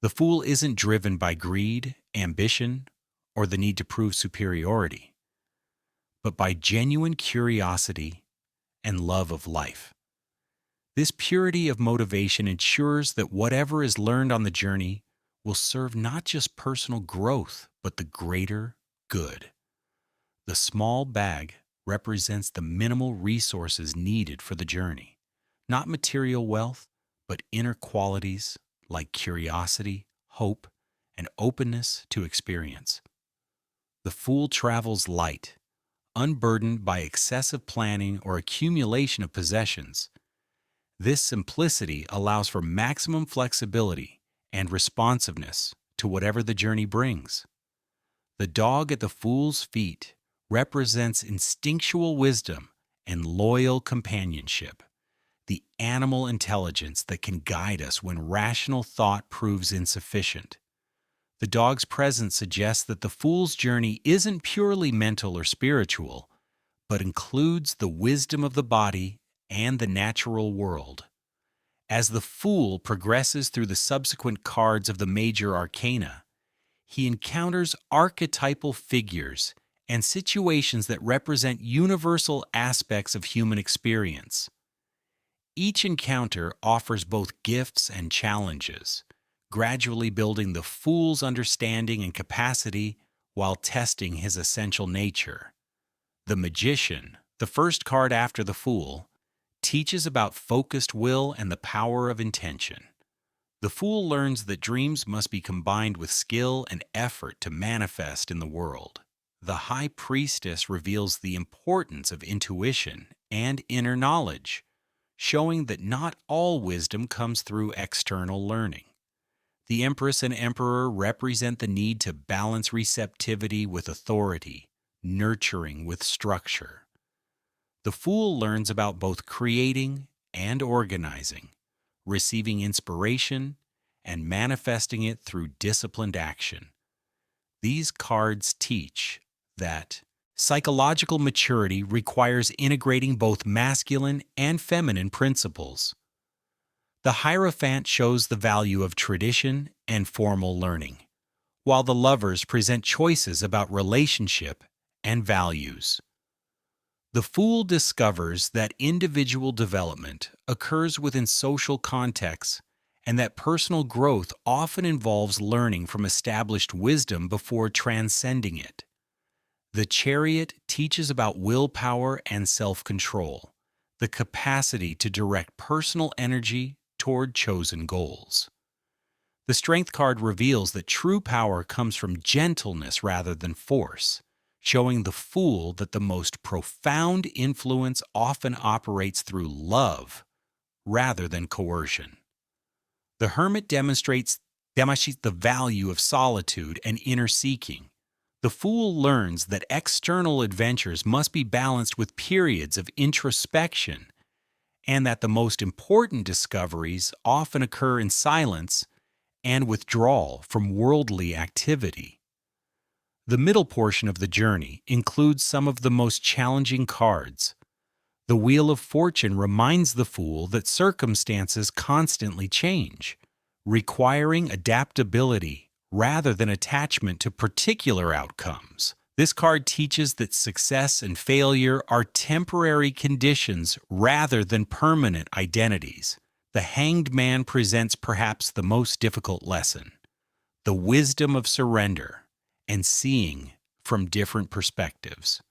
The fool isn't driven by greed, ambition, or the need to prove superiority, but by genuine curiosity and love of life. This purity of motivation ensures that whatever is learned on the journey will serve not just personal growth, but the greater good. The small bag represents the minimal resources needed for the journey, not material wealth, but inner qualities like curiosity, hope, and openness to experience. The fool travels light, unburdened by excessive planning or accumulation of possessions. This simplicity allows for maximum flexibility and responsiveness to whatever the journey brings. The dog at the fool's feet represents instinctual wisdom and loyal companionship, the animal intelligence that can guide us when rational thought proves insufficient. The dog's presence suggests that the fool's journey isn't purely mental or spiritual, but includes the wisdom of the body and the natural world. As the fool progresses through the subsequent cards of the major arcana, he encounters archetypal figures and situations that represent universal aspects of human experience. Each encounter offers both gifts and challenges, gradually building the fool's understanding and capacity while testing his essential nature. The Magician, the first card after the Fool, teaches about focused will and the power of intention. The Fool learns that dreams must be combined with skill and effort to manifest in the world. The High Priestess reveals the importance of intuition and inner knowledge, showing that not all wisdom comes through external learning. The Empress and Emperor represent the need to balance receptivity with authority, nurturing with structure. The Fool learns about both creating and organizing, receiving inspiration, and manifesting it through disciplined action. These cards teach that psychological maturity requires integrating both masculine and feminine principles. The Hierophant shows the value of tradition and formal learning, while the Lovers present choices about relationship and values. The Fool discovers that individual development occurs within social contexts and that personal growth often involves learning from established wisdom before transcending it. The Chariot teaches about willpower and self-control, the capacity to direct personal energy toward chosen goals. The Strength card reveals that true power comes from gentleness rather than force, showing the Fool that the most profound influence often operates through love rather than coercion. The Hermit demonstrates the value of solitude and inner seeking. The Fool learns that external adventures must be balanced with periods of introspection, and that the most important discoveries often occur in silence and withdrawal from worldly activity. The middle portion of the journey includes some of the most challenging cards. The Wheel of Fortune reminds the Fool that circumstances constantly change, requiring adaptability rather than attachment to particular outcomes. This card teaches that success and failure are temporary conditions rather than permanent identities. The Hanged Man presents perhaps the most difficult lesson: the wisdom of surrender and seeing from different perspectives.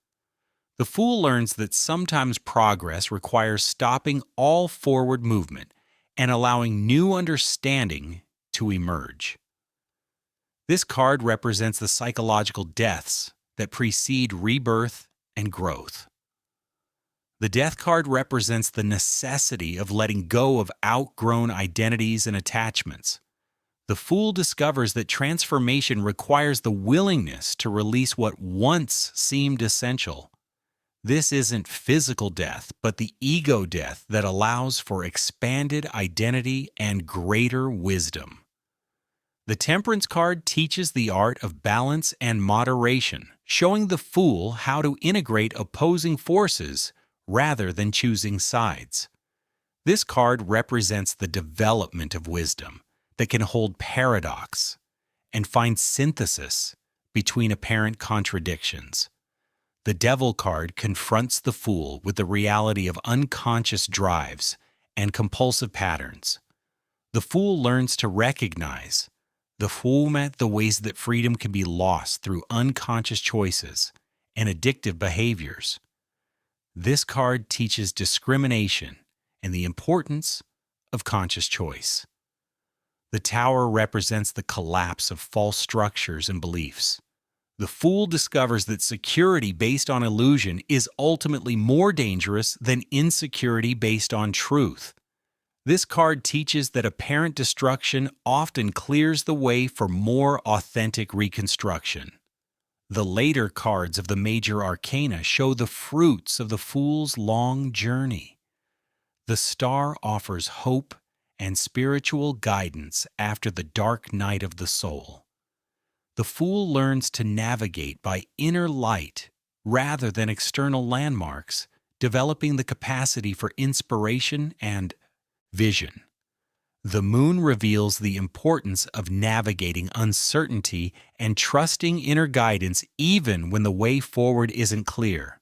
The Fool learns that sometimes progress requires stopping all forward movement and allowing new understanding to emerge. This card represents the psychological deaths that precede rebirth and growth. The Death card represents the necessity of letting go of outgrown identities and attachments. The Fool discovers that transformation requires the willingness to release what once seemed essential. This isn't physical death, but the ego death that allows for expanded identity and greater wisdom. The Temperance card teaches the art of balance and moderation, showing the Fool how to integrate opposing forces rather than choosing sides. This card represents the development of wisdom that can hold paradox and find synthesis between apparent contradictions. The Devil card confronts the Fool with the reality of unconscious drives and compulsive patterns. The Fool learns to recognize the ways that freedom can be lost through unconscious choices and addictive behaviors. This card teaches discrimination and the importance of conscious choice. The Tower represents the collapse of false structures and beliefs. The Fool discovers that security based on illusion is ultimately more dangerous than insecurity based on truth. This card teaches that apparent destruction often clears the way for more authentic reconstruction. The later cards of the major arcana show the fruits of the Fool's long journey. The Star offers hope and spiritual guidance after the dark night of the soul. The Fool learns to navigate by inner light rather than external landmarks, developing the capacity for inspiration and vision. The Moon reveals the importance of navigating uncertainty and trusting inner guidance even when the way forward isn't clear.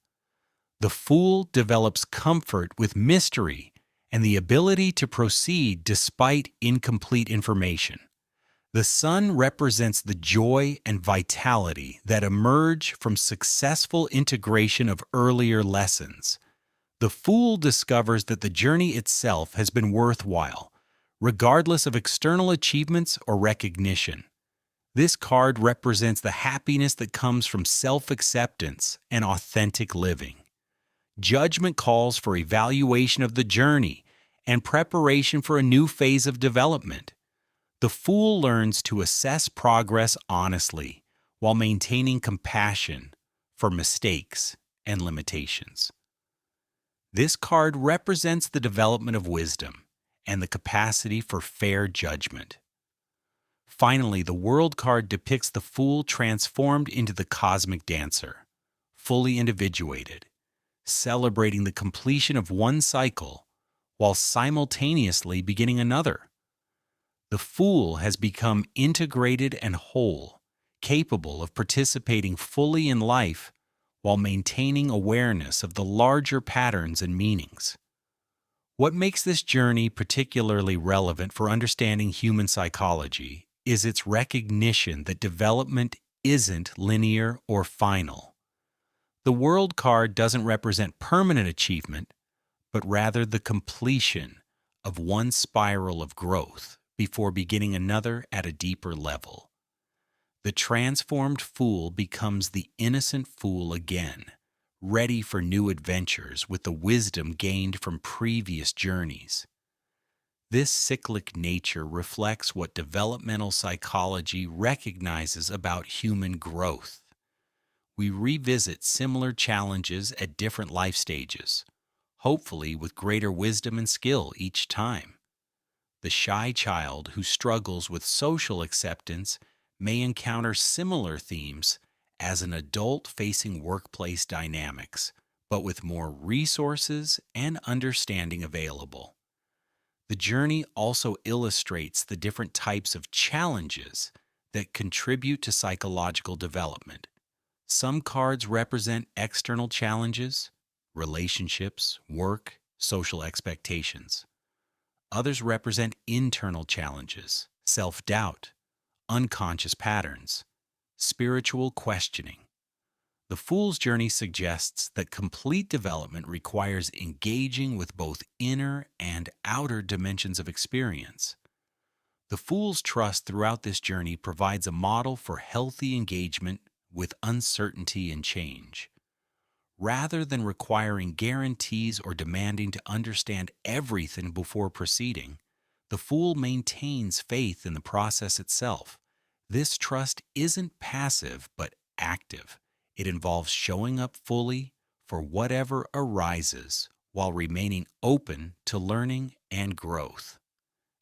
The Fool develops comfort with mystery and the ability to proceed despite incomplete information. The Sun represents the joy and vitality that emerge from successful integration of earlier lessons. The Fool discovers that the journey itself has been worthwhile, regardless of external achievements or recognition. This card represents the happiness that comes from self-acceptance and authentic living. Judgment calls for evaluation of the journey and preparation for a new phase of development. The Fool learns to assess progress honestly while maintaining compassion for mistakes and limitations. This card represents the development of wisdom and the capacity for fair judgment. Finally, the World card depicts the Fool transformed into the cosmic dancer, fully individuated, celebrating the completion of one cycle while simultaneously beginning another. The Fool has become integrated and whole, capable of participating fully in life while maintaining awareness of the larger patterns and meanings. What makes this journey particularly relevant for understanding human psychology is its recognition that development isn't linear or final. The World card doesn't represent permanent achievement, but rather the completion of one spiral of growth before beginning another at a deeper level. The transformed fool becomes the innocent fool again, ready for new adventures with the wisdom gained from previous journeys. This cyclic nature reflects what developmental psychology recognizes about human growth. We revisit similar challenges at different life stages, hopefully with greater wisdom and skill each time. The shy child who struggles with social acceptance may encounter similar themes as an adult facing workplace dynamics, but with more resources and understanding available. The journey also illustrates the different types of challenges that contribute to psychological development. Some cards represent external challenges, relationships, work, social expectations. Others represent internal challenges, self-doubt, unconscious patterns, spiritual questioning. The Fool's journey suggests that complete development requires engaging with both inner and outer dimensions of experience. The Fool's trust throughout this journey provides a model for healthy engagement with uncertainty and change. Rather than requiring guarantees or demanding to understand everything before proceeding, the Fool maintains faith in the process itself. This trust isn't passive but active. It involves showing up fully for whatever arises while remaining open to learning and growth.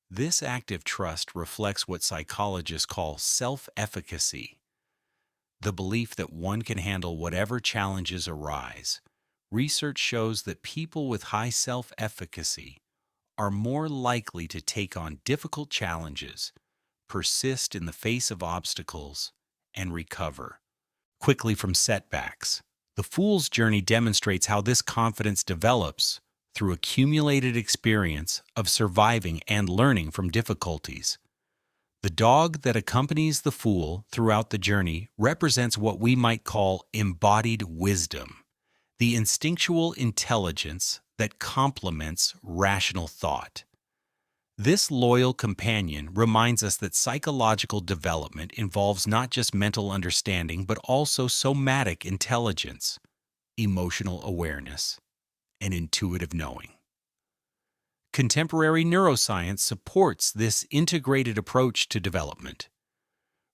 This active trust reflects what psychologists call self-efficacy, the belief that one can handle whatever challenges arise. Research shows that people with high self-efficacy are more likely to take on difficult challenges, persist in the face of obstacles, and recover quickly from setbacks. The Fool's journey demonstrates how this confidence develops through accumulated experience of surviving and learning from difficulties. The dog that accompanies the Fool throughout the journey represents what we might call embodied wisdom, the instinctual intelligence that complements rational thought. This loyal companion reminds us that psychological development involves not just mental understanding but also somatic intelligence, emotional awareness, and intuitive knowing. Contemporary neuroscience supports this integrated approach to development.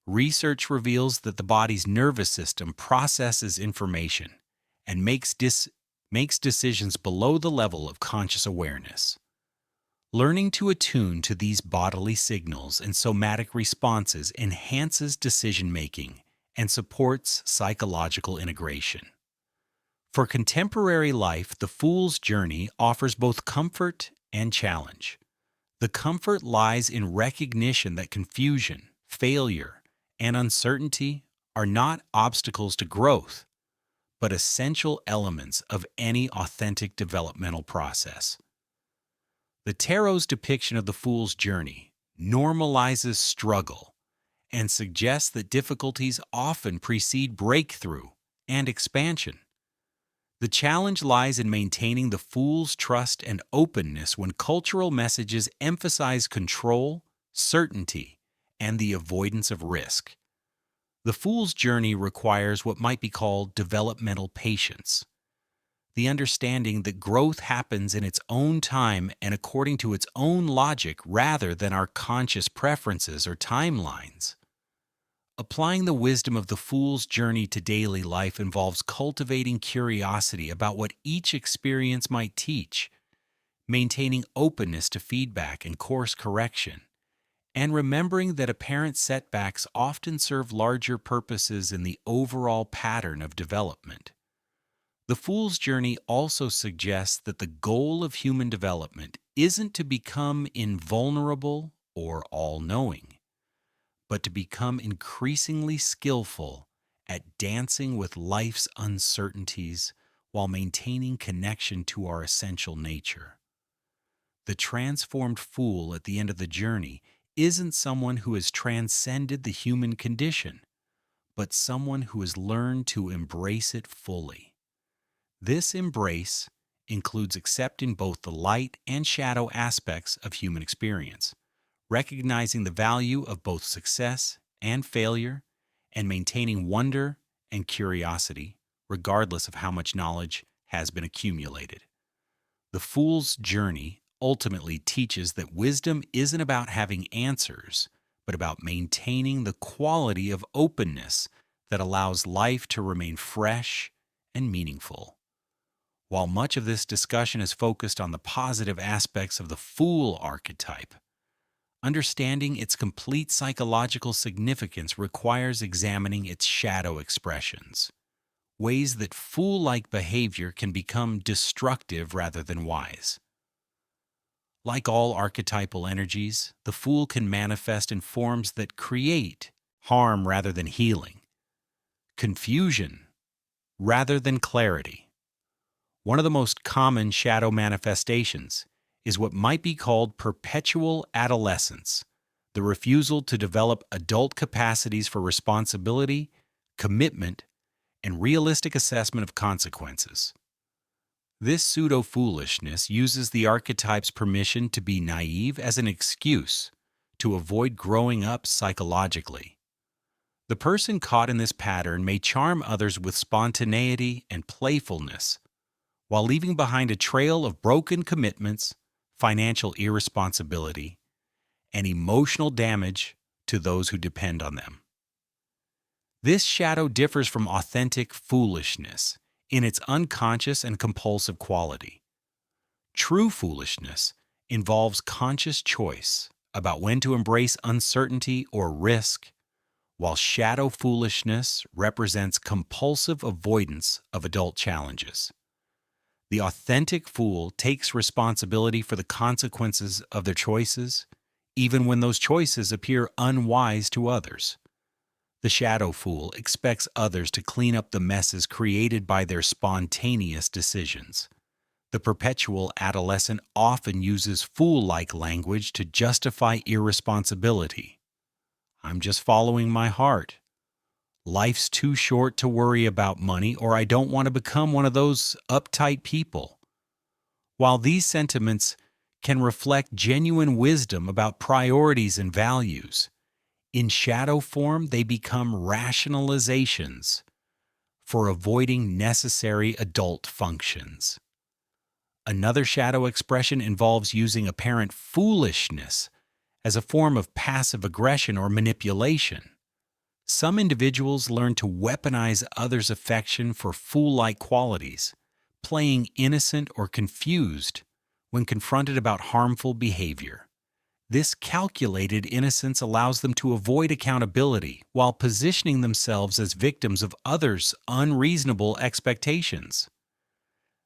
Research reveals that the body's nervous system processes information and makes decisions below the level of conscious awareness. Learning to attune to these bodily signals and somatic responses enhances decision-making and supports psychological integration. For contemporary life, the Fool's journey offers both comfort and challenge. The comfort lies in recognition that confusion, failure, and uncertainty are not obstacles to growth, but essential elements of any authentic developmental process. The Tarot's depiction of the Fool's journey normalizes struggle and suggests that difficulties often precede breakthrough and expansion. The challenge lies in maintaining the Fool's trust and openness when cultural messages emphasize control, certainty, and the avoidance of risk. The Fool's journey requires what might be called developmental patience, the understanding that growth happens in its own time and according to its own logic rather than our conscious preferences or timelines. Applying the wisdom of the Fool's journey to daily life involves cultivating curiosity about what each experience might teach, maintaining openness to feedback and course correction, and remembering that apparent setbacks often serve larger purposes in the overall pattern of development. The Fool's Journey also suggests that the goal of human development isn't to become invulnerable or all-knowing, but to become increasingly skillful at dancing with life's uncertainties while maintaining connection to our essential nature. The transformed fool at the end of the journey isn't someone who has transcended the human condition, but someone who has learned to embrace it fully. This embrace includes accepting both the light and shadow aspects of human experience, recognizing the value of both success and failure, and maintaining wonder and curiosity, regardless of how much knowledge has been accumulated. The Fool's Journey ultimately teaches that wisdom isn't about having answers, but about maintaining the quality of openness that allows life to remain fresh and meaningful. While much of this discussion is focused on the positive aspects of the fool archetype, understanding its complete psychological significance requires examining its shadow expressions, ways that fool-like behavior can become destructive rather than wise. Like all archetypal energies, the fool can manifest in forms that create harm rather than healing, confusion rather than clarity. One of the most common shadow manifestations is what might be called perpetual adolescence, the refusal to develop adult capacities for responsibility, commitment, and realistic assessment of consequences. This pseudo-foolishness uses the archetype's permission to be naive as an excuse to avoid growing up psychologically. The person caught in this pattern may charm others with spontaneity and playfulness, while leaving behind a trail of broken commitments, financial irresponsibility, and emotional damage to those who depend on them. This shadow differs from authentic foolishness in its unconscious and compulsive quality. True foolishness involves conscious choice about when to embrace uncertainty or risk, while shadow foolishness represents compulsive avoidance of adult challenges. The authentic fool takes responsibility for the consequences of their choices, even when those choices appear unwise to others. The shadow fool expects others to clean up the messes created by their spontaneous decisions. The perpetual adolescent often uses fool-like language to justify irresponsibility. I'm just following my heart. Life's too short to worry about money, or I don't want to become one of those uptight people. While these sentiments can reflect genuine wisdom about priorities and values, in shadow form they become rationalizations for avoiding necessary adult functions. Another shadow expression involves using apparent foolishness as a form of passive aggression or manipulation. Some individuals learn to weaponize others' affection for fool-like qualities, playing innocent or confused when confronted about harmful behavior. This calculated innocence allows them to avoid accountability while positioning themselves as victims of others' unreasonable expectations.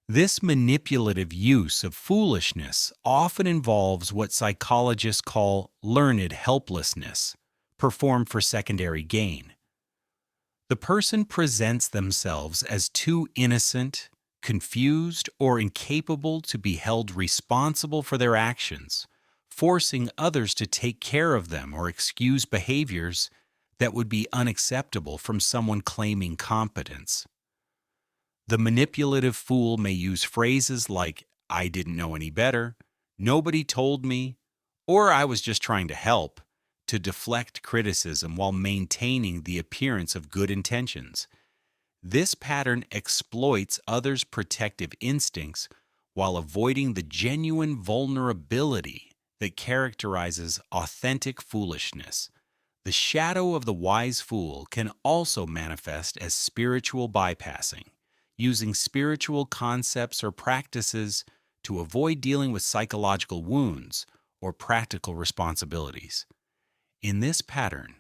This manipulative use of foolishness often involves what psychologists call learned helplessness, performed for secondary gain. The person presents themselves as too innocent, confused, or incapable to be held responsible for their actions, forcing others to take care of them or excuse behaviors that would be unacceptable from someone claiming competence. The manipulative fool may use phrases like, "I didn't know any better," "nobody told me," or "I was just trying to help," to deflect criticism while maintaining the appearance of good intentions. This pattern exploits others' protective instincts while avoiding the genuine vulnerability that characterizes authentic foolishness. The shadow of the wise fool can also manifest as spiritual bypassing, using spiritual concepts or practices to avoid dealing with psychological wounds or practical responsibilities. In this pattern,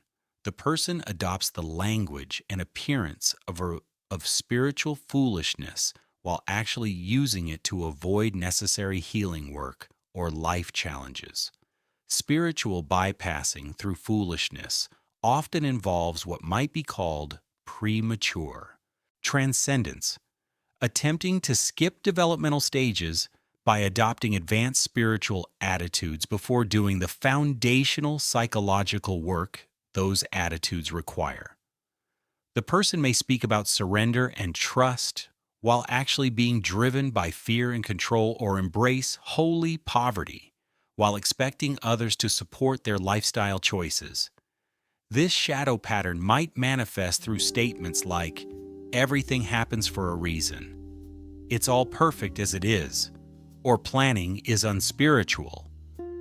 the person adopts the language and appearance of spiritual foolishness while actually using it to avoid necessary healing work or life challenges. Spiritual bypassing through foolishness often involves what might be called premature transcendence, attempting to skip developmental stages by adopting advanced spiritual attitudes before doing the foundational psychological work those attitudes require. The person may speak about surrender and trust while actually being driven by fear and control, or embrace holy poverty while expecting others to support their lifestyle choices. This shadow pattern might manifest through statements like, "Everything happens for a reason," "It's all perfect as it is," or "Planning is unspiritual."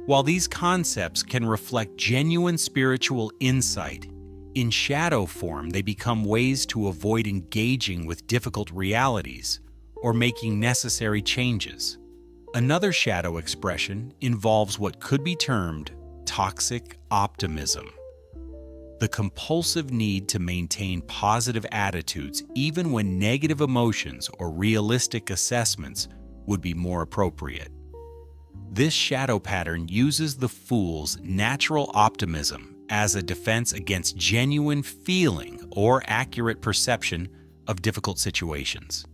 While these concepts can reflect genuine spiritual insight, in shadow form they become ways to avoid engaging with difficult realities or making necessary changes. Another shadow expression involves what could be termed toxic optimism, the compulsive need to maintain positive attitudes even when negative emotions or realistic assessments would be more appropriate. This shadow pattern uses the fool's natural optimism as a defense against genuine feeling or accurate perception of difficult situations.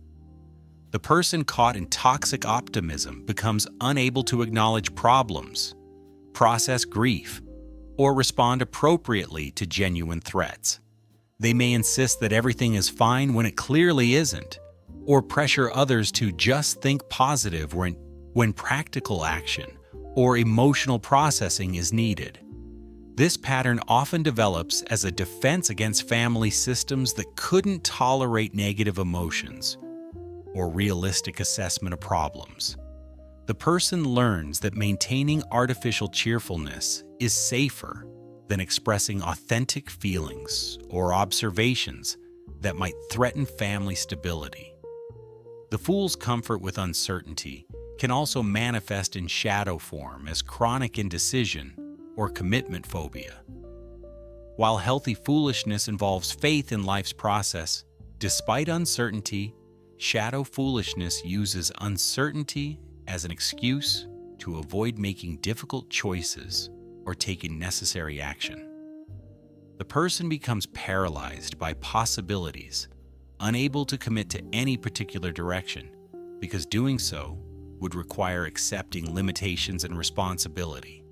The person caught in toxic optimism becomes unable to acknowledge problems, process grief, or respond appropriately to genuine threats. They may insist that everything is fine when it clearly isn't, or pressure others to just think positive when practical action or emotional processing is needed. This pattern often develops as a defense against family systems that couldn't tolerate negative emotions or realistic assessment of problems. The person learns that maintaining artificial cheerfulness is safer than expressing authentic feelings or observations that might threaten family stability. The fool's comfort with uncertainty can also manifest in shadow form as chronic indecision or commitment phobia. While healthy foolishness involves faith in life's process, despite uncertainty, shadow foolishness uses uncertainty as an excuse to avoid making difficult choices or taking necessary action. The person becomes paralyzed by possibilities, unable to commit to any particular direction, because doing so would require accepting limitations and responsibility.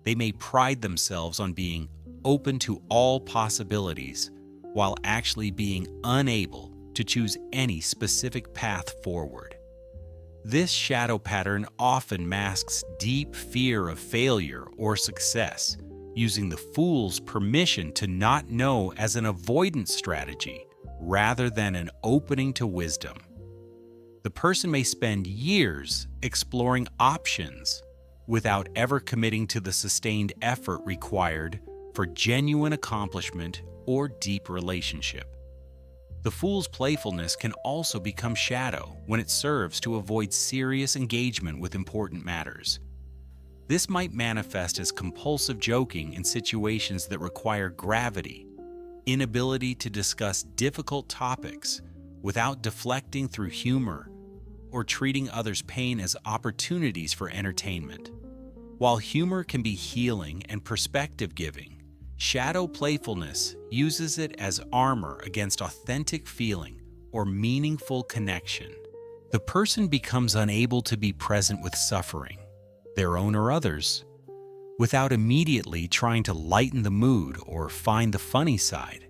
They may pride themselves on being open to all possibilities while actually being unable to choose any specific path forward. This shadow pattern often masks deep fear of failure or success, using the fool's permission to not know as an avoidance strategy rather than an opening to wisdom. The person may spend years exploring options without ever committing to the sustained effort required for genuine accomplishment or deep relationship. The fool's playfulness can also become shadow when it serves to avoid serious engagement with important matters. This might manifest as compulsive joking in situations that require gravity, inability to discuss difficult topics without deflecting through humor, or treating others' pain as opportunities for entertainment. While humor can be healing and perspective-giving, shadow playfulness uses it as armor against authentic feeling or meaningful connection. The person becomes unable to be present with suffering, their own or others, without immediately trying to lighten the mood or find the funny side.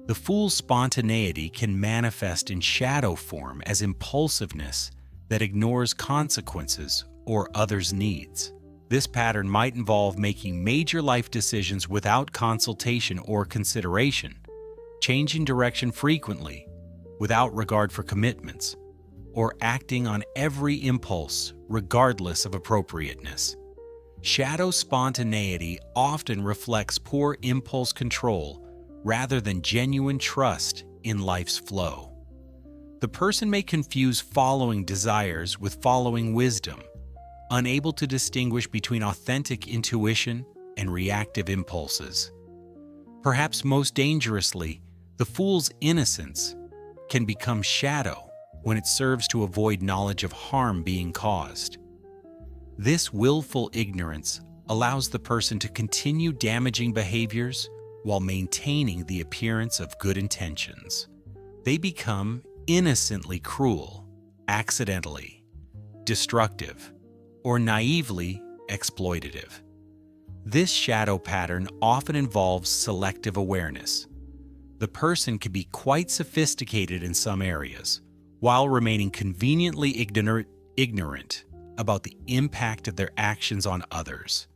The fool's spontaneity can manifest in shadow form as impulsiveness that ignores consequences or others' needs. This pattern might involve making major life decisions without consultation or consideration, changing direction frequently without regard for commitments, or acting on every impulse regardless of appropriateness. Shadow spontaneity often reflects poor impulse control rather than genuine trust in life's flow. The person may confuse following desires with following wisdom, unable to distinguish between authentic intuition and reactive impulses. Perhaps most dangerously, the fool's innocence can become shadow when it serves to avoid knowledge of harm being caused. This willful ignorance allows the person to continue damaging behaviors while maintaining the appearance of good intentions. They become innocently cruel, accidentally destructive, or naively exploitative. This shadow pattern often involves selective awareness. The person can be quite sophisticated in some areas, while remaining conveniently ignorant about the impact of their actions on others.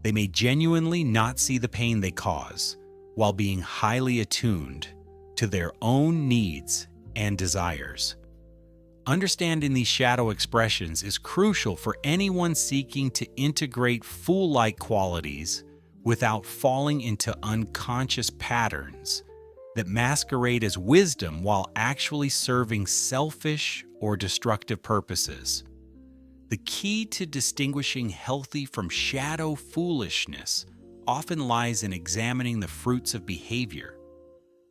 They may genuinely not see the pain they cause, while being highly attuned to their own needs and desires. Understanding these shadow expressions is crucial for anyone seeking to integrate fool-like qualities without falling into unconscious patterns that masquerade as wisdom while actually serving selfish or destructive purposes. The key to distinguishing healthy from shadow foolishness often lies in examining the fruits of behavior.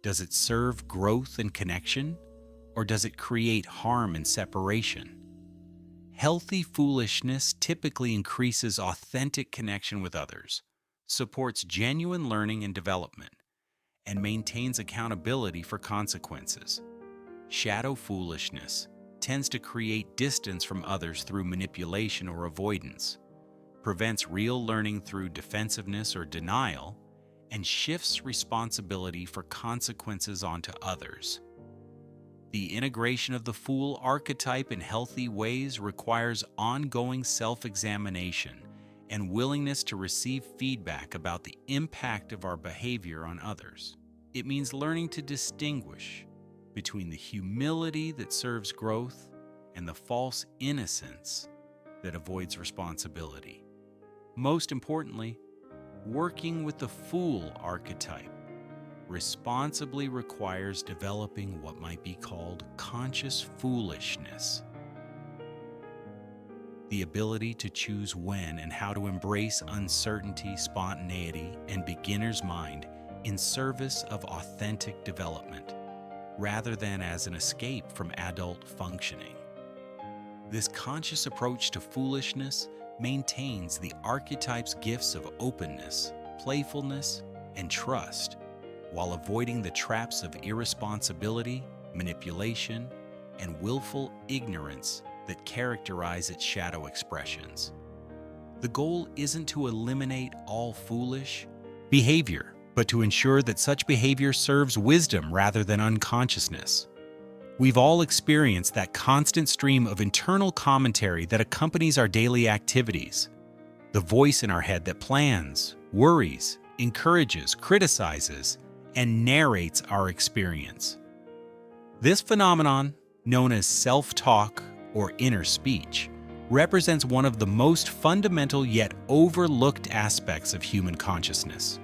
Does it serve growth and connection, or does it create harm and separation? Healthy foolishness typically increases authentic connection with others, supports genuine learning and development, and maintains accountability for consequences. Shadow foolishness tends to create distance from others through manipulation or avoidance, prevents real learning through defensiveness or denial, and shifts responsibility for consequences onto others. The integration of the fool archetype in healthy ways requires ongoing self-examination and willingness to receive feedback about the impact of our behavior on others. It means learning to distinguish between the humility that serves growth and the false innocence that avoids responsibility. Most importantly, working with the fool archetype responsibly requires developing what might be called conscious foolishness, the ability to choose when and how to embrace uncertainty, spontaneity, and beginner's mind in service of authentic development, rather than as an escape from adult functioning. This conscious approach to foolishness maintains the archetype's gifts of openness, playfulness, and trust, while avoiding the traps of irresponsibility, manipulation, and willful ignorance that characterize its shadow expressions. The goal isn't to eliminate all foolish behavior, but to ensure that such behavior serves wisdom rather than unconsciousness. We've all experienced that constant stream of internal commentary that accompanies our daily activities. The voice in our head that plans, worries, encourages, criticizes, and narrates our experience. This phenomenon, known as self-talk or inner speech, represents one of the most fundamental yet overlooked aspects of human consciousness.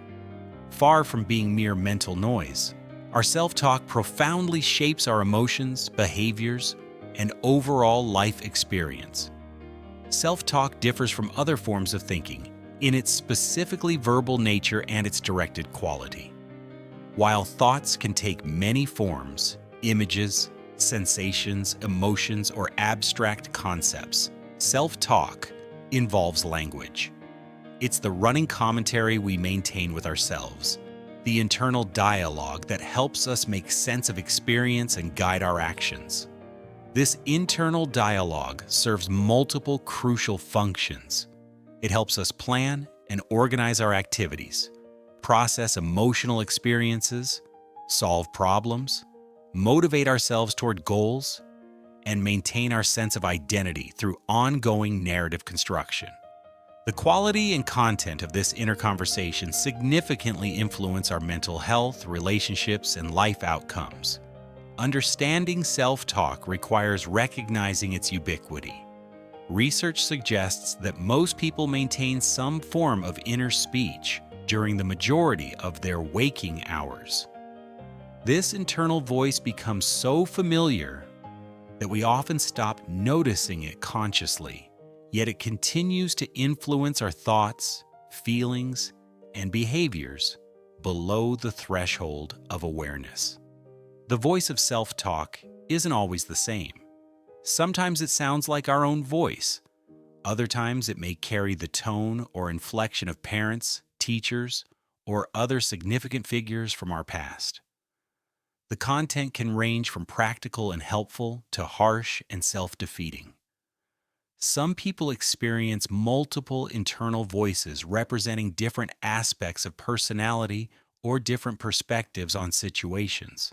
Far from being mere mental noise, our self-talk profoundly shapes our emotions, behaviors, and overall life experience. Self-talk differs from other forms of thinking in its specifically verbal nature and its directed quality. While thoughts can take many forms, images, sensations, emotions, or abstract concepts, self-talk involves language. It's the running commentary we maintain with ourselves, the internal dialogue that helps us make sense of experience and guide our actions. This internal dialogue serves multiple crucial functions. It helps us plan and organize our activities, process emotional experiences, solve problems, motivate ourselves toward goals, and maintain our sense of identity through ongoing narrative construction. The quality and content of this inner conversation significantly influence our mental health, relationships, and life outcomes. Understanding self-talk requires recognizing its ubiquity. Research suggests that most people maintain some form of inner speech during the majority of their waking hours. This internal voice becomes so familiar that we often stop noticing it consciously, yet it continues to influence our thoughts, feelings, and behaviors below the threshold of awareness. The voice of self-talk isn't always the same. Sometimes it sounds like our own voice. Other times it may carry the tone or inflection of parents, teachers, or other significant figures from our past. The content can range from practical and helpful to harsh and self-defeating. Some people experience multiple internal voices representing different aspects of personality or different perspectives on situations.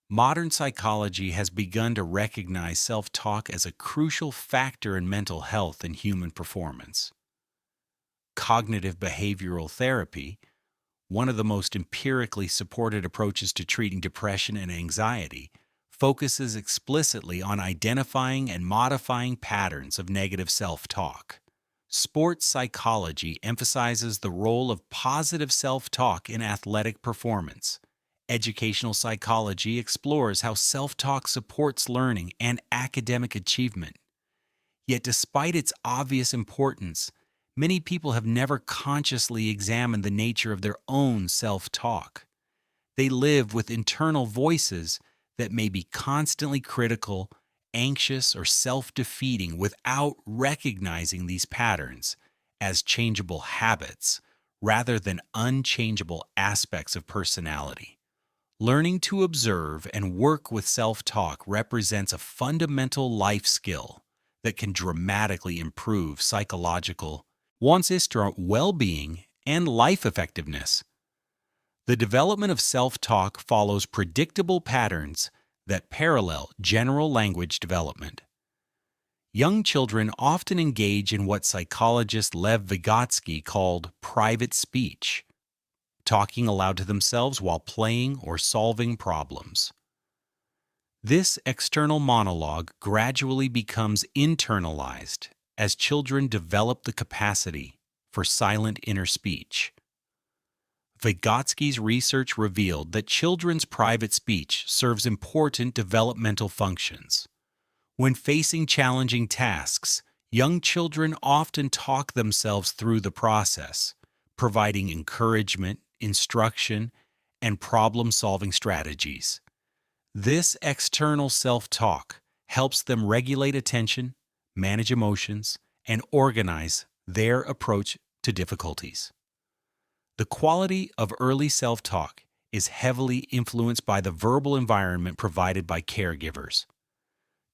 Modern psychology has begun to recognize self-talk as a crucial factor in mental health and human performance. Cognitive behavioral therapy, one of the most empirically supported approaches to treating depression and anxiety, focuses explicitly on identifying and modifying patterns of negative self-talk. Sports psychology emphasizes the role of positive self-talk in athletic performance. Educational psychology explores how self-talk supports learning and academic achievement. Yet despite its obvious importance, many people have never consciously examined the nature of their own self-talk. They live with internal voices that may be constantly critical, anxious, or self-defeating without recognizing these patterns as changeable habits rather than unchangeable aspects of personality. Learning to observe and work with self-talk represents a fundamental life skill that can dramatically improve psychological well-being and life effectiveness. The development of self-talk follows predictable patterns that parallel general language development. Young children often engage in what psychologist Lev Vygotsky called private speech, talking aloud to themselves while playing or solving problems. This external monologue gradually becomes internalized as children develop the capacity for silent inner speech. Vygotsky's research revealed that children's private speech serves important developmental functions. When facing challenging tasks, young children often talk themselves through the process, providing encouragement, instruction, and problem-solving strategies. This external self-talk helps them regulate attention, manage emotions, and organize their approach to difficulties. The quality of early self-talk is heavily influenced by the verbal environment provided by caregivers.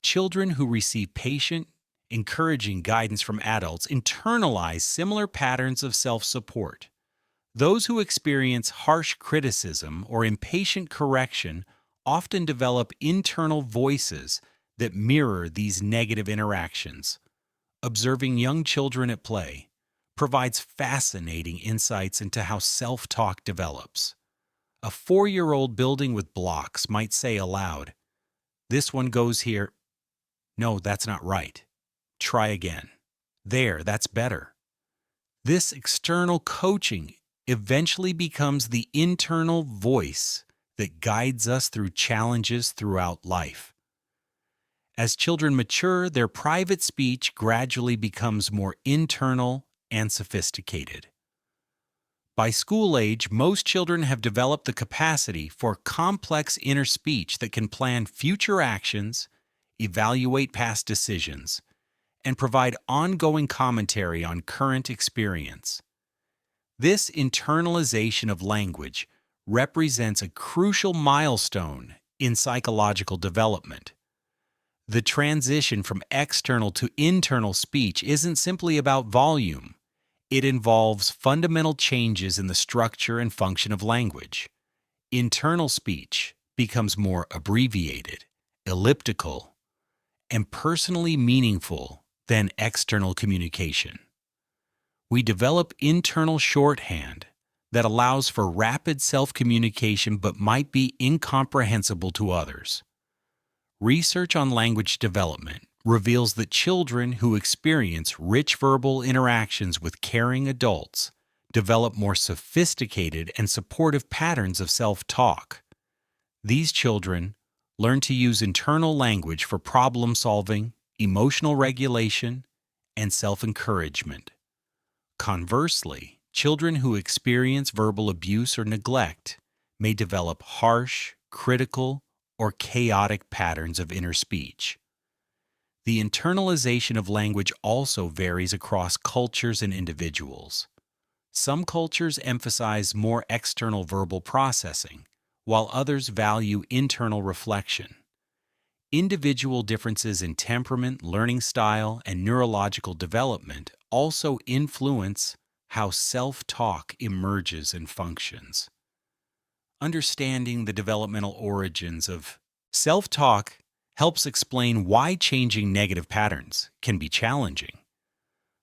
Children who receive patient, encouraging guidance from adults internalize similar patterns of self-support. Those who experience harsh criticism or impatient correction often develop internal voices that mirror these negative interactions. Observing young children at play provides fascinating insights into how self-talk develops. A 4-year-old building with blocks might say aloud, "This one goes here. No, that's not right. Try again. There, that's better." This external coaching eventually becomes the internal voice that guides us through challenges throughout life. As children mature, their private speech gradually becomes more internal and sophisticated. By school age, most children have developed the capacity for complex inner speech that can plan future actions, evaluate past decisions, and provide ongoing commentary on current experience. This internalization of language represents a crucial milestone in psychological development. The transition from external to internal speech isn't simply about volume. It involves fundamental changes in the structure and function of language. Internal speech becomes more abbreviated, elliptical, and personally meaningful than external communication. We develop internal shorthand that allows for rapid self-communication but might be incomprehensible to others. Research on language development reveals that children who experience rich verbal interactions with caring adults develop more sophisticated and supportive patterns of self-talk. These children learn to use internal language for problem solving, emotional regulation, and self-encouragement. Conversely, children who experience verbal abuse or neglect may develop harsh, critical, or chaotic patterns of inner speech. The internalization of language also varies across cultures and individuals. Some cultures emphasize more external verbal processing, while others value internal reflection. Individual differences in temperament, learning style, and neurological development also influence how self-talk emerges and functions. Understanding the developmental origins of self-talk helps explain why changing negative patterns can be challenging.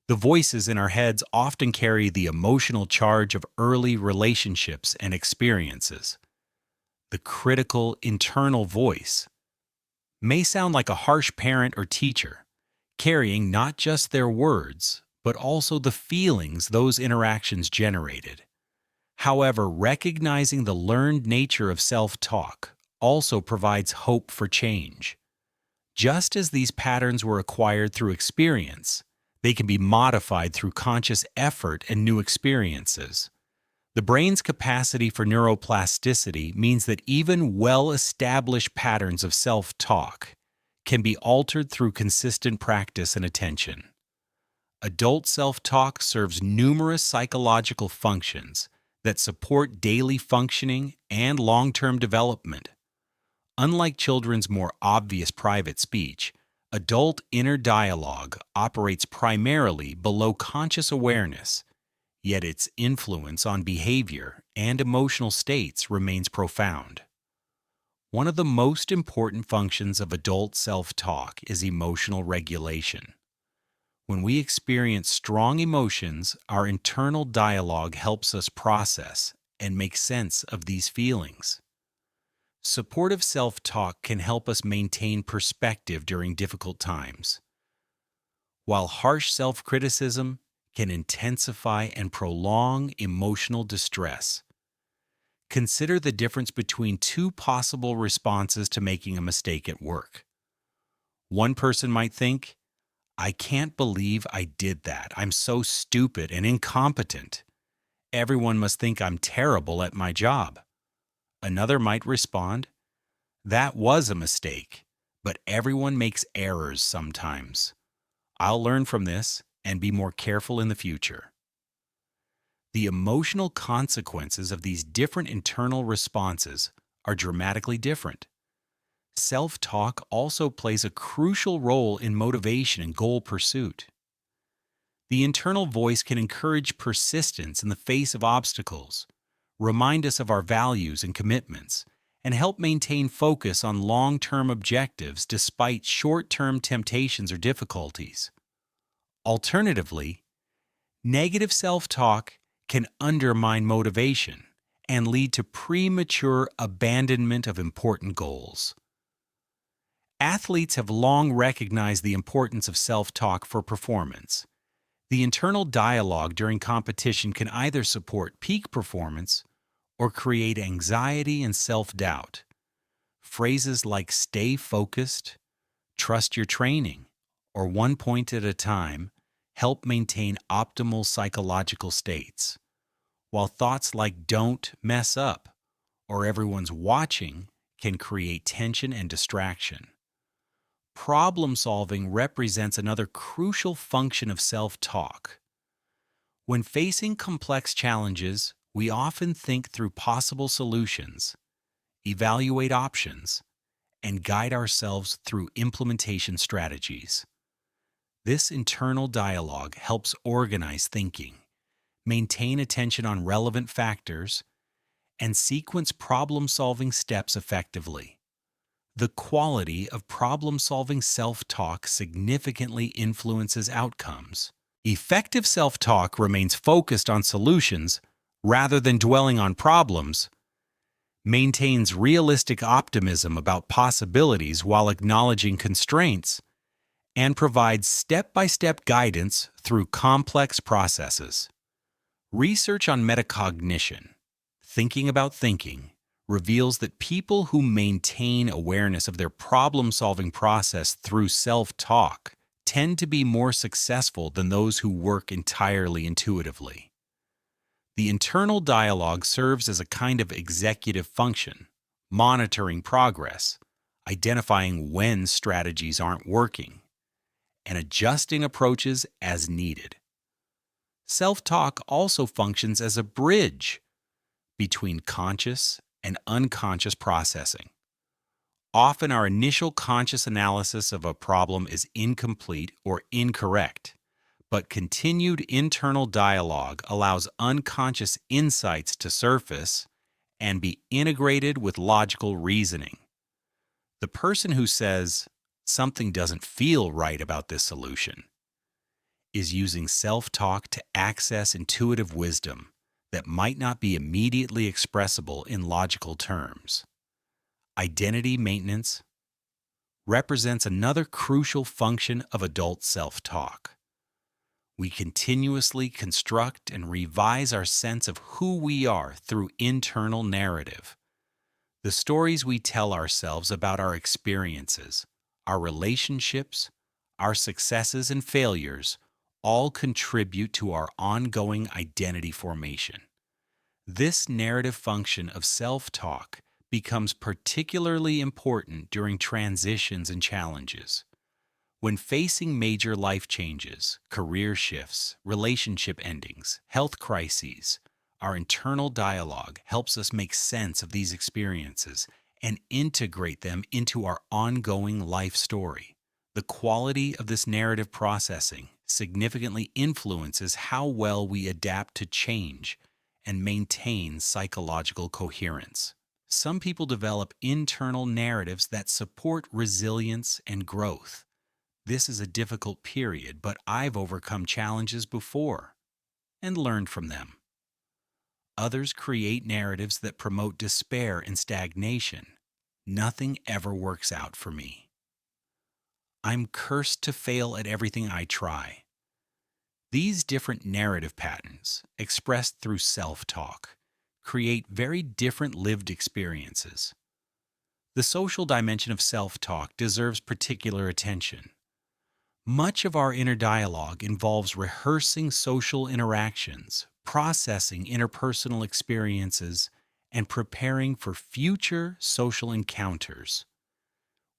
The voices in our heads often carry the emotional charge of early relationships and experiences. The critical internal voice may sound like a harsh parent or teacher, carrying not just their words, but also the feelings those interactions generated. However, recognizing the learned nature of self-talk also provides hope for change. Just as these patterns were acquired through experience, they can be modified through conscious effort and new experiences. The brain's capacity for neuroplasticity means that even well-established patterns of self-talk can be altered through consistent practice and attention. Adult self-talk serves numerous psychological functions that support daily functioning and long-term development. Unlike children's more obvious private speech, adult inner dialogue operates primarily below conscious awareness, yet its influence on behavior and emotional states remains profound. One of the most important functions of adult self-talk is emotional regulation. When we experience strong emotions, our internal dialogue helps us process and make sense of these feelings. Supportive self-talk can help us maintain perspective during difficult times, while harsh self-criticism can intensify and prolong emotional distress. Consider the difference between two possible responses to making a mistake at work. One person might think, "I can't believe I did that. I'm so stupid and incompetent. Everyone must think I'm terrible at my job." Another might respond, "That was a mistake, but everyone makes errors sometimes. I'll learn from this and be more careful in the future." The emotional consequences of these different internal responses are dramatically different. Self-talk also plays a crucial role in motivation and goal pursuit. The internal voice can encourage persistence in the face of obstacles, remind us of our values and commitments, and help maintain focus on long-term objectives despite short-term temptations or difficulties. Alternatively, negative self-talk can undermine motivation and lead to premature abandonment of important goals. Athletes have long recognized the importance of self-talk for performance. The internal dialogue during competition can either support peak performance or create anxiety and self-doubt. Phrases like "stay focused," "trust your training," or "one point at a time" help maintain optimal psychological states, while thoughts like "don't mess up" or "everyone's watching" can create tension and distraction. Problem solving represents another crucial function of self-talk. When facing complex challenges, we often think through possible solutions, evaluate options, and guide ourselves through implementation strategies. This internal dialogue helps organize thinking, maintain attention on relevant factors, and sequence problem-solving steps effectively. The quality of problem-solving self-talk significantly influences outcomes. Effective self-talk remains focused on solutions rather than dwelling on problems, maintains realistic optimism about possibilities while acknowledging constraints, and provides step-by-step guidance through complex processes. Research on metacognition, thinking about thinking, reveals that people who maintain awareness of their problem-solving process through self-talk tend to be more successful than those who work entirely intuitively. The internal dialogue serves as a kind of executive function, monitoring progress, identifying when strategies aren't working, and adjusting approaches as needed. Self-talk also functions as a bridge between conscious and unconscious processing. Often our initial conscious analysis of a problem is incomplete or incorrect, but continued internal dialogue allows unconscious insights to surface and be integrated with logical reasoning. The person who says, "Something doesn't feel right about this solution," is using self-talk to access intuitive wisdom that might not be immediately expressible in logical terms. Identity maintenance represents another crucial function of adult self-talk. We continuously construct and revise our sense of who we are through internal narrative. The stories we tell ourselves about our experiences, our relationships, our successes and failures all contribute to our ongoing identity formation. This narrative function of self-talk becomes particularly important during transitions and challenges. When facing major life changes, career shifts, relationship endings, health crises, our internal dialogue helps us make sense of these experiences and integrate them into our ongoing life story. The quality of this narrative processing significantly influences how well we adapt to change and maintain psychological coherence. Some people develop internal narratives that support resilience and growth. This is a difficult period, but I've overcome challenges before and learned from them. Others create narratives that promote despair and stagnation. Nothing ever works out for me. I'm cursed to fail at everything I try. These different narrative patterns, expressed through self-talk, create very different lived experiences. The social dimension of self-talk deserves particular attention. Much of our inner dialogue involves rehearsing social interactions, processing interpersonal experiences, and preparing for future social encounters.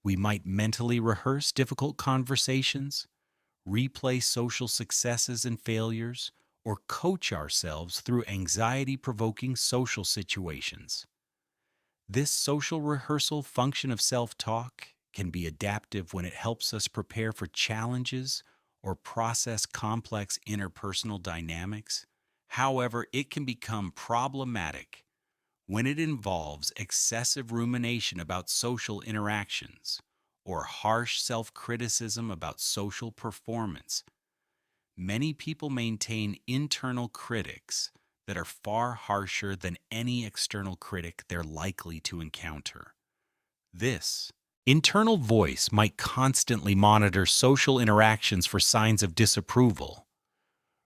We might mentally rehearse difficult conversations, replay social successes and failures, or coach ourselves through anxiety-provoking social situations. This social rehearsal function of self-talk can be adaptive when it helps us prepare for challenges or process complex interpersonal dynamics. However, it can become problematic when it involves excessive rumination about social interactions or harsh self-criticism about social performance. Many people maintain internal critics that are far harsher than any external critic they're likely to encounter. This internal voice might constantly monitor social interactions for signs of disapproval,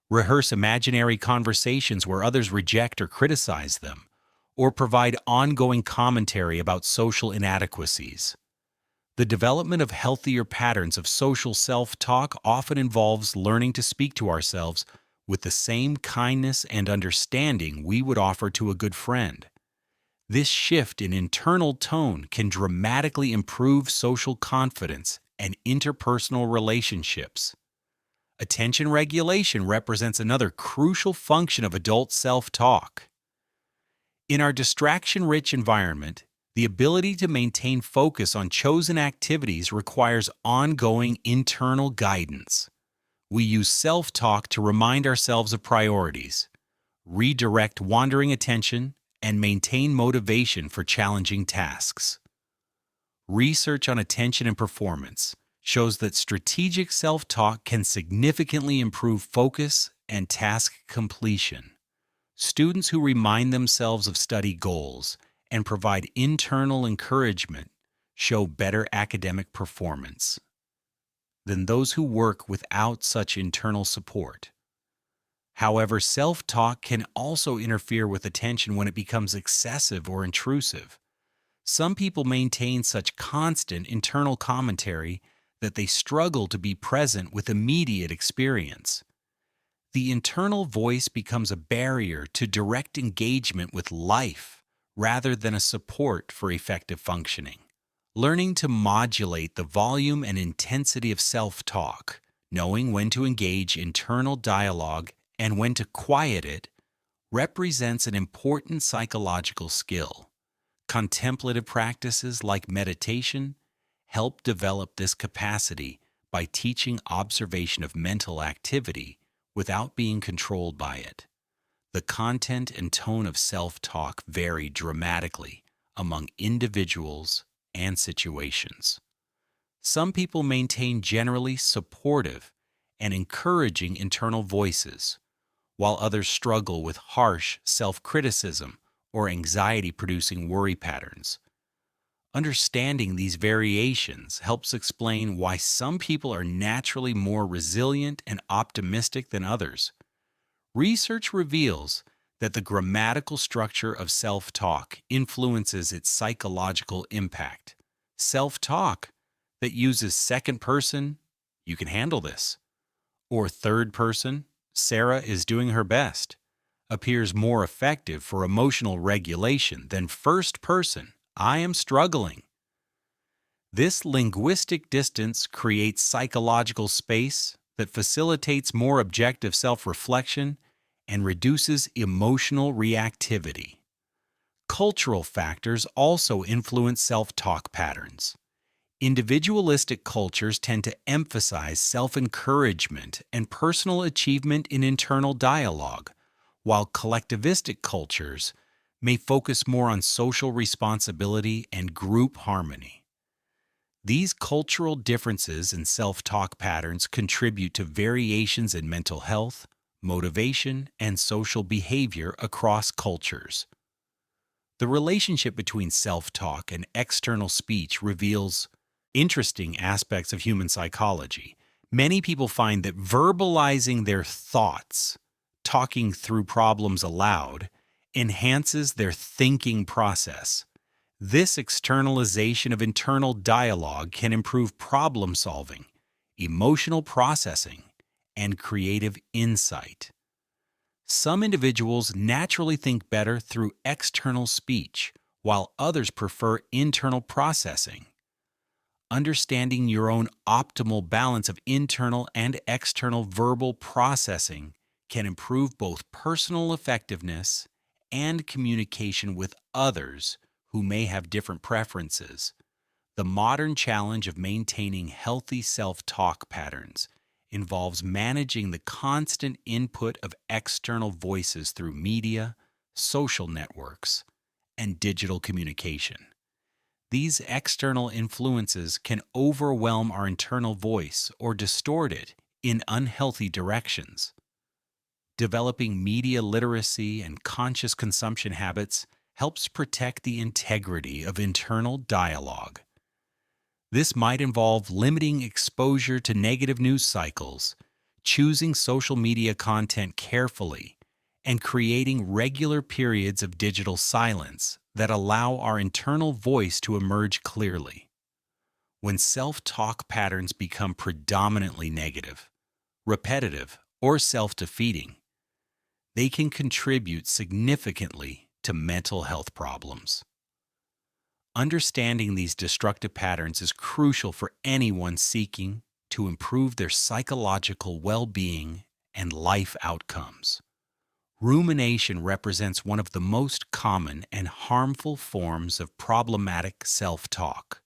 rehearse imaginary conversations where others reject or criticize them, or provide ongoing commentary about social inadequacies. The development of healthier patterns of social self-talk often involves learning to speak to ourselves with the same kindness and understanding we would offer to a good friend. This shift in internal tone can dramatically improve social confidence and interpersonal relationships. Attention regulation represents another crucial function of adult self-talk. In our distraction-rich environment, the ability to maintain focus on chosen activities requires ongoing internal guidance. We use self-talk to remind ourselves of priorities, redirect wandering attention, and maintain motivation for challenging tasks. Research on attention and performance shows that strategic self-talk can significantly improve focus and task completion. Students who remind themselves of study goals and provide internal encouragement show better academic performance than those who work without such internal support. However, self-talk can also interfere with attention when it becomes excessive or intrusive. Some people maintain such constant internal commentary that they struggle to be present with immediate experience. The internal voice becomes a barrier to direct engagement with life rather than a support for effective functioning. Learning to modulate the volume and intensity of self-talk, knowing when to engage internal dialogue and when to quiet it, represents an important psychological skill. Contemplative practices like meditation help develop this capacity by teaching observation of mental activity without being controlled by it. The content and tone of self-talk vary dramatically among individuals and situations. Some people maintain generally supportive and encouraging internal voices, while others struggle with harsh self-criticism or anxiety-producing worry patterns. Understanding these variations helps explain why some people are naturally more resilient and optimistic than others. Research reveals that the grammatical structure of self-talk influences its psychological impact. Self-talk that uses second person, "You can handle this," or third person, "Sarah is doing her best," appears more effective for emotional regulation than first person, "I am struggling." This linguistic distance creates psychological space that facilitates more objective self-reflection and reduces emotional reactivity. Cultural factors also influence self-talk patterns. Individualistic cultures tend to emphasize self-encouragement and personal achievement in internal dialogue, while collectivistic cultures may focus more on social responsibility and group harmony. These cultural differences in self-talk patterns contribute to variations in mental health, motivation, and social behavior across cultures. The relationship between self-talk and external speech reveals interesting aspects of human psychology. Many people find that verbalizing their thoughts, talking through problems aloud, enhances their thinking process. This externalization of internal dialogue can improve problem solving, emotional processing, and creative insight. Some individuals naturally think better through external speech, while others prefer internal processing. Understanding your own optimal balance of internal and external verbal processing can improve both personal effectiveness and communication with others who may have different preferences. The modern challenge of maintaining healthy self-talk patterns involves managing the constant input of external voices through media, social networks, and digital communication. These external influences can overwhelm our internal voice or distort it in unhealthy directions. Developing media literacy and conscious consumption habits helps protect the integrity of internal dialogue. This might involve limiting exposure to negative news cycles, choosing social media content carefully, and creating regular periods of digital silence that allow our internal voice to emerge clearly. When self-talk patterns become predominantly negative, repetitive, or self-defeating, they can contribute significantly to mental health problems. Understanding these destructive patterns is crucial for anyone seeking to improve their psychological well-being and life outcomes. Rumination represents one of the most common and harmful forms of problematic self-talk.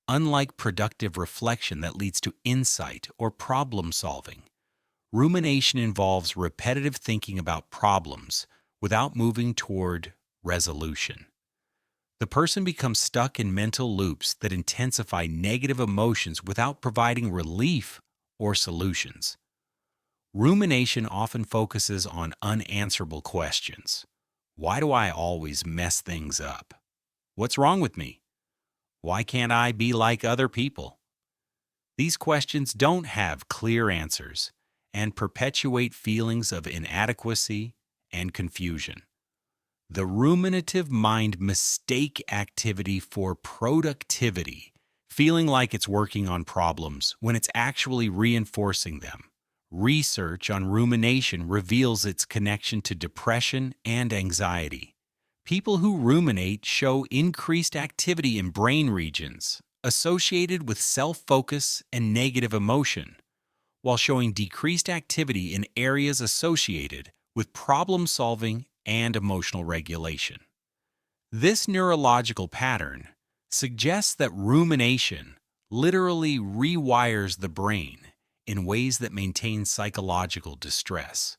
Unlike productive reflection that leads to insight or problem solving, rumination involves repetitive thinking about problems without moving toward resolution. The person becomes stuck in mental loops that intensify negative emotions without providing relief or solutions. Rumination often focuses on unanswerable questions. Why do I always mess things up? What's wrong with me? Why can't I be like other people? These questions don't have clear answers, and perpetuate feelings of inadequacy and confusion. The ruminative mind mistake activity for productivity, feeling like it's working on problems when it's actually reinforcing them. Research on rumination reveals its connection to depression and anxiety. People who ruminate show increased activity in brain regions associated with self-focus and negative emotion, while showing decreased activity in areas associated with problem solving and emotional regulation. This neurological pattern suggests that rumination literally rewires the brain in ways that maintain psychological distress.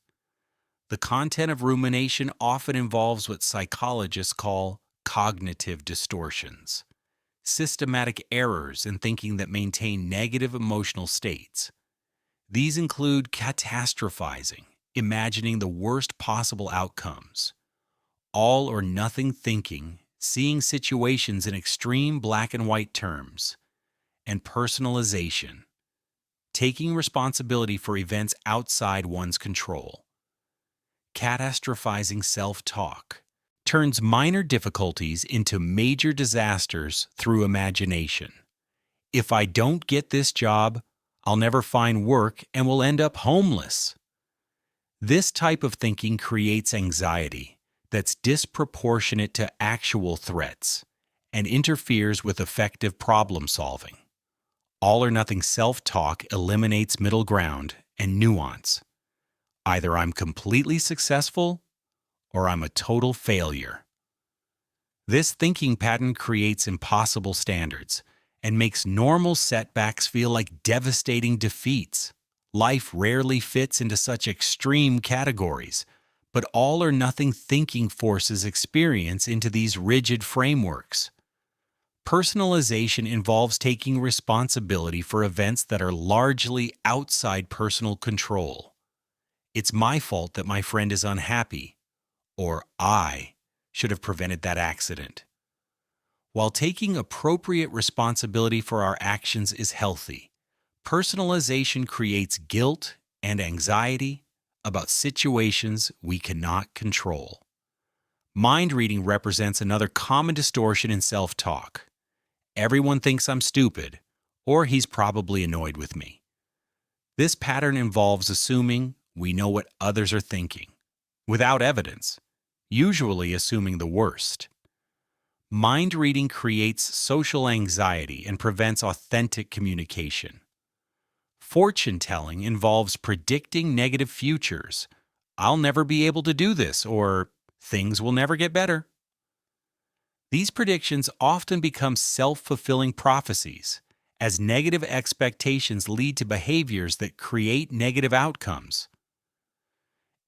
The content of rumination often involves what psychologists call cognitive distortions, systematic errors in thinking that maintain negative emotional states. These include catastrophizing, imagining the worst possible outcomes, all or nothing thinking, seeing situations in extreme black and white terms, and personalization, taking responsibility for events outside one's control. Catastrophizing self-talk turns minor difficulties into major disasters through imagination. If I don't get this job, I'll never find work and will end up homeless. This type of thinking creates anxiety that's disproportionate to actual threats and interferes with effective problem solving. All or nothing self-talk eliminates middle ground and nuance. Either I'm completely successful or I'm a total failure. This thinking pattern creates impossible standards and makes normal setbacks feel like devastating defeats. Life rarely fits into such extreme categories, but all or nothing thinking forces experience into these rigid frameworks. Personalization involves taking responsibility for events that are largely outside personal control. It's my fault that my friend is unhappy, or I should have prevented that accident. While taking appropriate responsibility for our actions is healthy, personalization creates guilt and anxiety about situations we cannot control. Mind reading represents another common distortion in self-talk. Everyone thinks I'm stupid, or he's probably annoyed with me. This pattern involves assuming we know what others are thinking, without evidence, usually assuming the worst. Mind reading creates social anxiety and prevents authentic communication. Fortune telling involves predicting negative futures. I'll never be able to do this, or things will never get better. These predictions often become self-fulfilling prophecies, as negative expectations lead to behaviors that create negative outcomes.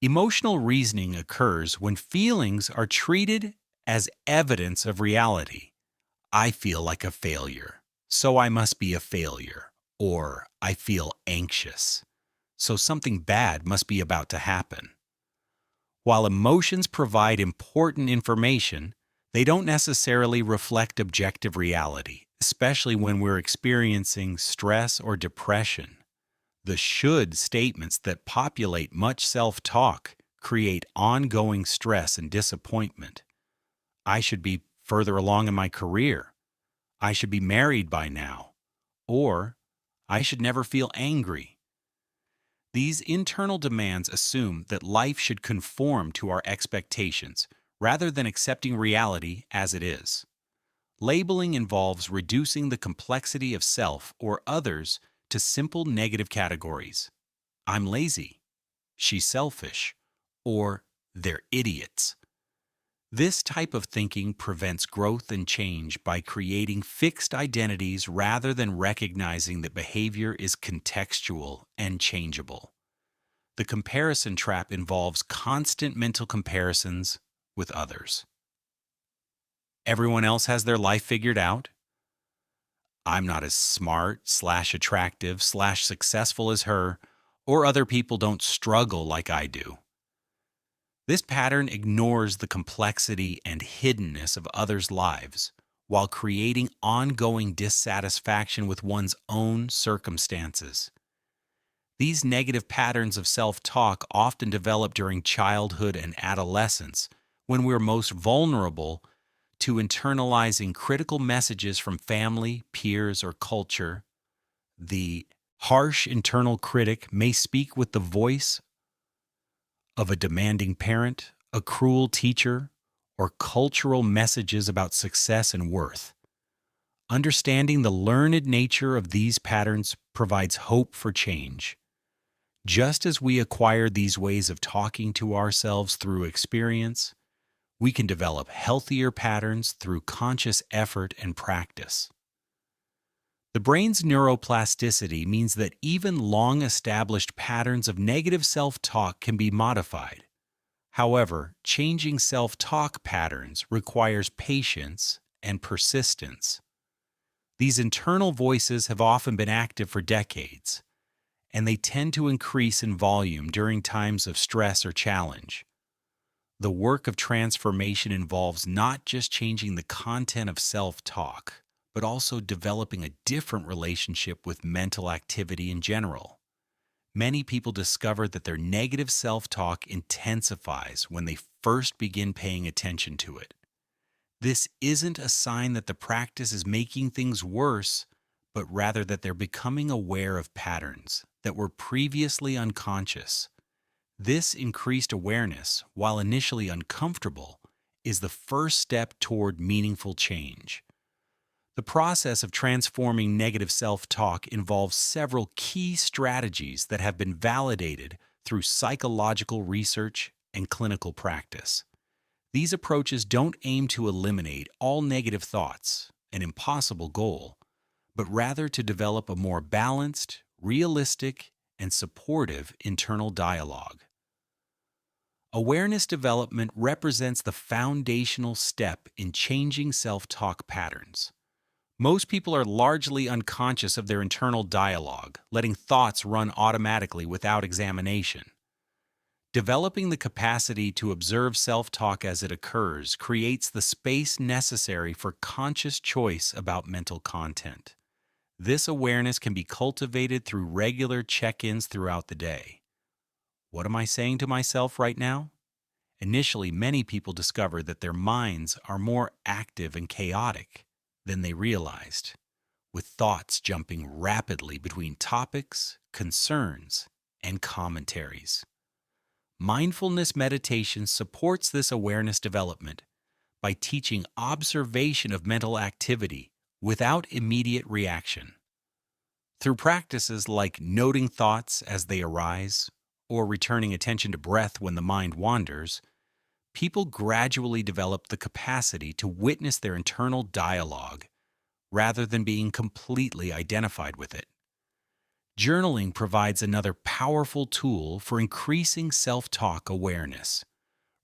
Emotional reasoning occurs when feelings are treated as evidence of reality. I feel like a failure, so I must be a failure. Or I feel anxious, so something bad must be about to happen. While emotions provide important information, they don't necessarily reflect objective reality, especially when we're experiencing stress or depression. The should statements that populate much self-talk create ongoing stress and disappointment. I should be further along in my career. I should be married by now. Or I should never feel angry. These internal demands assume that life should conform to our expectations rather than accepting reality as it is. Labeling involves reducing the complexity of self or others to simple negative categories. I'm lazy, she's selfish, or they're idiots. This type of thinking prevents growth and change by creating fixed identities rather than recognizing that behavior is contextual and changeable. The comparison trap involves constant mental comparisons with others. Everyone else has their life figured out. I'm not as smart/attractive/successful as her, or other people don't struggle like I do. This pattern ignores the complexity and hiddenness of others' lives while creating ongoing dissatisfaction with one's own circumstances. These negative patterns of self-talk often develop during childhood and adolescence, when we're most vulnerable to internalizing critical messages from family, peers, or culture. The harsh internal critic may speak with the voice of a demanding parent, a cruel teacher, or cultural messages about success and worth. Understanding the learned nature of these patterns provides hope for change. Just as we acquire these ways of talking to ourselves through experience, we can develop healthier patterns through conscious effort and practice. The brain's neuroplasticity means that even long-established patterns of negative self-talk can be modified. However, changing self-talk patterns requires patience and persistence. These internal voices have often been active for decades, and they tend to increase in volume during times of stress or challenge. The work of transformation involves not just changing the content of self-talk, but also developing a different relationship with mental activity in general. Many people discover that their negative self-talk intensifies when they first begin paying attention to it. This isn't a sign that the practice is making things worse, but rather that they're becoming aware of patterns that were previously unconscious. This increased awareness, while initially uncomfortable, is the first step toward meaningful change. The process of transforming negative self-talk involves several key strategies that have been validated through psychological research and clinical practice. These approaches don't aim to eliminate all negative thoughts, an impossible goal, but rather to develop a more balanced, realistic, and supportive internal dialogue. Awareness development represents the foundational step in changing self-talk patterns. Most people are largely unconscious of their internal dialogue, letting thoughts run automatically without examination. Developing the capacity to observe self-talk as it occurs creates the space necessary for conscious choice about mental content. This awareness can be cultivated through regular check-ins throughout the day. What am I saying to myself right now? Initially, many people discover that their minds are more active and chaotic than they realized, with thoughts jumping rapidly between topics, concerns, and commentaries. Mindfulness meditation supports this awareness development by teaching observation of mental activity without immediate reaction. Through practices like noting thoughts as they arise or returning attention to breath when the mind wanders, people gradually develop the capacity to witness their internal dialogue rather than being completely identified with it. Journaling provides another powerful tool for increasing self-talk awareness.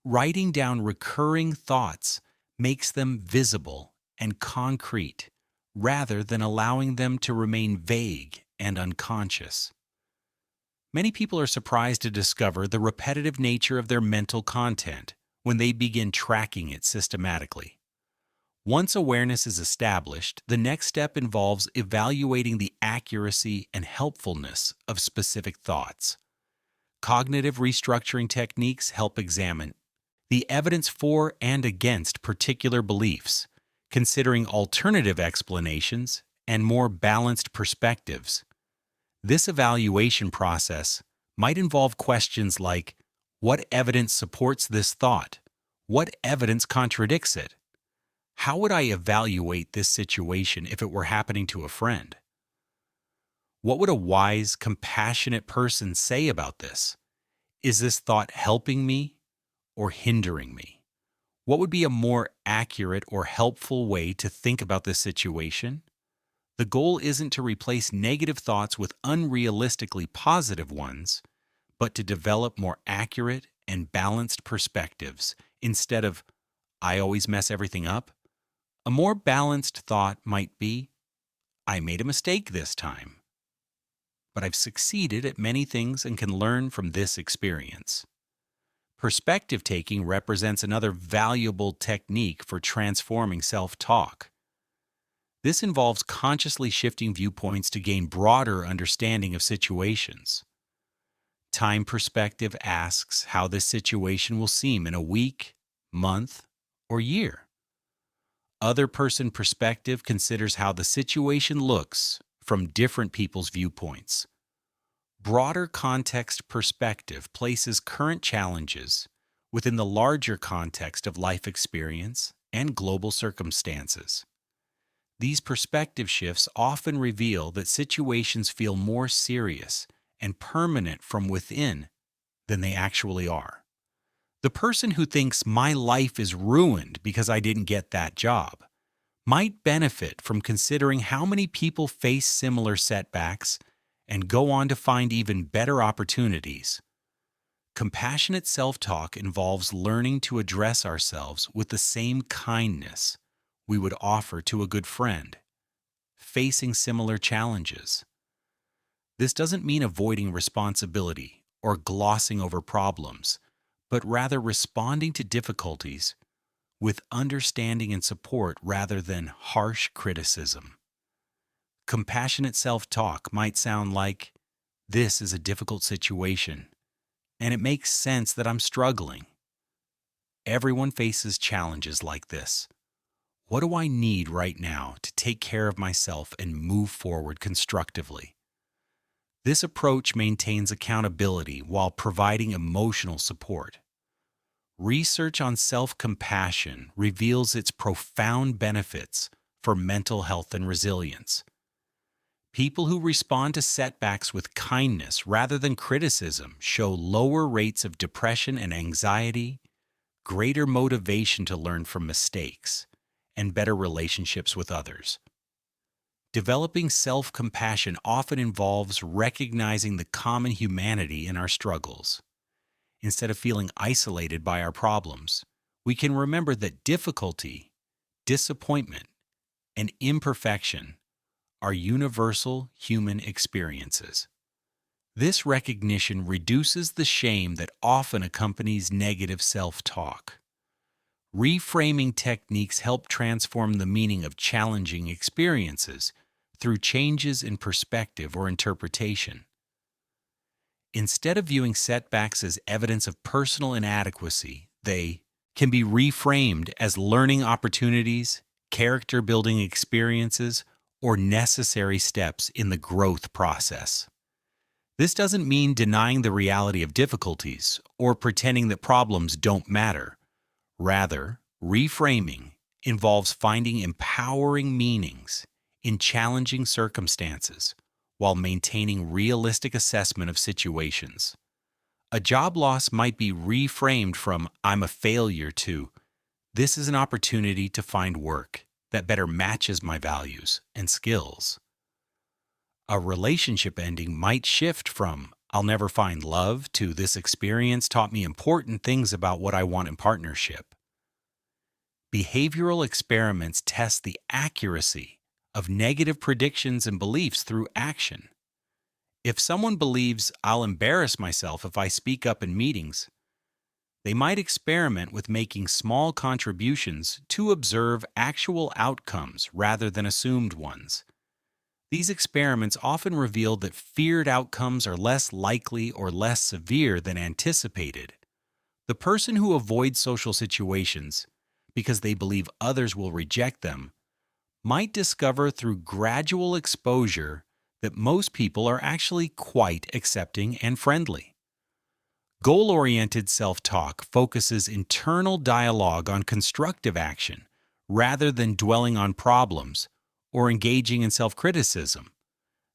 Writing down recurring thoughts makes them visible and concrete, rather than allowing them to remain vague and unconscious. Many people are surprised to discover the repetitive nature of their mental content when they begin tracking it systematically. Once awareness is established, the next step involves evaluating the accuracy and helpfulness of specific thoughts. Cognitive restructuring techniques help examine the evidence for and against particular beliefs, considering alternative explanations and more balanced perspectives. This evaluation process might involve questions like, what evidence supports this thought? What evidence contradicts it? How would I evaluate this situation if it were happening to a friend? What would a wise, compassionate person say about this? Is this thought helping me or hindering me? What would be a more accurate or helpful way to think about this situation? The goal isn't to replace negative thoughts with unrealistically positive ones, but to develop more accurate and balanced perspectives instead of, I always mess everything up. A more balanced thought might be, I made a mistake this time, but I've succeeded at many things and can learn from this experience. Perspective taking represents another valuable technique for transforming self-talk. This involves consciously shifting viewpoints to gain broader understanding of situations. Time perspective asks how this situation will seem in a week, month, or year. Other person perspective considers how the situation looks from different people's viewpoints. Broader context perspective places current challenges within the larger context of life experience and global circumstances. These perspective shifts often reveal that situations feel more serious and permanent from within than they actually are. The person who thinks my life is ruined because I didn't get that job might benefit from considering how many people face similar setbacks and go on to find even better opportunities. Compassionate self-talk involves learning to address ourselves with the same kindness we would offer to a good friend facing similar challenges. This doesn't mean avoiding responsibility or glossing over problems, but rather responding to difficulties with understanding and support rather than harsh criticism. Compassionate self-talk might sound like, "This is a difficult situation, and it makes sense that I'm struggling. Everyone faces challenges like this. What do I need right now to take care of myself and move forward constructively?" This approach maintains accountability while providing emotional support. Research on self-compassion reveals its profound benefits for mental health and resilience. People who respond to setbacks with kindness rather than criticism show lower rates of depression and anxiety, greater motivation to learn from mistakes, and better relationships with others. Developing self-compassion often involves recognizing the common humanity in our struggles. Instead of feeling isolated by our problems, we can remember that difficulty, disappointment, and imperfection are universal human experiences. This recognition reduces the shame that often accompanies negative self-talk. Reframing techniques help transform the meaning of challenging experiences through changes in perspective or interpretation. Instead of viewing setbacks as evidence of personal inadequacy, they can be reframed as learning opportunities, character-building experiences, or necessary steps in the growth process. This doesn't mean denying the reality of difficulties or pretending that problems don't matter. Rather, reframing involves finding empowering meanings in challenging circumstances while maintaining realistic assessment of situations. A job loss might be reframed from "I'm a failure" to "This is an opportunity to find work that better matches my values and skills." A relationship ending might shift from "I'll never find love" to "This experience taught me important things about what I want in partnership." Behavioral experiments test the accuracy of negative predictions and beliefs through action. If someone believes "I'll embarrass myself if I speak up in meetings," they might experiment with making small contributions to observe actual outcomes rather than assumed ones. These experiments often reveal that feared outcomes are less likely or less severe than anticipated. The person who avoids social situations because they believe others will reject them might discover through gradual exposure that most people are actually quite accepting and friendly. Goal-oriented self-talk focuses internal dialogue on constructive action rather than dwelling on problems or engaging in self-criticism.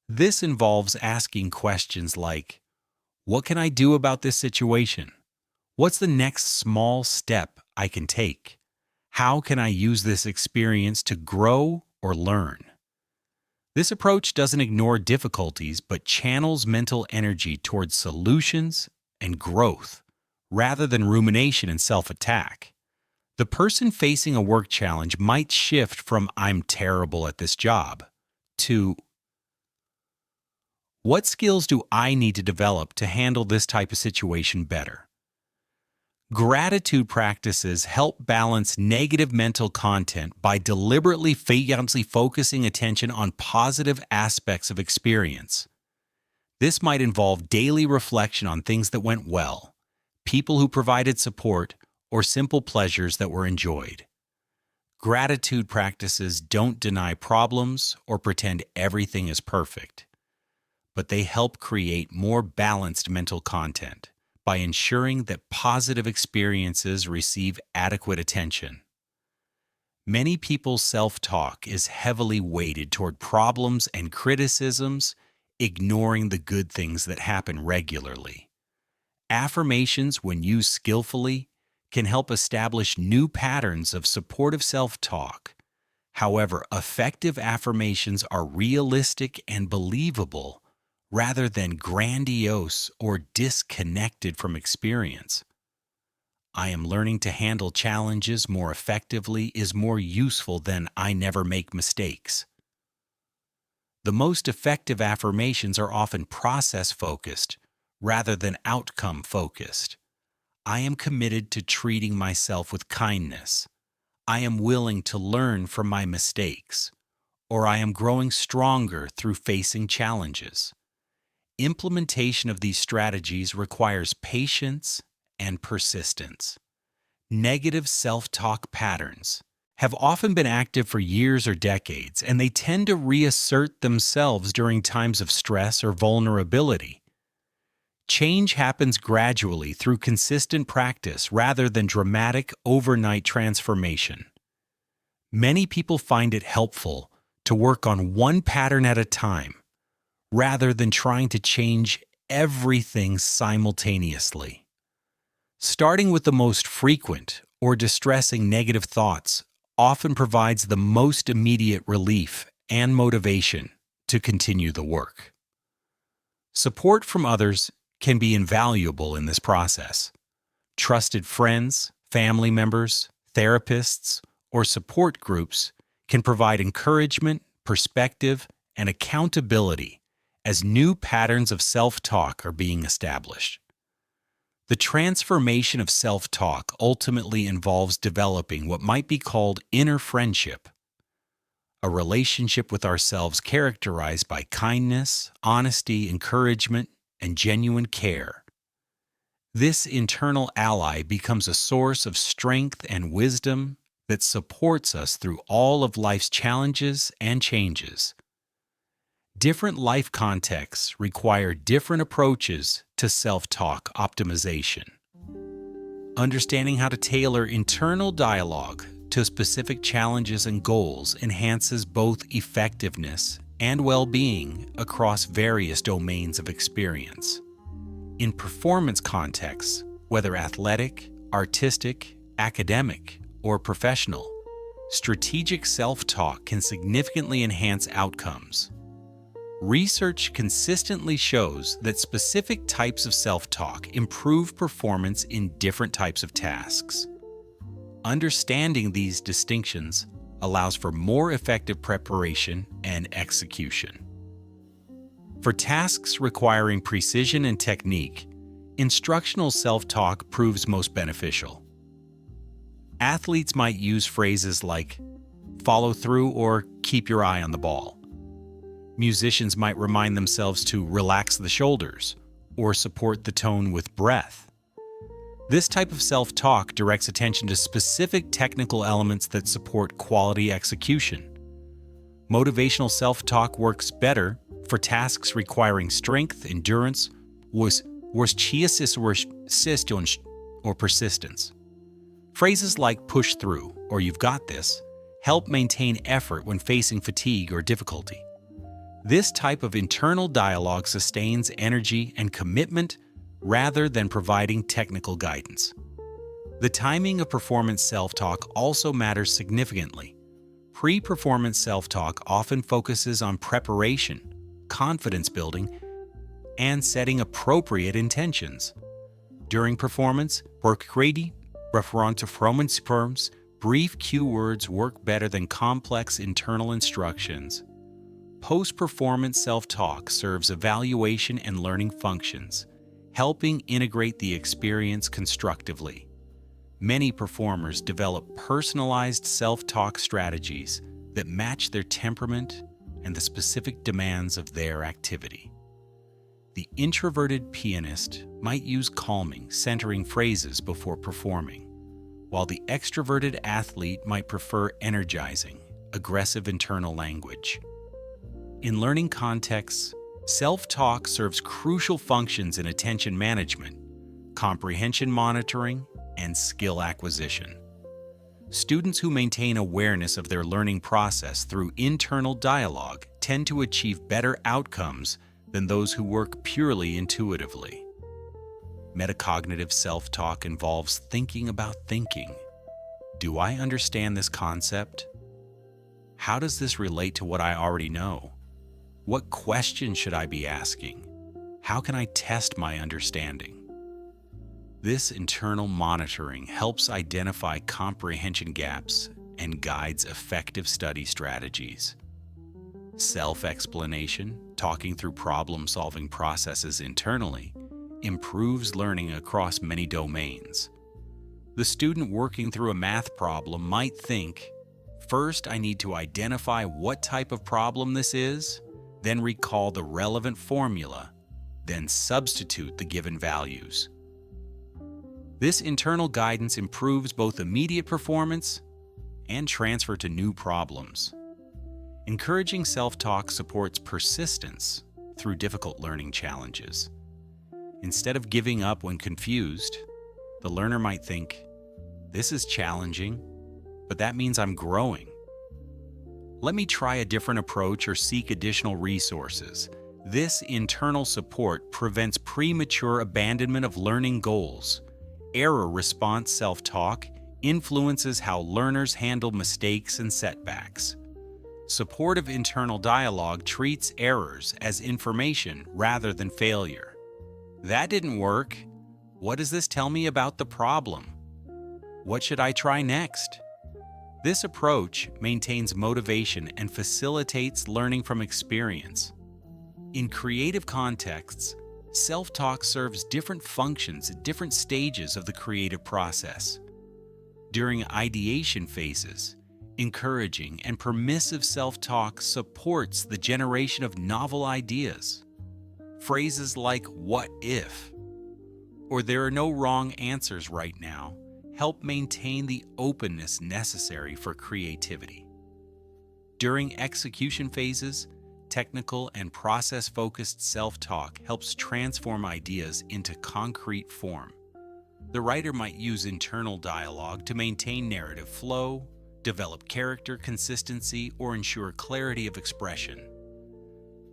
This involves asking questions like, "What can I do about this situation? What's the next small step I can take? How can I use this experience to grow or learn?" This approach doesn't ignore difficulties but channels mental energy towards solutions and growth rather than rumination and self-attack. The person facing a work challenge might shift from "I'm terrible at this job" to "What skills do I need to develop to handle this type of situation better?" Gratitude practices help balance negative mental content by deliberately focusing attention on positive aspects of experience. This might involve daily reflection on things that went well, people who provided support, or simple pleasures that were enjoyed. Gratitude practices don't deny problems or pretend everything is perfect, but they help create more balanced mental content by ensuring that positive experiences receive adequate attention. Many people's self-talk is heavily weighted toward problems and criticisms, ignoring the good things that happen regularly. Affirmations, when used skillfully, can help establish new patterns of supportive self-talk. However, effective affirmations are realistic and believable rather than grandiose or disconnected from experience. "I am learning to handle challenges more effectively" is more useful than "I never make mistakes." The most effective affirmations are often process-focused rather than outcome-focused. "I am committed to treating myself with kindness." "I am willing to learn from my mistakes." Or "I am growing stronger through facing challenges." Implementation of these strategies requires patience and persistence. Negative self-talk patterns have often been active for years or decades, and they tend to reassert themselves during times of stress or vulnerability. Change happens gradually through consistent practice rather than dramatic overnight transformation. Many people find it helpful to work on one pattern at a time rather than trying to change everything simultaneously. Starting with the most frequent or distressing negative thoughts often provides the most immediate relief and motivation to continue the work. Support from others can be invaluable in this process. Trusted friends, family members, therapists, or support groups can provide encouragement, perspective, and accountability as new patterns of self-talk are being established. The transformation of self-talk ultimately involves developing what might be called inner friendship, a relationship with ourselves characterized by kindness, honesty, encouragement, and genuine care. This internal ally becomes a source of strength and wisdom that supports us through all of life's challenges and changes. Different life contexts require different approaches to self-talk optimization. Understanding how to tailor internal dialogue to specific challenges and goals enhances both effectiveness and well-being across various domains of experience. In performance contexts, whether athletic, artistic, academic, or professional, strategic self-talk can significantly enhance outcomes. Research consistently shows that specific types of self-talk improve performance in different types of tasks. Understanding these distinctions allows for more effective preparation and execution. For tasks requiring precision and technique, instructional self-talk proves most beneficial. Athletes might use phrases like "follow through" or "keep your eye on the ball." Musicians might remind themselves to relax the shoulders or support the tone with breath. This type of self-talk directs attention to specific technical elements that support quality execution. Motivational self-talk works better for tasks requiring strength, endurance, or persistence. Phrases like "push through" or "you've got this" help maintain effort when facing fatigue or difficulty. This type of internal dialogue sustains energy and commitment rather than providing technical guidance. The timing of performance self-talk also matters significantly. Pre-performance self-talk often focuses on preparation, confidence building, and setting appropriate intentions. During performance, brief cue words work better than complex internal instructions. Post-performance self-talk serves evaluation and learning functions, helping integrate the experience constructively. Many performers develop personalized self-talk strategies that match their temperament and the specific demands of their activity. The introverted pianist might use calming, centering phrases before performing, while the extroverted athlete might prefer energizing, aggressive internal language. In learning contexts, self-talk serves crucial functions in attention management, comprehension monitoring, and skill acquisition. Students who maintain awareness of their learning process through internal dialogue tend to achieve better outcomes than those who work purely intuitively. Metacognitive self-talk involves thinking about thinking. Do I understand this concept? How does this relate to what I already know? What questions should I be asking? How can I test my understanding? This internal monitoring helps identify comprehension gaps and guides effective study strategies. Self-explanation, talking through problem-solving processes internally, improves learning across many domains. The student working through a math problem might think, first I need to identify what type of problem this is, then recall the relevant formula, then substitute the given values. This internal guidance improves both immediate performance and transfer to new problems. Encouraging self-talk supports persistence through difficult learning challenges. Instead of giving up when confused, the learner might think, this is challenging, but that means I'm growing. Let me try a different approach or seek additional resources. This internal support prevents premature abandonment of learning goals. Error response self-talk influences how learners handle mistakes and setbacks. Supportive internal dialogue treats errors as information rather than failure. That didn't work. What does this tell me about the problem? What should I try next? This approach maintains motivation and facilitates learning from experience. In creative contexts, self-talk serves different functions at different stages of the creative process. During ideation phases, encouraging and permissive self-talk supports the generation of novel ideas. Phrases like "what if" or "there are no wrong answers right now" help maintain the openness necessary for creativity. During execution phases, technical and process-focused self-talk helps transform ideas into concrete form. The writer might use internal dialogue to maintain narrative flow, develop character consistency, or ensure clarity of expression.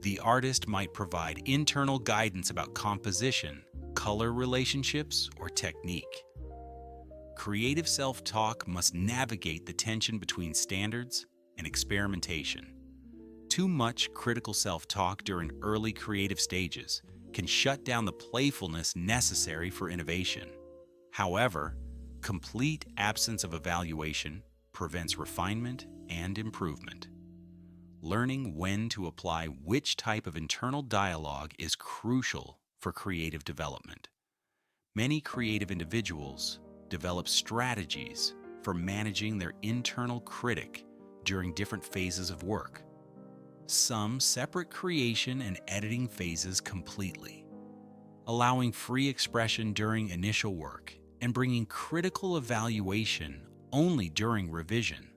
The artist might provide internal guidance about composition, color relationships, or technique. Creative self-talk must navigate the tension between standards and experimentation. Too much critical self-talk during early creative stages can shut down the playfulness necessary for innovation. However, complete absence of evaluation prevents refinement and improvement. Learning when to apply which type of internal dialogue is crucial for creative development. Many creative individuals develop strategies for managing their internal critic during different phases of work. Some separate creation and editing phases completely, allowing free expression during initial work and bringing critical evaluation only during revision.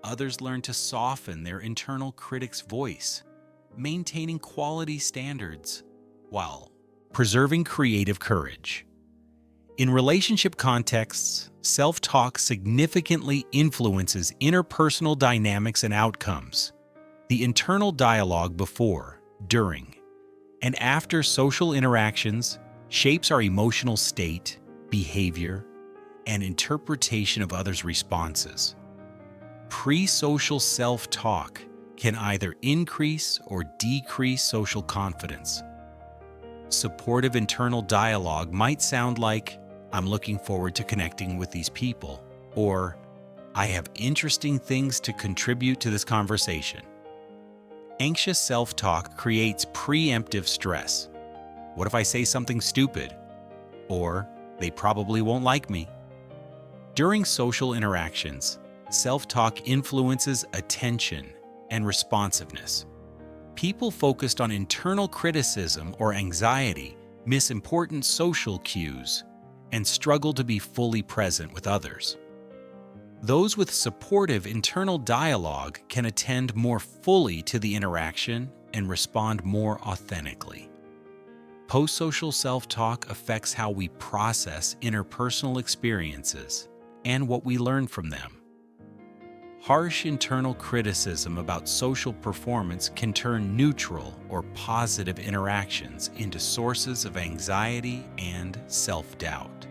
Others learn to soften their internal critic's voice, maintaining quality standards while preserving creative courage. In relationship contexts, self-talk significantly influences interpersonal dynamics and outcomes. The internal dialogue before, during, and after social interactions shapes our emotional state, behavior, and interpretation of others' responses. Pre-social self-talk can either increase or decrease social confidence. Supportive internal dialogue might sound like, "I'm looking forward to connecting with these people," or "I have interesting things to contribute to this conversation." Anxious self-talk creates preemptive stress. What if I say something stupid? Or, "they probably won't like me." During social interactions, self-talk influences attention and responsiveness. People focused on internal criticism or anxiety miss important social cues and struggle to be fully present with others. Those with supportive internal dialogue can attend more fully to the interaction and respond more authentically. Post-social self-talk affects how we process interpersonal experiences and what we learn from them. Harsh internal criticism about social performance can turn neutral or positive interactions into sources of anxiety and self-doubt.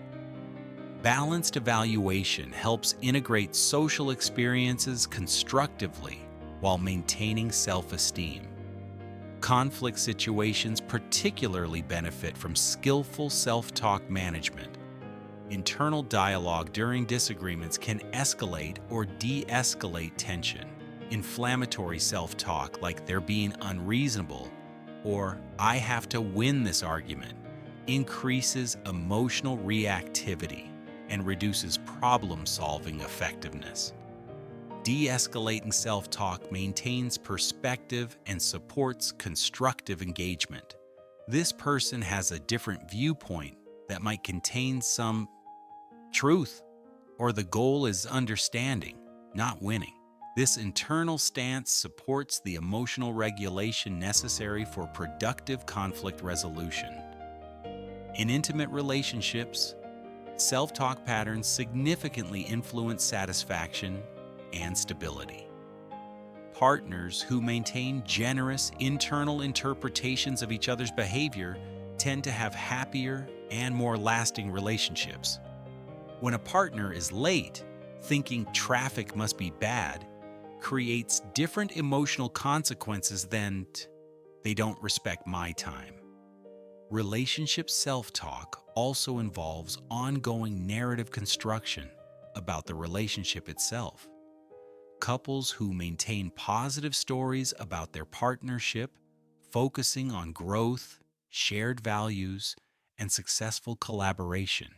Balanced evaluation helps integrate social experiences constructively while maintaining self-esteem. Conflict situations particularly benefit from skillful self-talk management. Internal dialogue during disagreements can escalate or de-escalate tension. Inflammatory self-talk, like "they're being unreasonable" or "I have to win this argument," increases emotional reactivity and reduces problem-solving effectiveness. De-escalating self-talk maintains perspective and supports constructive engagement. This person has a different viewpoint that might contain some truth, or the goal is understanding, not winning. This internal stance supports the emotional regulation necessary for productive conflict resolution. In intimate relationships, self-talk patterns significantly influence satisfaction and stability. Partners who maintain generous internal interpretations of each other's behavior tend to have happier and more lasting relationships. When a partner is late, thinking traffic must be bad creates different emotional consequences than "they don't respect my time." Relationship self-talk also involves ongoing narrative construction about the relationship itself. Couples who maintain positive stories about their partnership, focusing on growth, shared values, and successful collaboration,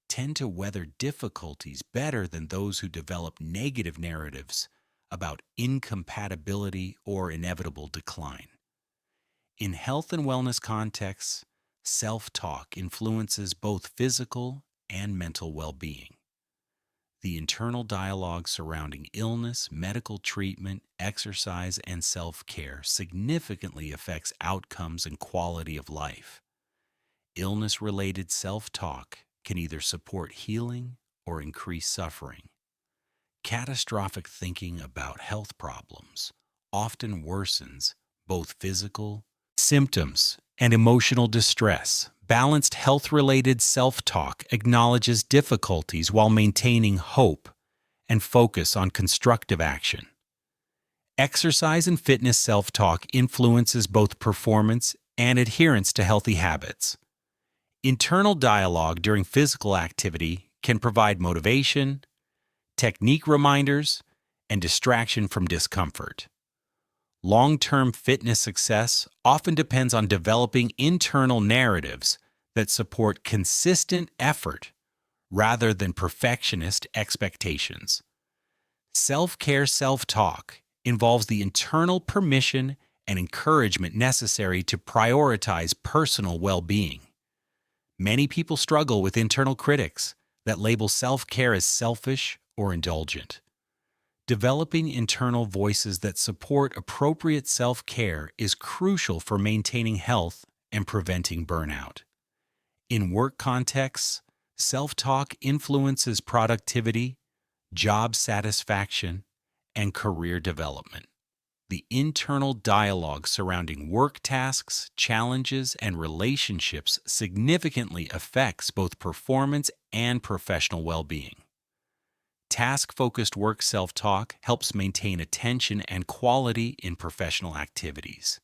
tend to weather difficulties better than those who develop negative narratives about incompatibility or inevitable decline. In health and wellness contexts, self-talk influences both physical and mental well-being. The internal dialogue surrounding illness, medical treatment, exercise, and self-care significantly affects outcomes and quality of life. Illness-related self-talk can either support healing or increase suffering. Catastrophic thinking about health problems often worsens both physical symptoms and emotional distress. Balanced health-related self-talk acknowledges difficulties while maintaining hope and focus on constructive action. Exercise and fitness self-talk influences both performance and adherence to healthy habits. Internal dialogue during physical activity can provide motivation, technique reminders, and distraction from discomfort. Long-term fitness success often depends on developing internal narratives that support consistent effort rather than perfectionist expectations. Self-care self-talk involves the internal permission and encouragement necessary to prioritize personal well-being. Many people struggle with internal critics that label self-care as selfish or indulgent. Developing internal voices that support appropriate self-care is crucial for maintaining health and preventing burnout. In work contexts, self-talk influences productivity, job satisfaction, and career development. The internal dialogue surrounding work tasks, challenges, and relationships significantly affects both performance and professional well-being. Task-focused work self-talk helps maintain attention and quality in professional activities.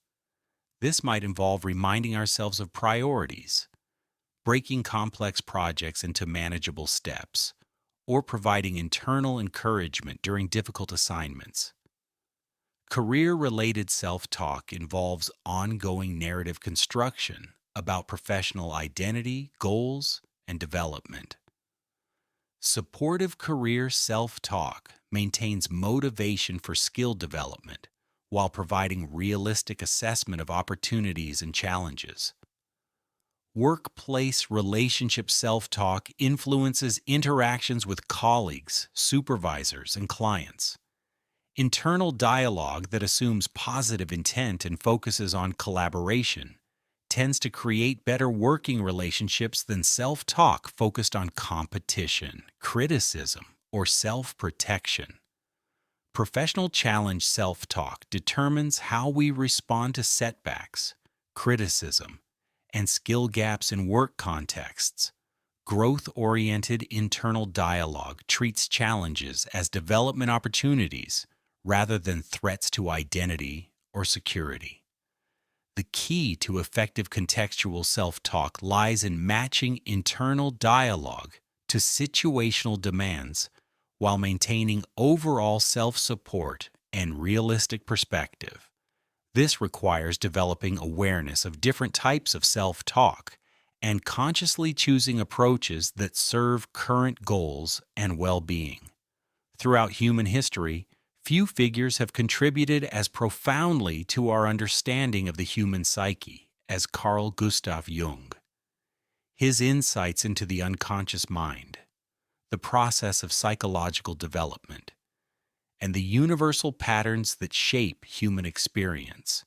This might involve reminding ourselves of priorities, breaking complex projects into manageable steps, or providing internal encouragement during difficult assignments. Career-related self-talk involves ongoing narrative construction about professional identity, goals, and development. Supportive career self-talk maintains motivation for skill development, while providing realistic assessment of opportunities and challenges. Workplace relationship self-talk influences interactions with colleagues, supervisors, and clients. Internal dialogue that assumes positive intent and focuses on collaboration tends to create better working relationships than self-talk focused on competition, criticism, or self-protection. Professional challenge self-talk determines how we respond to setbacks, criticism, and skill gaps in work contexts. Growth-oriented internal dialogue treats challenges as development opportunities rather than threats to identity or security. The key to effective contextual self-talk lies in matching internal dialogue to situational demands while maintaining overall self-support and realistic perspective. This requires developing awareness of different types of self-talk and consciously choosing approaches that serve current goals and well-being. Throughout human history, few figures have contributed as profoundly to our understanding of the human psyche as Carl Gustav Jung. His insights into the unconscious mind, the process of psychological development, and the universal patterns that shape human experience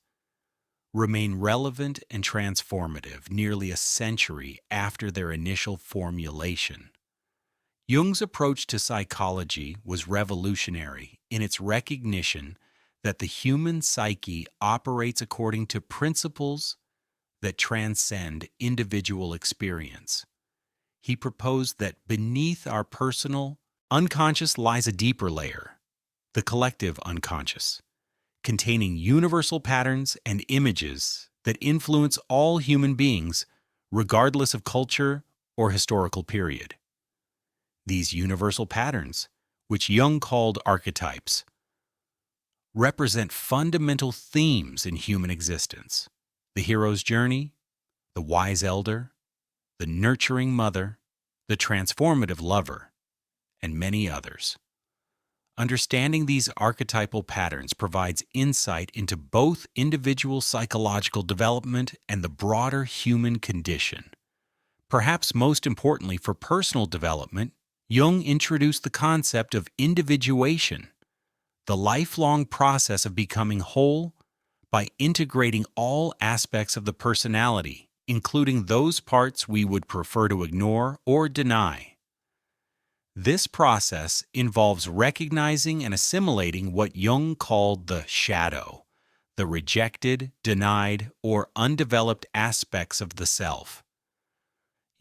remain relevant and transformative nearly a century after their initial formulation. Jung's approach to psychology was revolutionary in its recognition that the human psyche operates according to principles that transcend individual experience. He proposed that beneath our personal unconscious lies a deeper layer, the collective unconscious, containing universal patterns and images that influence all human beings, regardless of culture or historical period. These universal patterns, which Jung called archetypes, represent fundamental themes in human existence: the hero's journey, the wise elder, the nurturing mother, the transformative lover, and many others. Understanding these archetypal patterns provides insight into both individual psychological development and the broader human condition. Perhaps most importantly for personal development, Jung introduced the concept of individuation, the lifelong process of becoming whole by integrating all aspects of the personality, including those parts we would prefer to ignore or deny. This process involves recognizing and assimilating what Jung called the shadow, the rejected, denied, or undeveloped aspects of the self.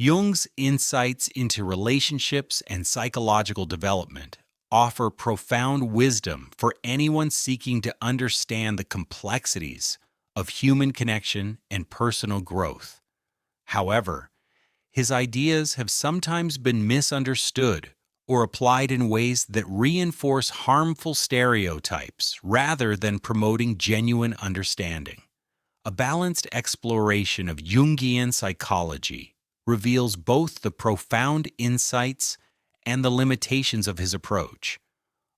Jung's insights into relationships and psychological development offer profound wisdom for anyone seeking to understand the complexities of human connection and personal growth. However, his ideas have sometimes been misunderstood or applied in ways that reinforce harmful stereotypes rather than promoting genuine understanding. A balanced exploration of Jungian psychology reveals both the profound insights and the limitations of his approach,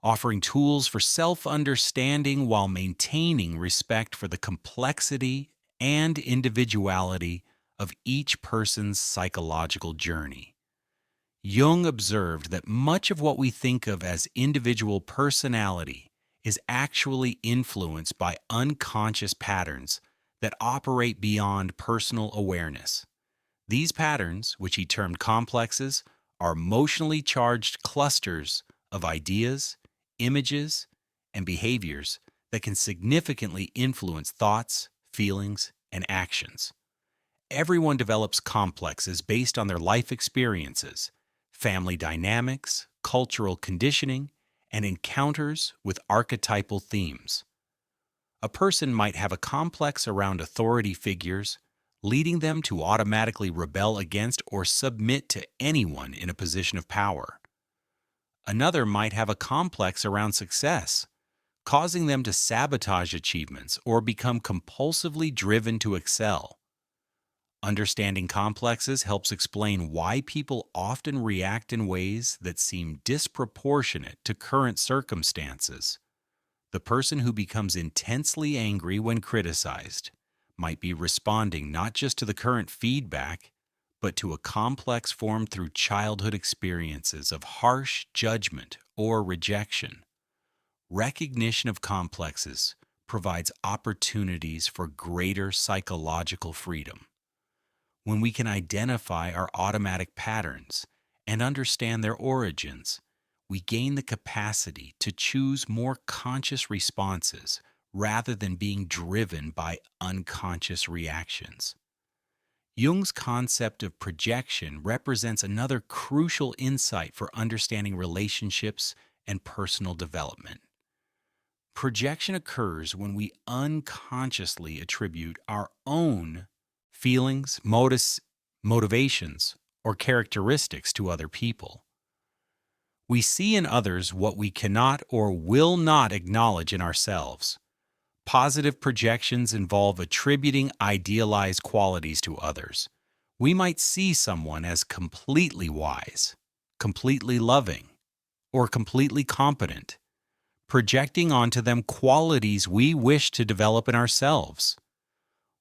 offering tools for self-understanding while maintaining respect for the complexity and individuality of each person's psychological journey. Jung observed that much of what we think of as individual personality is actually influenced by unconscious patterns that operate beyond personal awareness. These patterns, which he termed complexes, are emotionally charged clusters of ideas, images, and behaviors that can significantly influence thoughts, feelings, and actions. Everyone develops complexes based on their life experiences, family dynamics, cultural conditioning, and encounters with archetypal themes. A person might have a complex around authority figures, leading them to automatically rebel against or submit to anyone in a position of power. Another might have a complex around success, causing them to sabotage achievements or become compulsively driven to excel. Understanding complexes helps explain why people often react in ways that seem disproportionate to current circumstances. The person who becomes intensely angry when criticized might be responding not just to the current feedback, but to a complex formed through childhood experiences of harsh judgment or rejection. Recognition of complexes provides opportunities for greater psychological freedom. When we can identify our automatic patterns and understand their origins, we gain the capacity to choose more conscious responses rather than being driven by unconscious reactions. Jung's concept of projection represents another crucial insight for understanding relationships and personal development. Projection occurs when we unconsciously attribute our own feelings, motivations, or characteristics to other people. We see in others what we cannot or will not acknowledge in ourselves. Positive projections involve attributing idealized qualities to others. We might see someone as completely wise, completely loving, or completely competent, projecting onto them qualities we wish to develop in ourselves.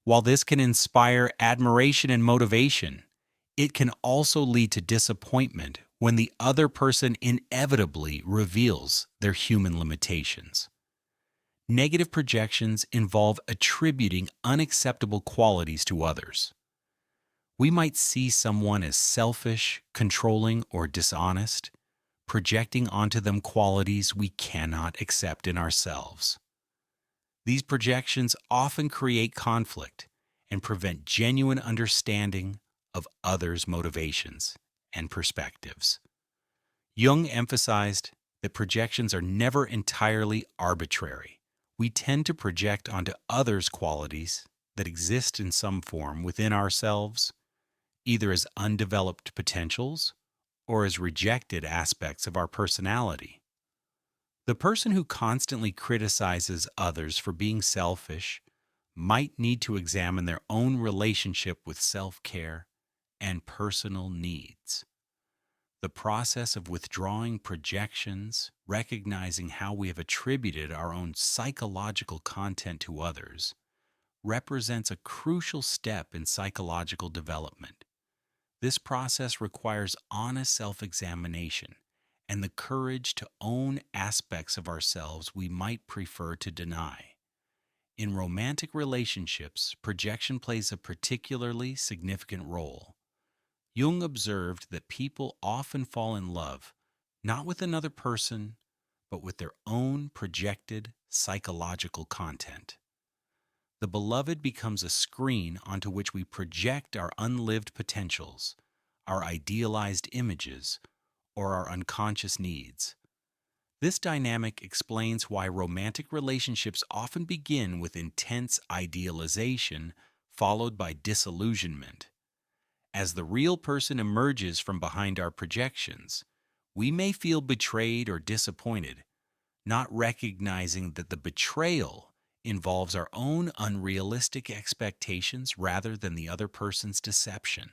While this can inspire admiration and motivation, it can also lead to disappointment when the other person inevitably reveals their human limitations. Negative projections involve attributing unacceptable qualities to others. We might see someone as selfish, controlling, or dishonest, projecting onto them qualities we cannot accept in ourselves. These projections often create conflict and prevent genuine understanding of others' motivations and perspectives. Jung emphasized that projections are never entirely arbitrary. We tend to project onto others qualities that exist in some form within ourselves, either as undeveloped potentials or as rejected aspects of our personality. The person who constantly criticizes others for being selfish might need to examine their own relationship with self-care and personal needs. The process of withdrawing projections, recognizing how we have attributed our own psychological content to others, represents a crucial step in psychological development. This process requires honest self-examination and the courage to own aspects of ourselves we might prefer to deny. In romantic relationships, projection plays a particularly significant role. Jung observed that people often fall in love not with another person, but with their own projected psychological content. The beloved becomes a screen onto which we project our unlived potentials, our idealized images, or our unconscious needs. This dynamic explains why romantic relationships often begin with intense idealization followed by disillusionment. As the real person emerges from behind our projections, we may feel betrayed or disappointed, not recognizing that the betrayal involves our own unrealistic expectations rather than the other person's deception.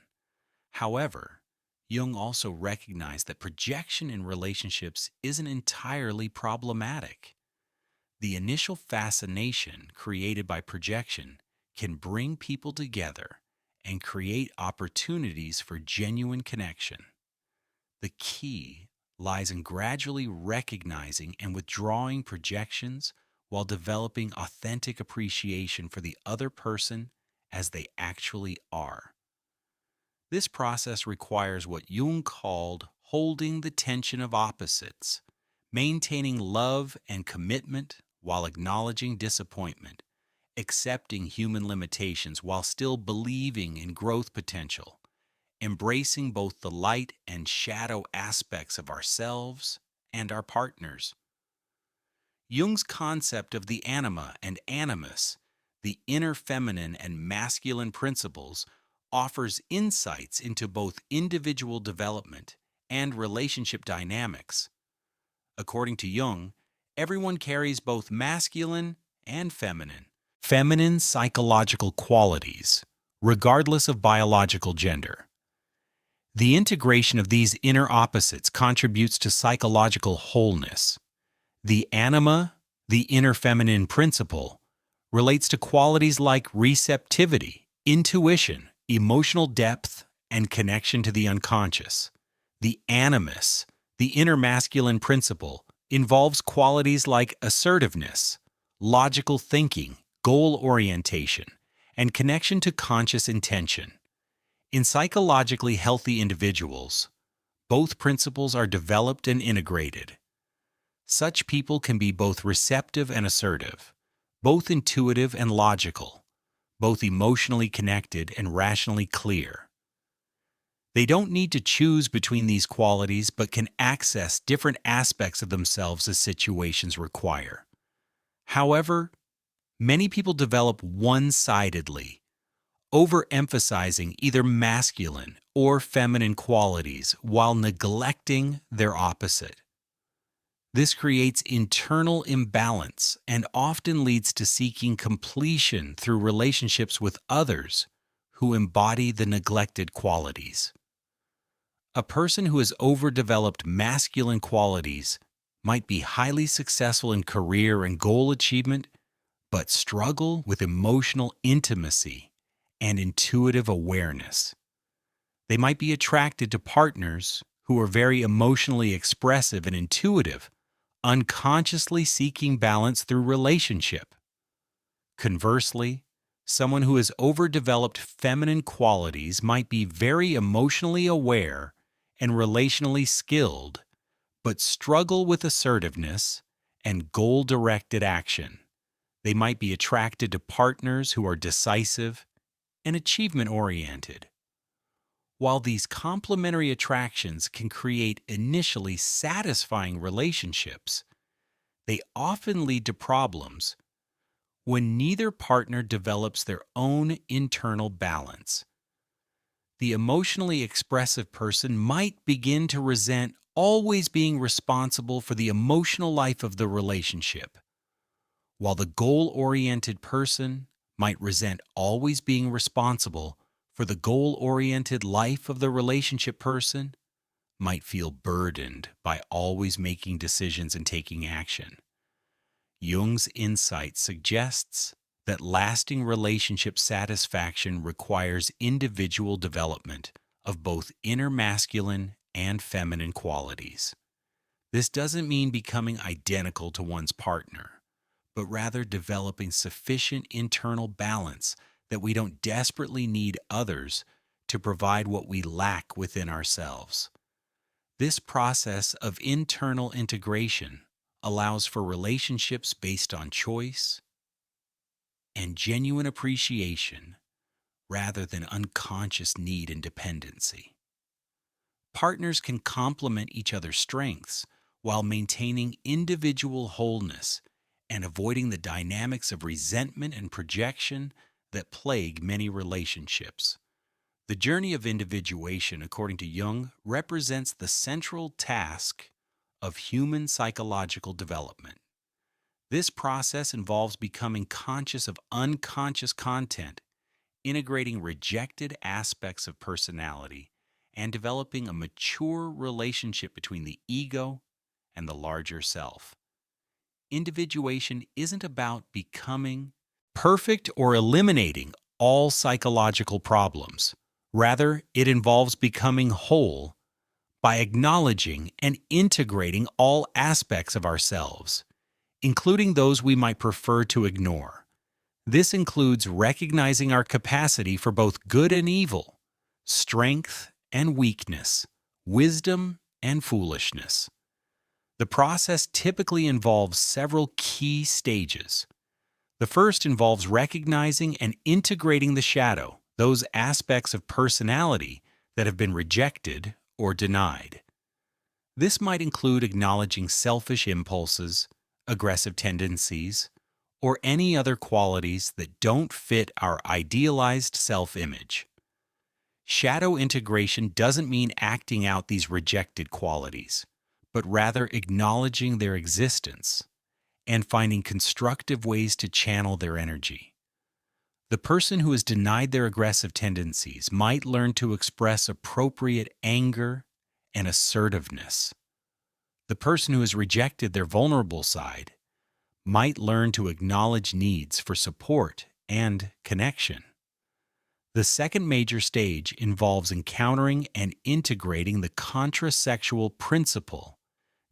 However, Jung also recognized that projection in relationships isn't entirely problematic. The initial fascination created by projection can bring people together and create opportunities for genuine connection. The key lies in gradually recognizing and withdrawing projections while developing authentic appreciation for the other person as they actually are. This process requires what Jung called holding the tension of opposites, maintaining love and commitment while acknowledging disappointment, accepting human limitations while still believing in growth potential, embracing both the light and shadow aspects of ourselves and our partners. Jung's concept of the anima and animus, the inner feminine and masculine principles, offers insights into both individual development and relationship dynamics. According to Jung, everyone carries both masculine and feminine psychological qualities, regardless of biological gender. The integration of these inner opposites contributes to psychological wholeness. The anima, The inner feminine principle relates to qualities like receptivity, intuition, emotional depth, and connection to the unconscious. The animus, the inner masculine principle, involves qualities like assertiveness, logical thinking, goal orientation, and connection to conscious intention. In psychologically healthy individuals, both principles are developed and integrated. Such people can be both receptive and assertive, both intuitive and logical, both emotionally connected and rationally clear. They don't need to choose between these qualities but can access different aspects of themselves as situations require. However, many people develop one-sidedly, overemphasizing either masculine or feminine qualities while neglecting their opposite. This creates internal imbalance and often leads to seeking completion through relationships with others who embody the neglected qualities. A person who has overdeveloped masculine qualities might be highly successful in career and goal achievement, but struggle with emotional intimacy and intuitive awareness. They might be attracted to partners who are very emotionally expressive and intuitive, unconsciously seeking balance through relationship. Conversely, someone who has overdeveloped feminine qualities might be very emotionally aware and relationally skilled, but struggle with assertiveness and goal-directed action. They might be attracted to partners who are decisive and achievement-oriented. While these complementary attractions can create initially satisfying relationships, they often lead to problems when neither partner develops their own internal balance. The emotionally expressive person might begin to resent always being responsible for the emotional life of the relationship, while the goal-oriented person might resent always being responsible for the goal-oriented life of the relationship person, might feel burdened by always making decisions and taking action. Jung's insight suggests that lasting relationship satisfaction requires individual development of both inner masculine and feminine qualities. This doesn't mean becoming identical to one's partner, but rather developing sufficient internal balance that we don't desperately need others to provide what we lack within ourselves. This process of internal integration allows for relationships based on choice and genuine appreciation rather than unconscious need and dependency. Partners can complement each other's strengths while maintaining individual wholeness and avoiding the dynamics of resentment and projection that plague many relationships. The journey of individuation, according to Jung, represents the central task of human psychological development. This process involves becoming conscious of unconscious content, integrating rejected aspects of personality, and developing a mature relationship between the ego and the larger self. Individuation isn't about becoming perfect or eliminating all psychological problems. Rather, it involves becoming whole by acknowledging and integrating all aspects of ourselves, including those we might prefer to ignore. This includes recognizing our capacity for both good and evil, strength and weakness, wisdom and foolishness. The process typically involves several key stages. The first involves recognizing and integrating the shadow, those aspects of personality that have been rejected or denied. This might include acknowledging selfish impulses, aggressive tendencies, or any other qualities that don't fit our idealized self-image. Shadow integration doesn't mean acting out these rejected qualities, but rather acknowledging their existence and finding constructive ways to channel their energy. The person who has denied their aggressive tendencies might learn to express appropriate anger and assertiveness. The person who has rejected their vulnerable side might learn to acknowledge needs for support and connection. The second major stage involves encountering and integrating the contrasexual principle,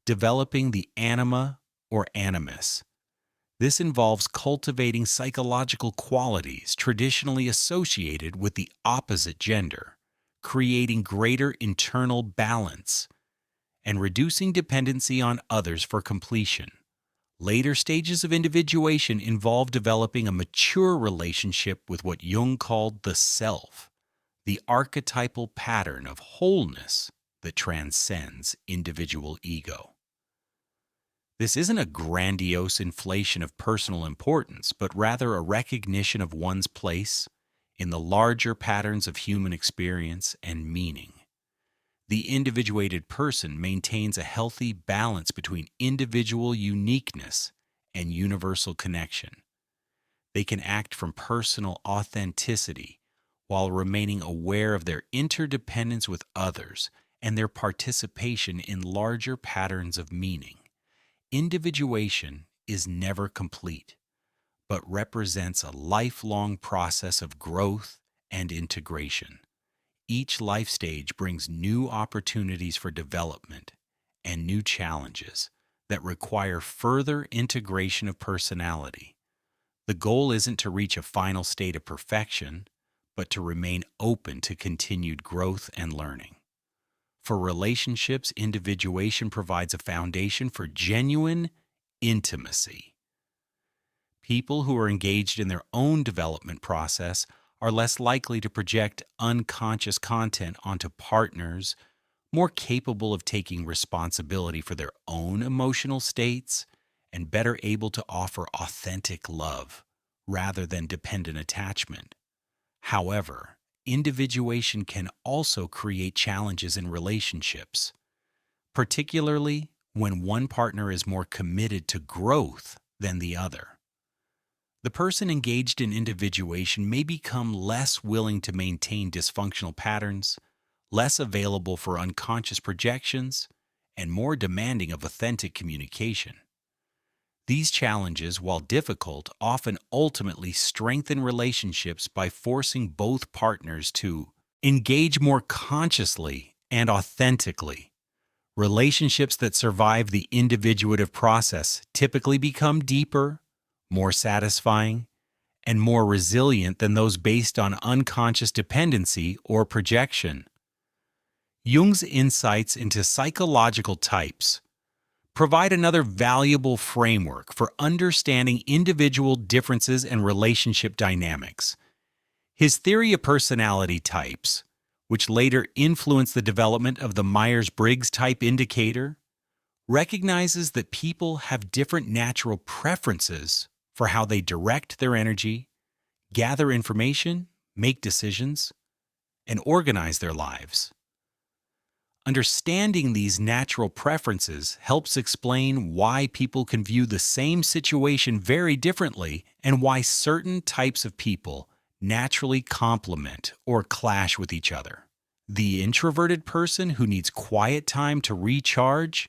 developing the anima or animus. This involves cultivating psychological qualities traditionally associated with the opposite gender, creating greater internal balance, and reducing dependency on others for completion. Later stages of individuation involve developing a mature relationship with what Jung called the self, the archetypal pattern of wholeness that transcends individual ego. This isn't a grandiose inflation of personal importance, but rather a recognition of one's place in the larger patterns of human experience and meaning. The individuated person maintains a healthy balance between individual uniqueness and universal connection. They can act from personal authenticity while remaining aware of their interdependence with others and their participation in larger patterns of meaning. Individuation is never complete, but represents a lifelong process of growth and integration. Each life stage brings new opportunities for development and new challenges that require further integration of personality. The goal isn't to reach a final state of perfection, but to remain open to continued growth and learning. For relationships, individuation provides a foundation for genuine intimacy. People who are engaged in their own development process are less likely to project unconscious content onto partners, more capable of taking responsibility for their own emotional states, and better able to offer authentic love rather than dependent attachment. However, individuation can also create challenges in relationships, particularly when one partner is more committed to growth than the other. The person engaged in individuation may become less willing to maintain dysfunctional patterns, less available for unconscious projections, and more demanding of authentic communication. These challenges, while difficult, often ultimately strengthen relationships by forcing both partners to engage more consciously and authentically. Relationships that survive the individuative process typically become deeper, more satisfying, and more resilient than those based on unconscious dependency or projection. Jung's insights into psychological types provide another valuable framework for understanding individual differences and relationship dynamics. His theory of personality types, which later influenced the development of the Myers-Briggs type indicator, recognizes that people have different natural preferences for how they direct their energy, gather information, make decisions, and organize their lives. Understanding these natural preferences helps explain why people can view the same situation very differently and why certain types of people naturally complement or clash with each other. The introverted person who needs quiet time to recharge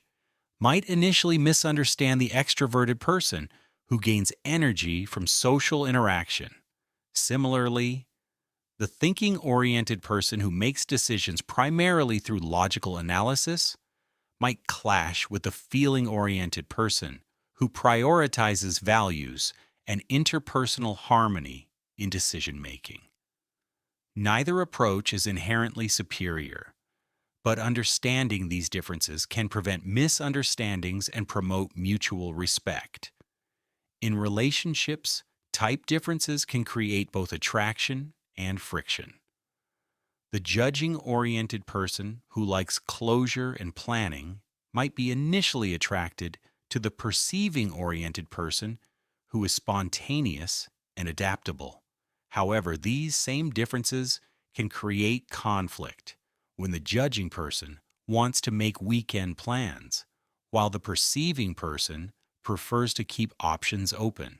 might initially misunderstand the extroverted person who gains energy from social interaction. Similarly, the thinking-oriented person who makes decisions primarily through logical analysis might clash with the feeling-oriented person who prioritizes values and interpersonal harmony in decision-making. Neither approach is inherently superior, but understanding these differences can prevent misunderstandings and promote mutual respect. In relationships, type differences can create both attraction and friction. The judging-oriented person who likes closure and planning might be initially attracted to the perceiving-oriented person who is spontaneous and adaptable. However, these same differences can create conflict when the judging person wants to make weekend plans, while the perceiving person prefers to keep options open.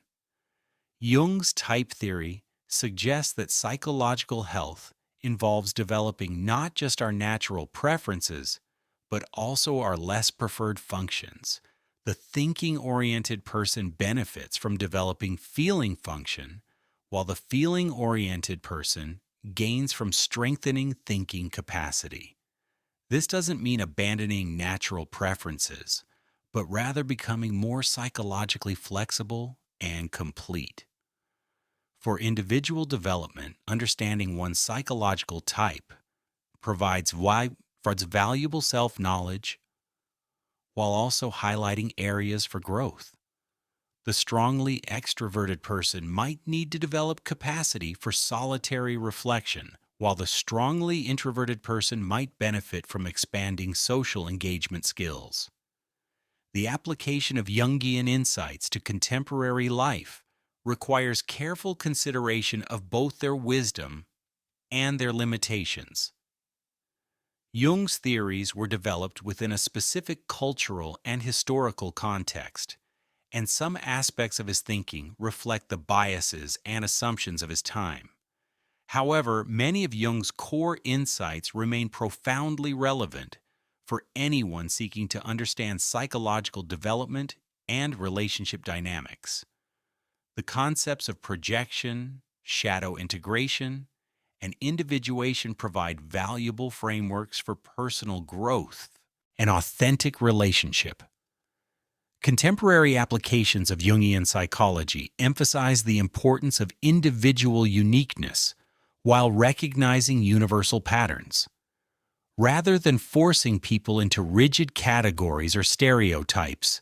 Jung's type theory suggests that psychological health involves developing not just our natural preferences, but also our less preferred functions, The thinking-oriented person benefits from developing feeling function, while the feeling-oriented person gains from strengthening thinking capacity. This doesn't mean abandoning natural preferences, but rather becoming more psychologically flexible and complete. For individual development, understanding one's psychological type provides valuable self-knowledge while also highlighting areas for growth. The strongly extroverted person might need to develop capacity for solitary reflection, while the strongly introverted person might benefit from expanding social engagement skills. The application of Jungian insights to contemporary life requires careful consideration of both their wisdom and their limitations. Jung's theories were developed within a specific cultural and historical context, and some aspects of his thinking reflect the biases and assumptions of his time. However, many of Jung's core insights remain profoundly relevant for anyone seeking to understand psychological development and relationship dynamics. The concepts of projection, shadow integration, and individuation provide valuable frameworks for personal growth and authentic relationship. Contemporary applications of Jungian psychology emphasize the importance of individual uniqueness while recognizing universal patterns. Rather than forcing people into rigid categories or stereotypes,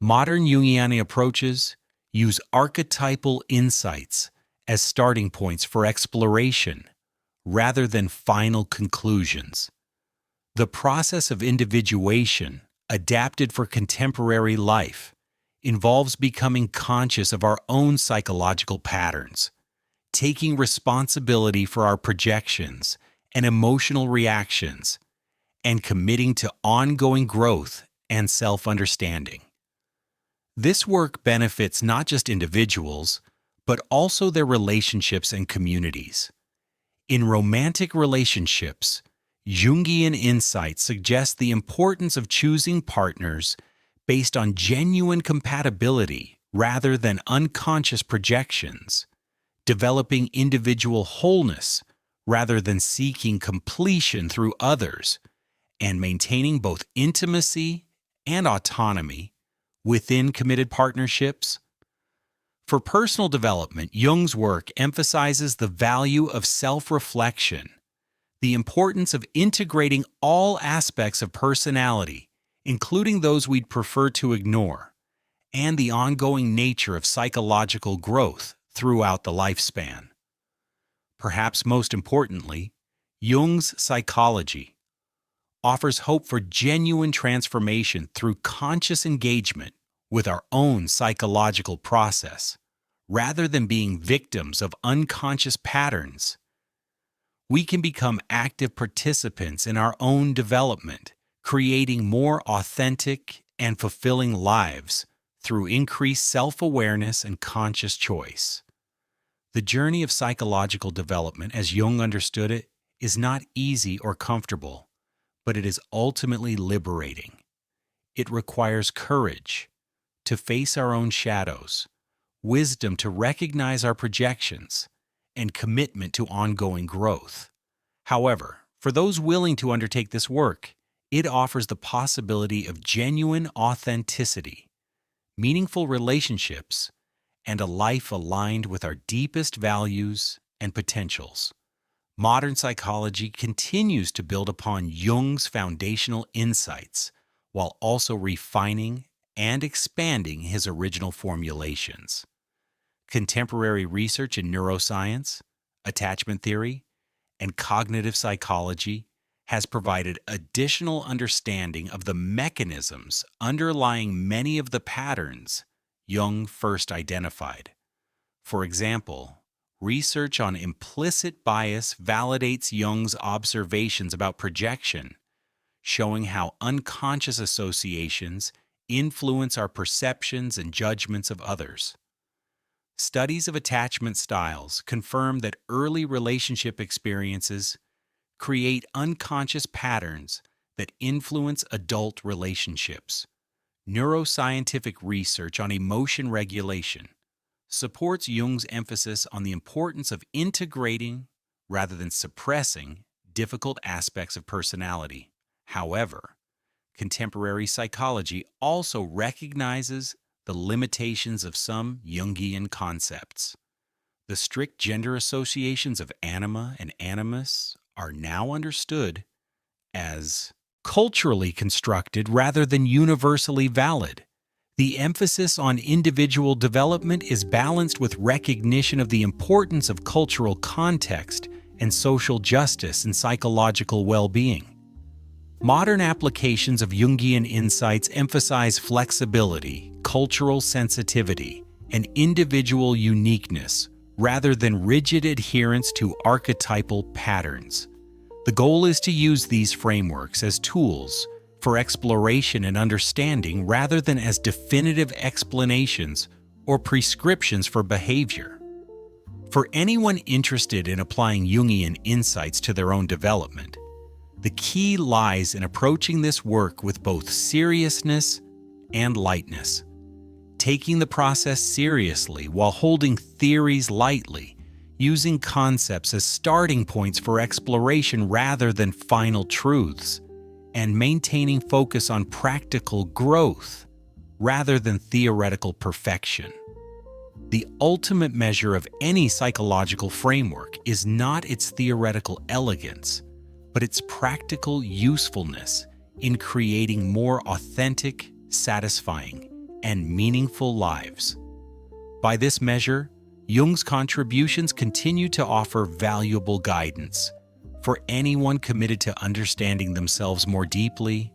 modern Jungian approaches use archetypal insights as starting points for exploration rather than final conclusions. The process of individuation, adapted for contemporary life, involves becoming conscious of our own psychological patterns, taking responsibility for our projections and emotional reactions, and committing to ongoing growth and self-understanding. This work benefits not just individuals, but also their relationships and communities. In romantic relationships, Jungian insights suggest the importance of choosing partners based on genuine compatibility rather than unconscious projections, developing individual wholeness rather than seeking completion through others, and maintaining both intimacy and autonomy within committed partnerships. For personal development, Jung's work emphasizes the value of self-reflection, the importance of integrating all aspects of personality, including those we'd prefer to ignore, and the ongoing nature of psychological growth throughout the lifespan. Perhaps most importantly, Jung's psychology offers hope for genuine transformation through conscious engagement with our own psychological process, rather than being victims of unconscious patterns. We can become active participants in our own development, creating more authentic and fulfilling lives through increased self-awareness and conscious choice. The journey of psychological development, as Jung understood it, is not easy or comfortable, but it is ultimately liberating. It requires courage to face our own shadows, wisdom to recognize our projections, and commitment to ongoing growth. However, for those willing to undertake this work, it offers the possibility of genuine authenticity, meaningful relationships, and a life aligned with our deepest values and potentials. Modern psychology continues to build upon Jung's foundational insights while also refining and expanding his original formulations. Contemporary research in neuroscience, attachment theory, and cognitive psychology has provided additional understanding of the mechanisms underlying many of the patterns Jung first identified. For example, research on implicit bias validates Jung's observations about projection, showing how unconscious associations influence our perceptions and judgments of others. Studies of attachment styles confirm that early relationship experiences create unconscious patterns that influence adult relationships. Neuroscientific research on emotion regulation supports Jung's emphasis on the importance of integrating rather than suppressing difficult aspects of personality. However, contemporary psychology also recognizes the limitations of some Jungian concepts. The strict gender associations of anima and animus are now understood as culturally constructed rather than universally valid. The emphasis on individual development is balanced with recognition of the importance of cultural context and social justice in psychological well-being. Modern applications of Jungian insights emphasize flexibility, cultural sensitivity, and individual uniqueness rather than rigid adherence to archetypal patterns. The goal is to use these frameworks as tools for exploration and understanding rather than as definitive explanations or prescriptions for behavior. For anyone interested in applying Jungian insights to their own development, the key lies in approaching this work with both seriousness and lightness, taking the process seriously while holding theories lightly, using concepts as starting points for exploration rather than final truths, and maintaining focus on practical growth rather than theoretical perfection. The ultimate measure of any psychological framework is not its theoretical elegance, but its practical usefulness in creating more authentic, satisfying, and meaningful lives. By this measure, Jung's contributions continue to offer valuable guidance for anyone committed to understanding themselves more deeply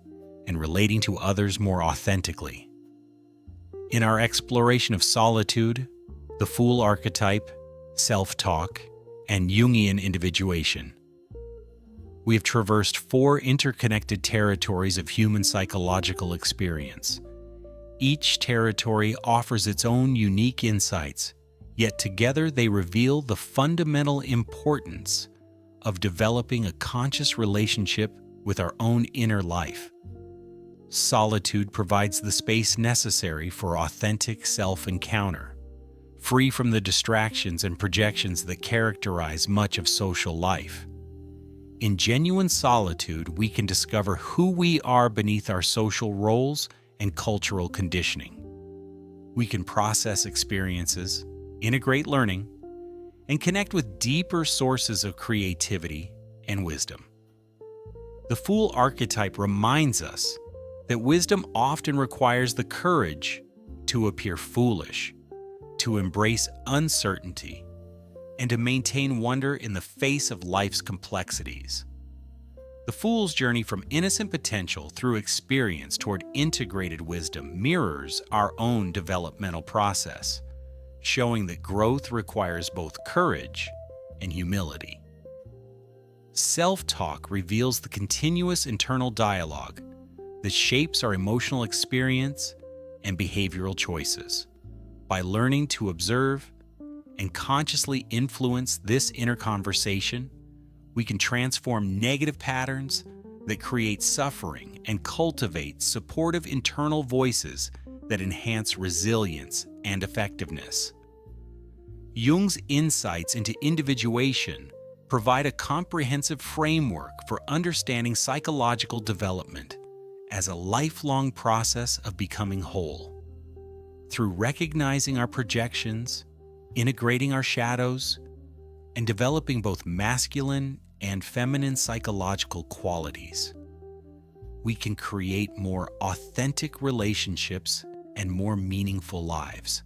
and relating to others more authentically. In our exploration of solitude, the fool archetype, self-talk, and Jungian individuation, we have traversed 4 interconnected territories of human psychological experience. Each territory offers its own unique insights, yet together they reveal the fundamental importance of developing a conscious relationship with our own inner life. Solitude provides the space necessary for authentic self-encounter, free from the distractions and projections that characterize much of social life. In genuine solitude, we can discover who we are beneath our social roles and cultural conditioning. We can process experiences, integrate learning, and connect with deeper sources of creativity and wisdom. The fool archetype reminds us that wisdom often requires the courage to appear foolish, to embrace uncertainty, and to maintain wonder in the face of life's complexities. The fool's journey from innocent potential through experience toward integrated wisdom mirrors our own developmental process, showing that growth requires both courage and humility. Self-talk reveals the continuous internal dialogue that shapes our emotional experience and behavioral choices. By learning to observe and consciously influence this inner conversation, we can transform negative patterns that create suffering and cultivate supportive internal voices that enhance resilience and effectiveness. Jung's insights into individuation provide a comprehensive framework for understanding psychological development as a lifelong process of becoming whole. Through recognizing our projections, integrating our shadows, and developing both masculine and feminine psychological qualities, we can create more authentic relationships and more meaningful lives.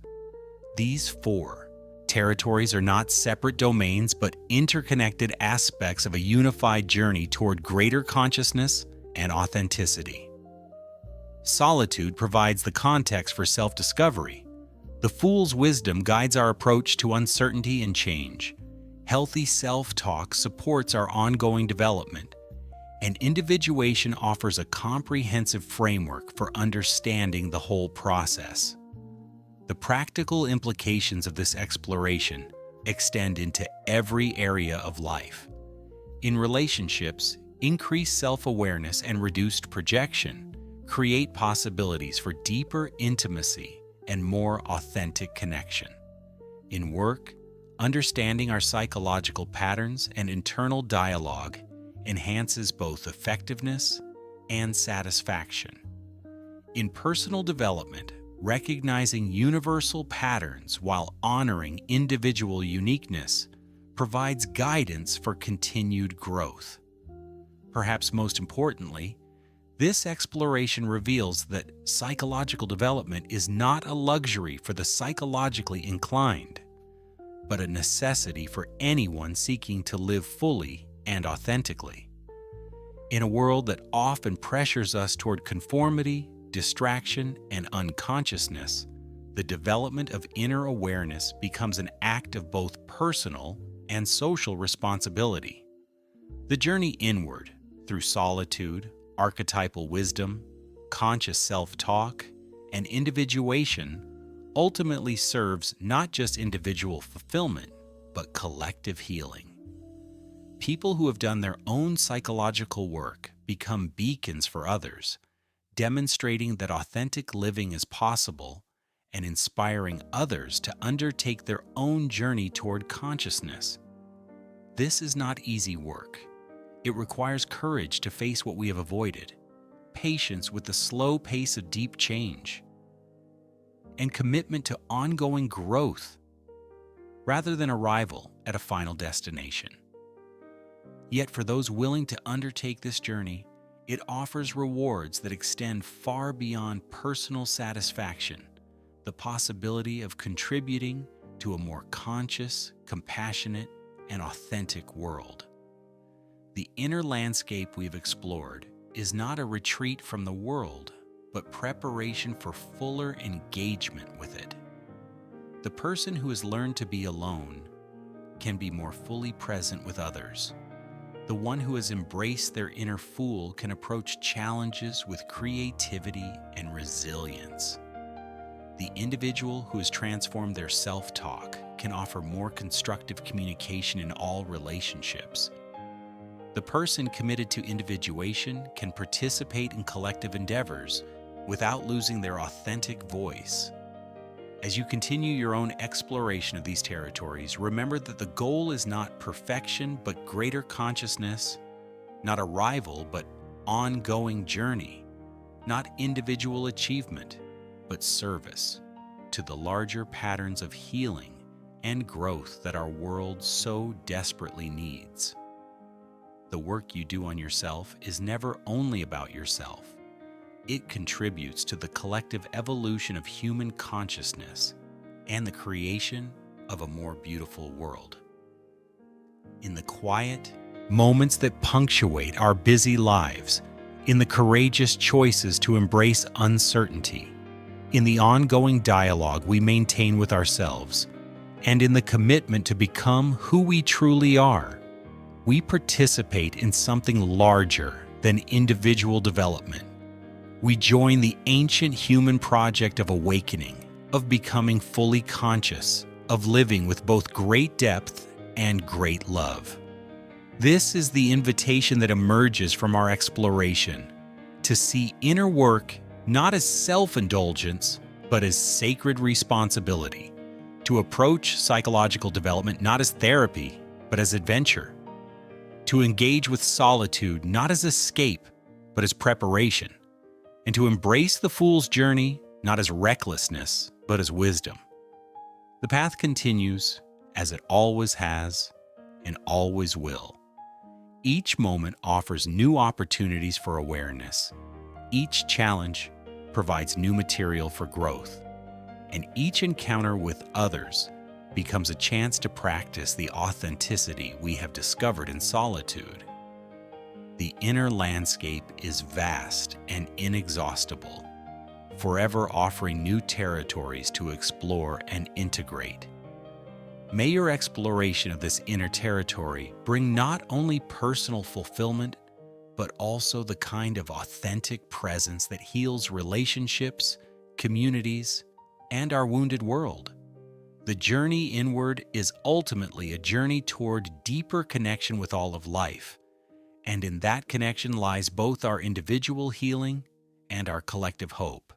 These 4 territories are not separate domains, but interconnected aspects of a unified journey toward greater consciousness and authenticity. Solitude provides the context for self-discovery. The fool's wisdom guides our approach to uncertainty and change. Healthy self-talk supports our ongoing development, and individuation offers a comprehensive framework for understanding the whole process. The practical implications of this exploration extend into every area of life. In relationships, increased self-awareness and reduced projection create possibilities for deeper intimacy and more authentic connection. In work, understanding our psychological patterns and internal dialogue enhances both effectiveness and satisfaction. In personal development, recognizing universal patterns while honoring individual uniqueness provides guidance for continued growth. Perhaps most importantly, this exploration reveals that psychological development is not a luxury for the psychologically inclined, but a necessity for anyone seeking to live fully and authentically. In a world that often pressures us toward conformity, distraction, and unconsciousness, the development of inner awareness becomes an act of both personal and social responsibility. The journey inward, through solitude, archetypal wisdom, conscious self-talk, and individuation, ultimately serves not just individual fulfillment, but collective healing. People who have done their own psychological work become beacons for others, demonstrating that authentic living is possible and inspiring others to undertake their own journey toward consciousness. This is not easy work. It requires courage to face what we have avoided, patience with the slow pace of deep change, and commitment to ongoing growth rather than arrival at a final destination. Yet for those willing to undertake this journey, it offers rewards that extend far beyond personal satisfaction, the possibility of contributing to a more conscious, compassionate, and authentic world. The inner landscape we've explored is not a retreat from the world, but preparation for fuller engagement with it. The person who has learned to be alone can be more fully present with others. The one who has embraced their inner fool can approach challenges with creativity and resilience. The individual who has transformed their self-talk can offer more constructive communication in all relationships. The person committed to individuation can participate in collective endeavors without losing their authentic voice. As you continue your own exploration of these territories, remember that the goal is not perfection, but greater consciousness, not arrival, but ongoing journey, not individual achievement, but service to the larger patterns of healing and growth that our world so desperately needs. The work you do on yourself is never only about yourself. It contributes to the collective evolution of human consciousness and the creation of a more beautiful world. In the quiet moments that punctuate our busy lives, in the courageous choices to embrace uncertainty, in the ongoing dialogue we maintain with ourselves, and in the commitment to become who we truly are, we participate in something larger than individual development. We join the ancient human project of awakening, of becoming fully conscious, of living with both great depth and great love. This is the invitation that emerges from our exploration, to see inner work not as self-indulgence, but as sacred responsibility, to approach psychological development not as therapy, but as adventure, to engage with solitude not as escape, but as preparation, and to embrace the fool's journey not as recklessness, but as wisdom. The path continues as it always has and always will. Each moment offers new opportunities for awareness. Each challenge provides new material for growth, and each encounter with others becomes a chance to practice the authenticity we have discovered in solitude. The inner landscape is vast and inexhaustible, forever offering new territories to explore and integrate. May your exploration of this inner territory bring not only personal fulfillment, but also the kind of authentic presence that heals relationships, communities, and our wounded world. The journey inward is ultimately a journey toward deeper connection with all of life, and in that connection lies both our individual healing and our collective hope.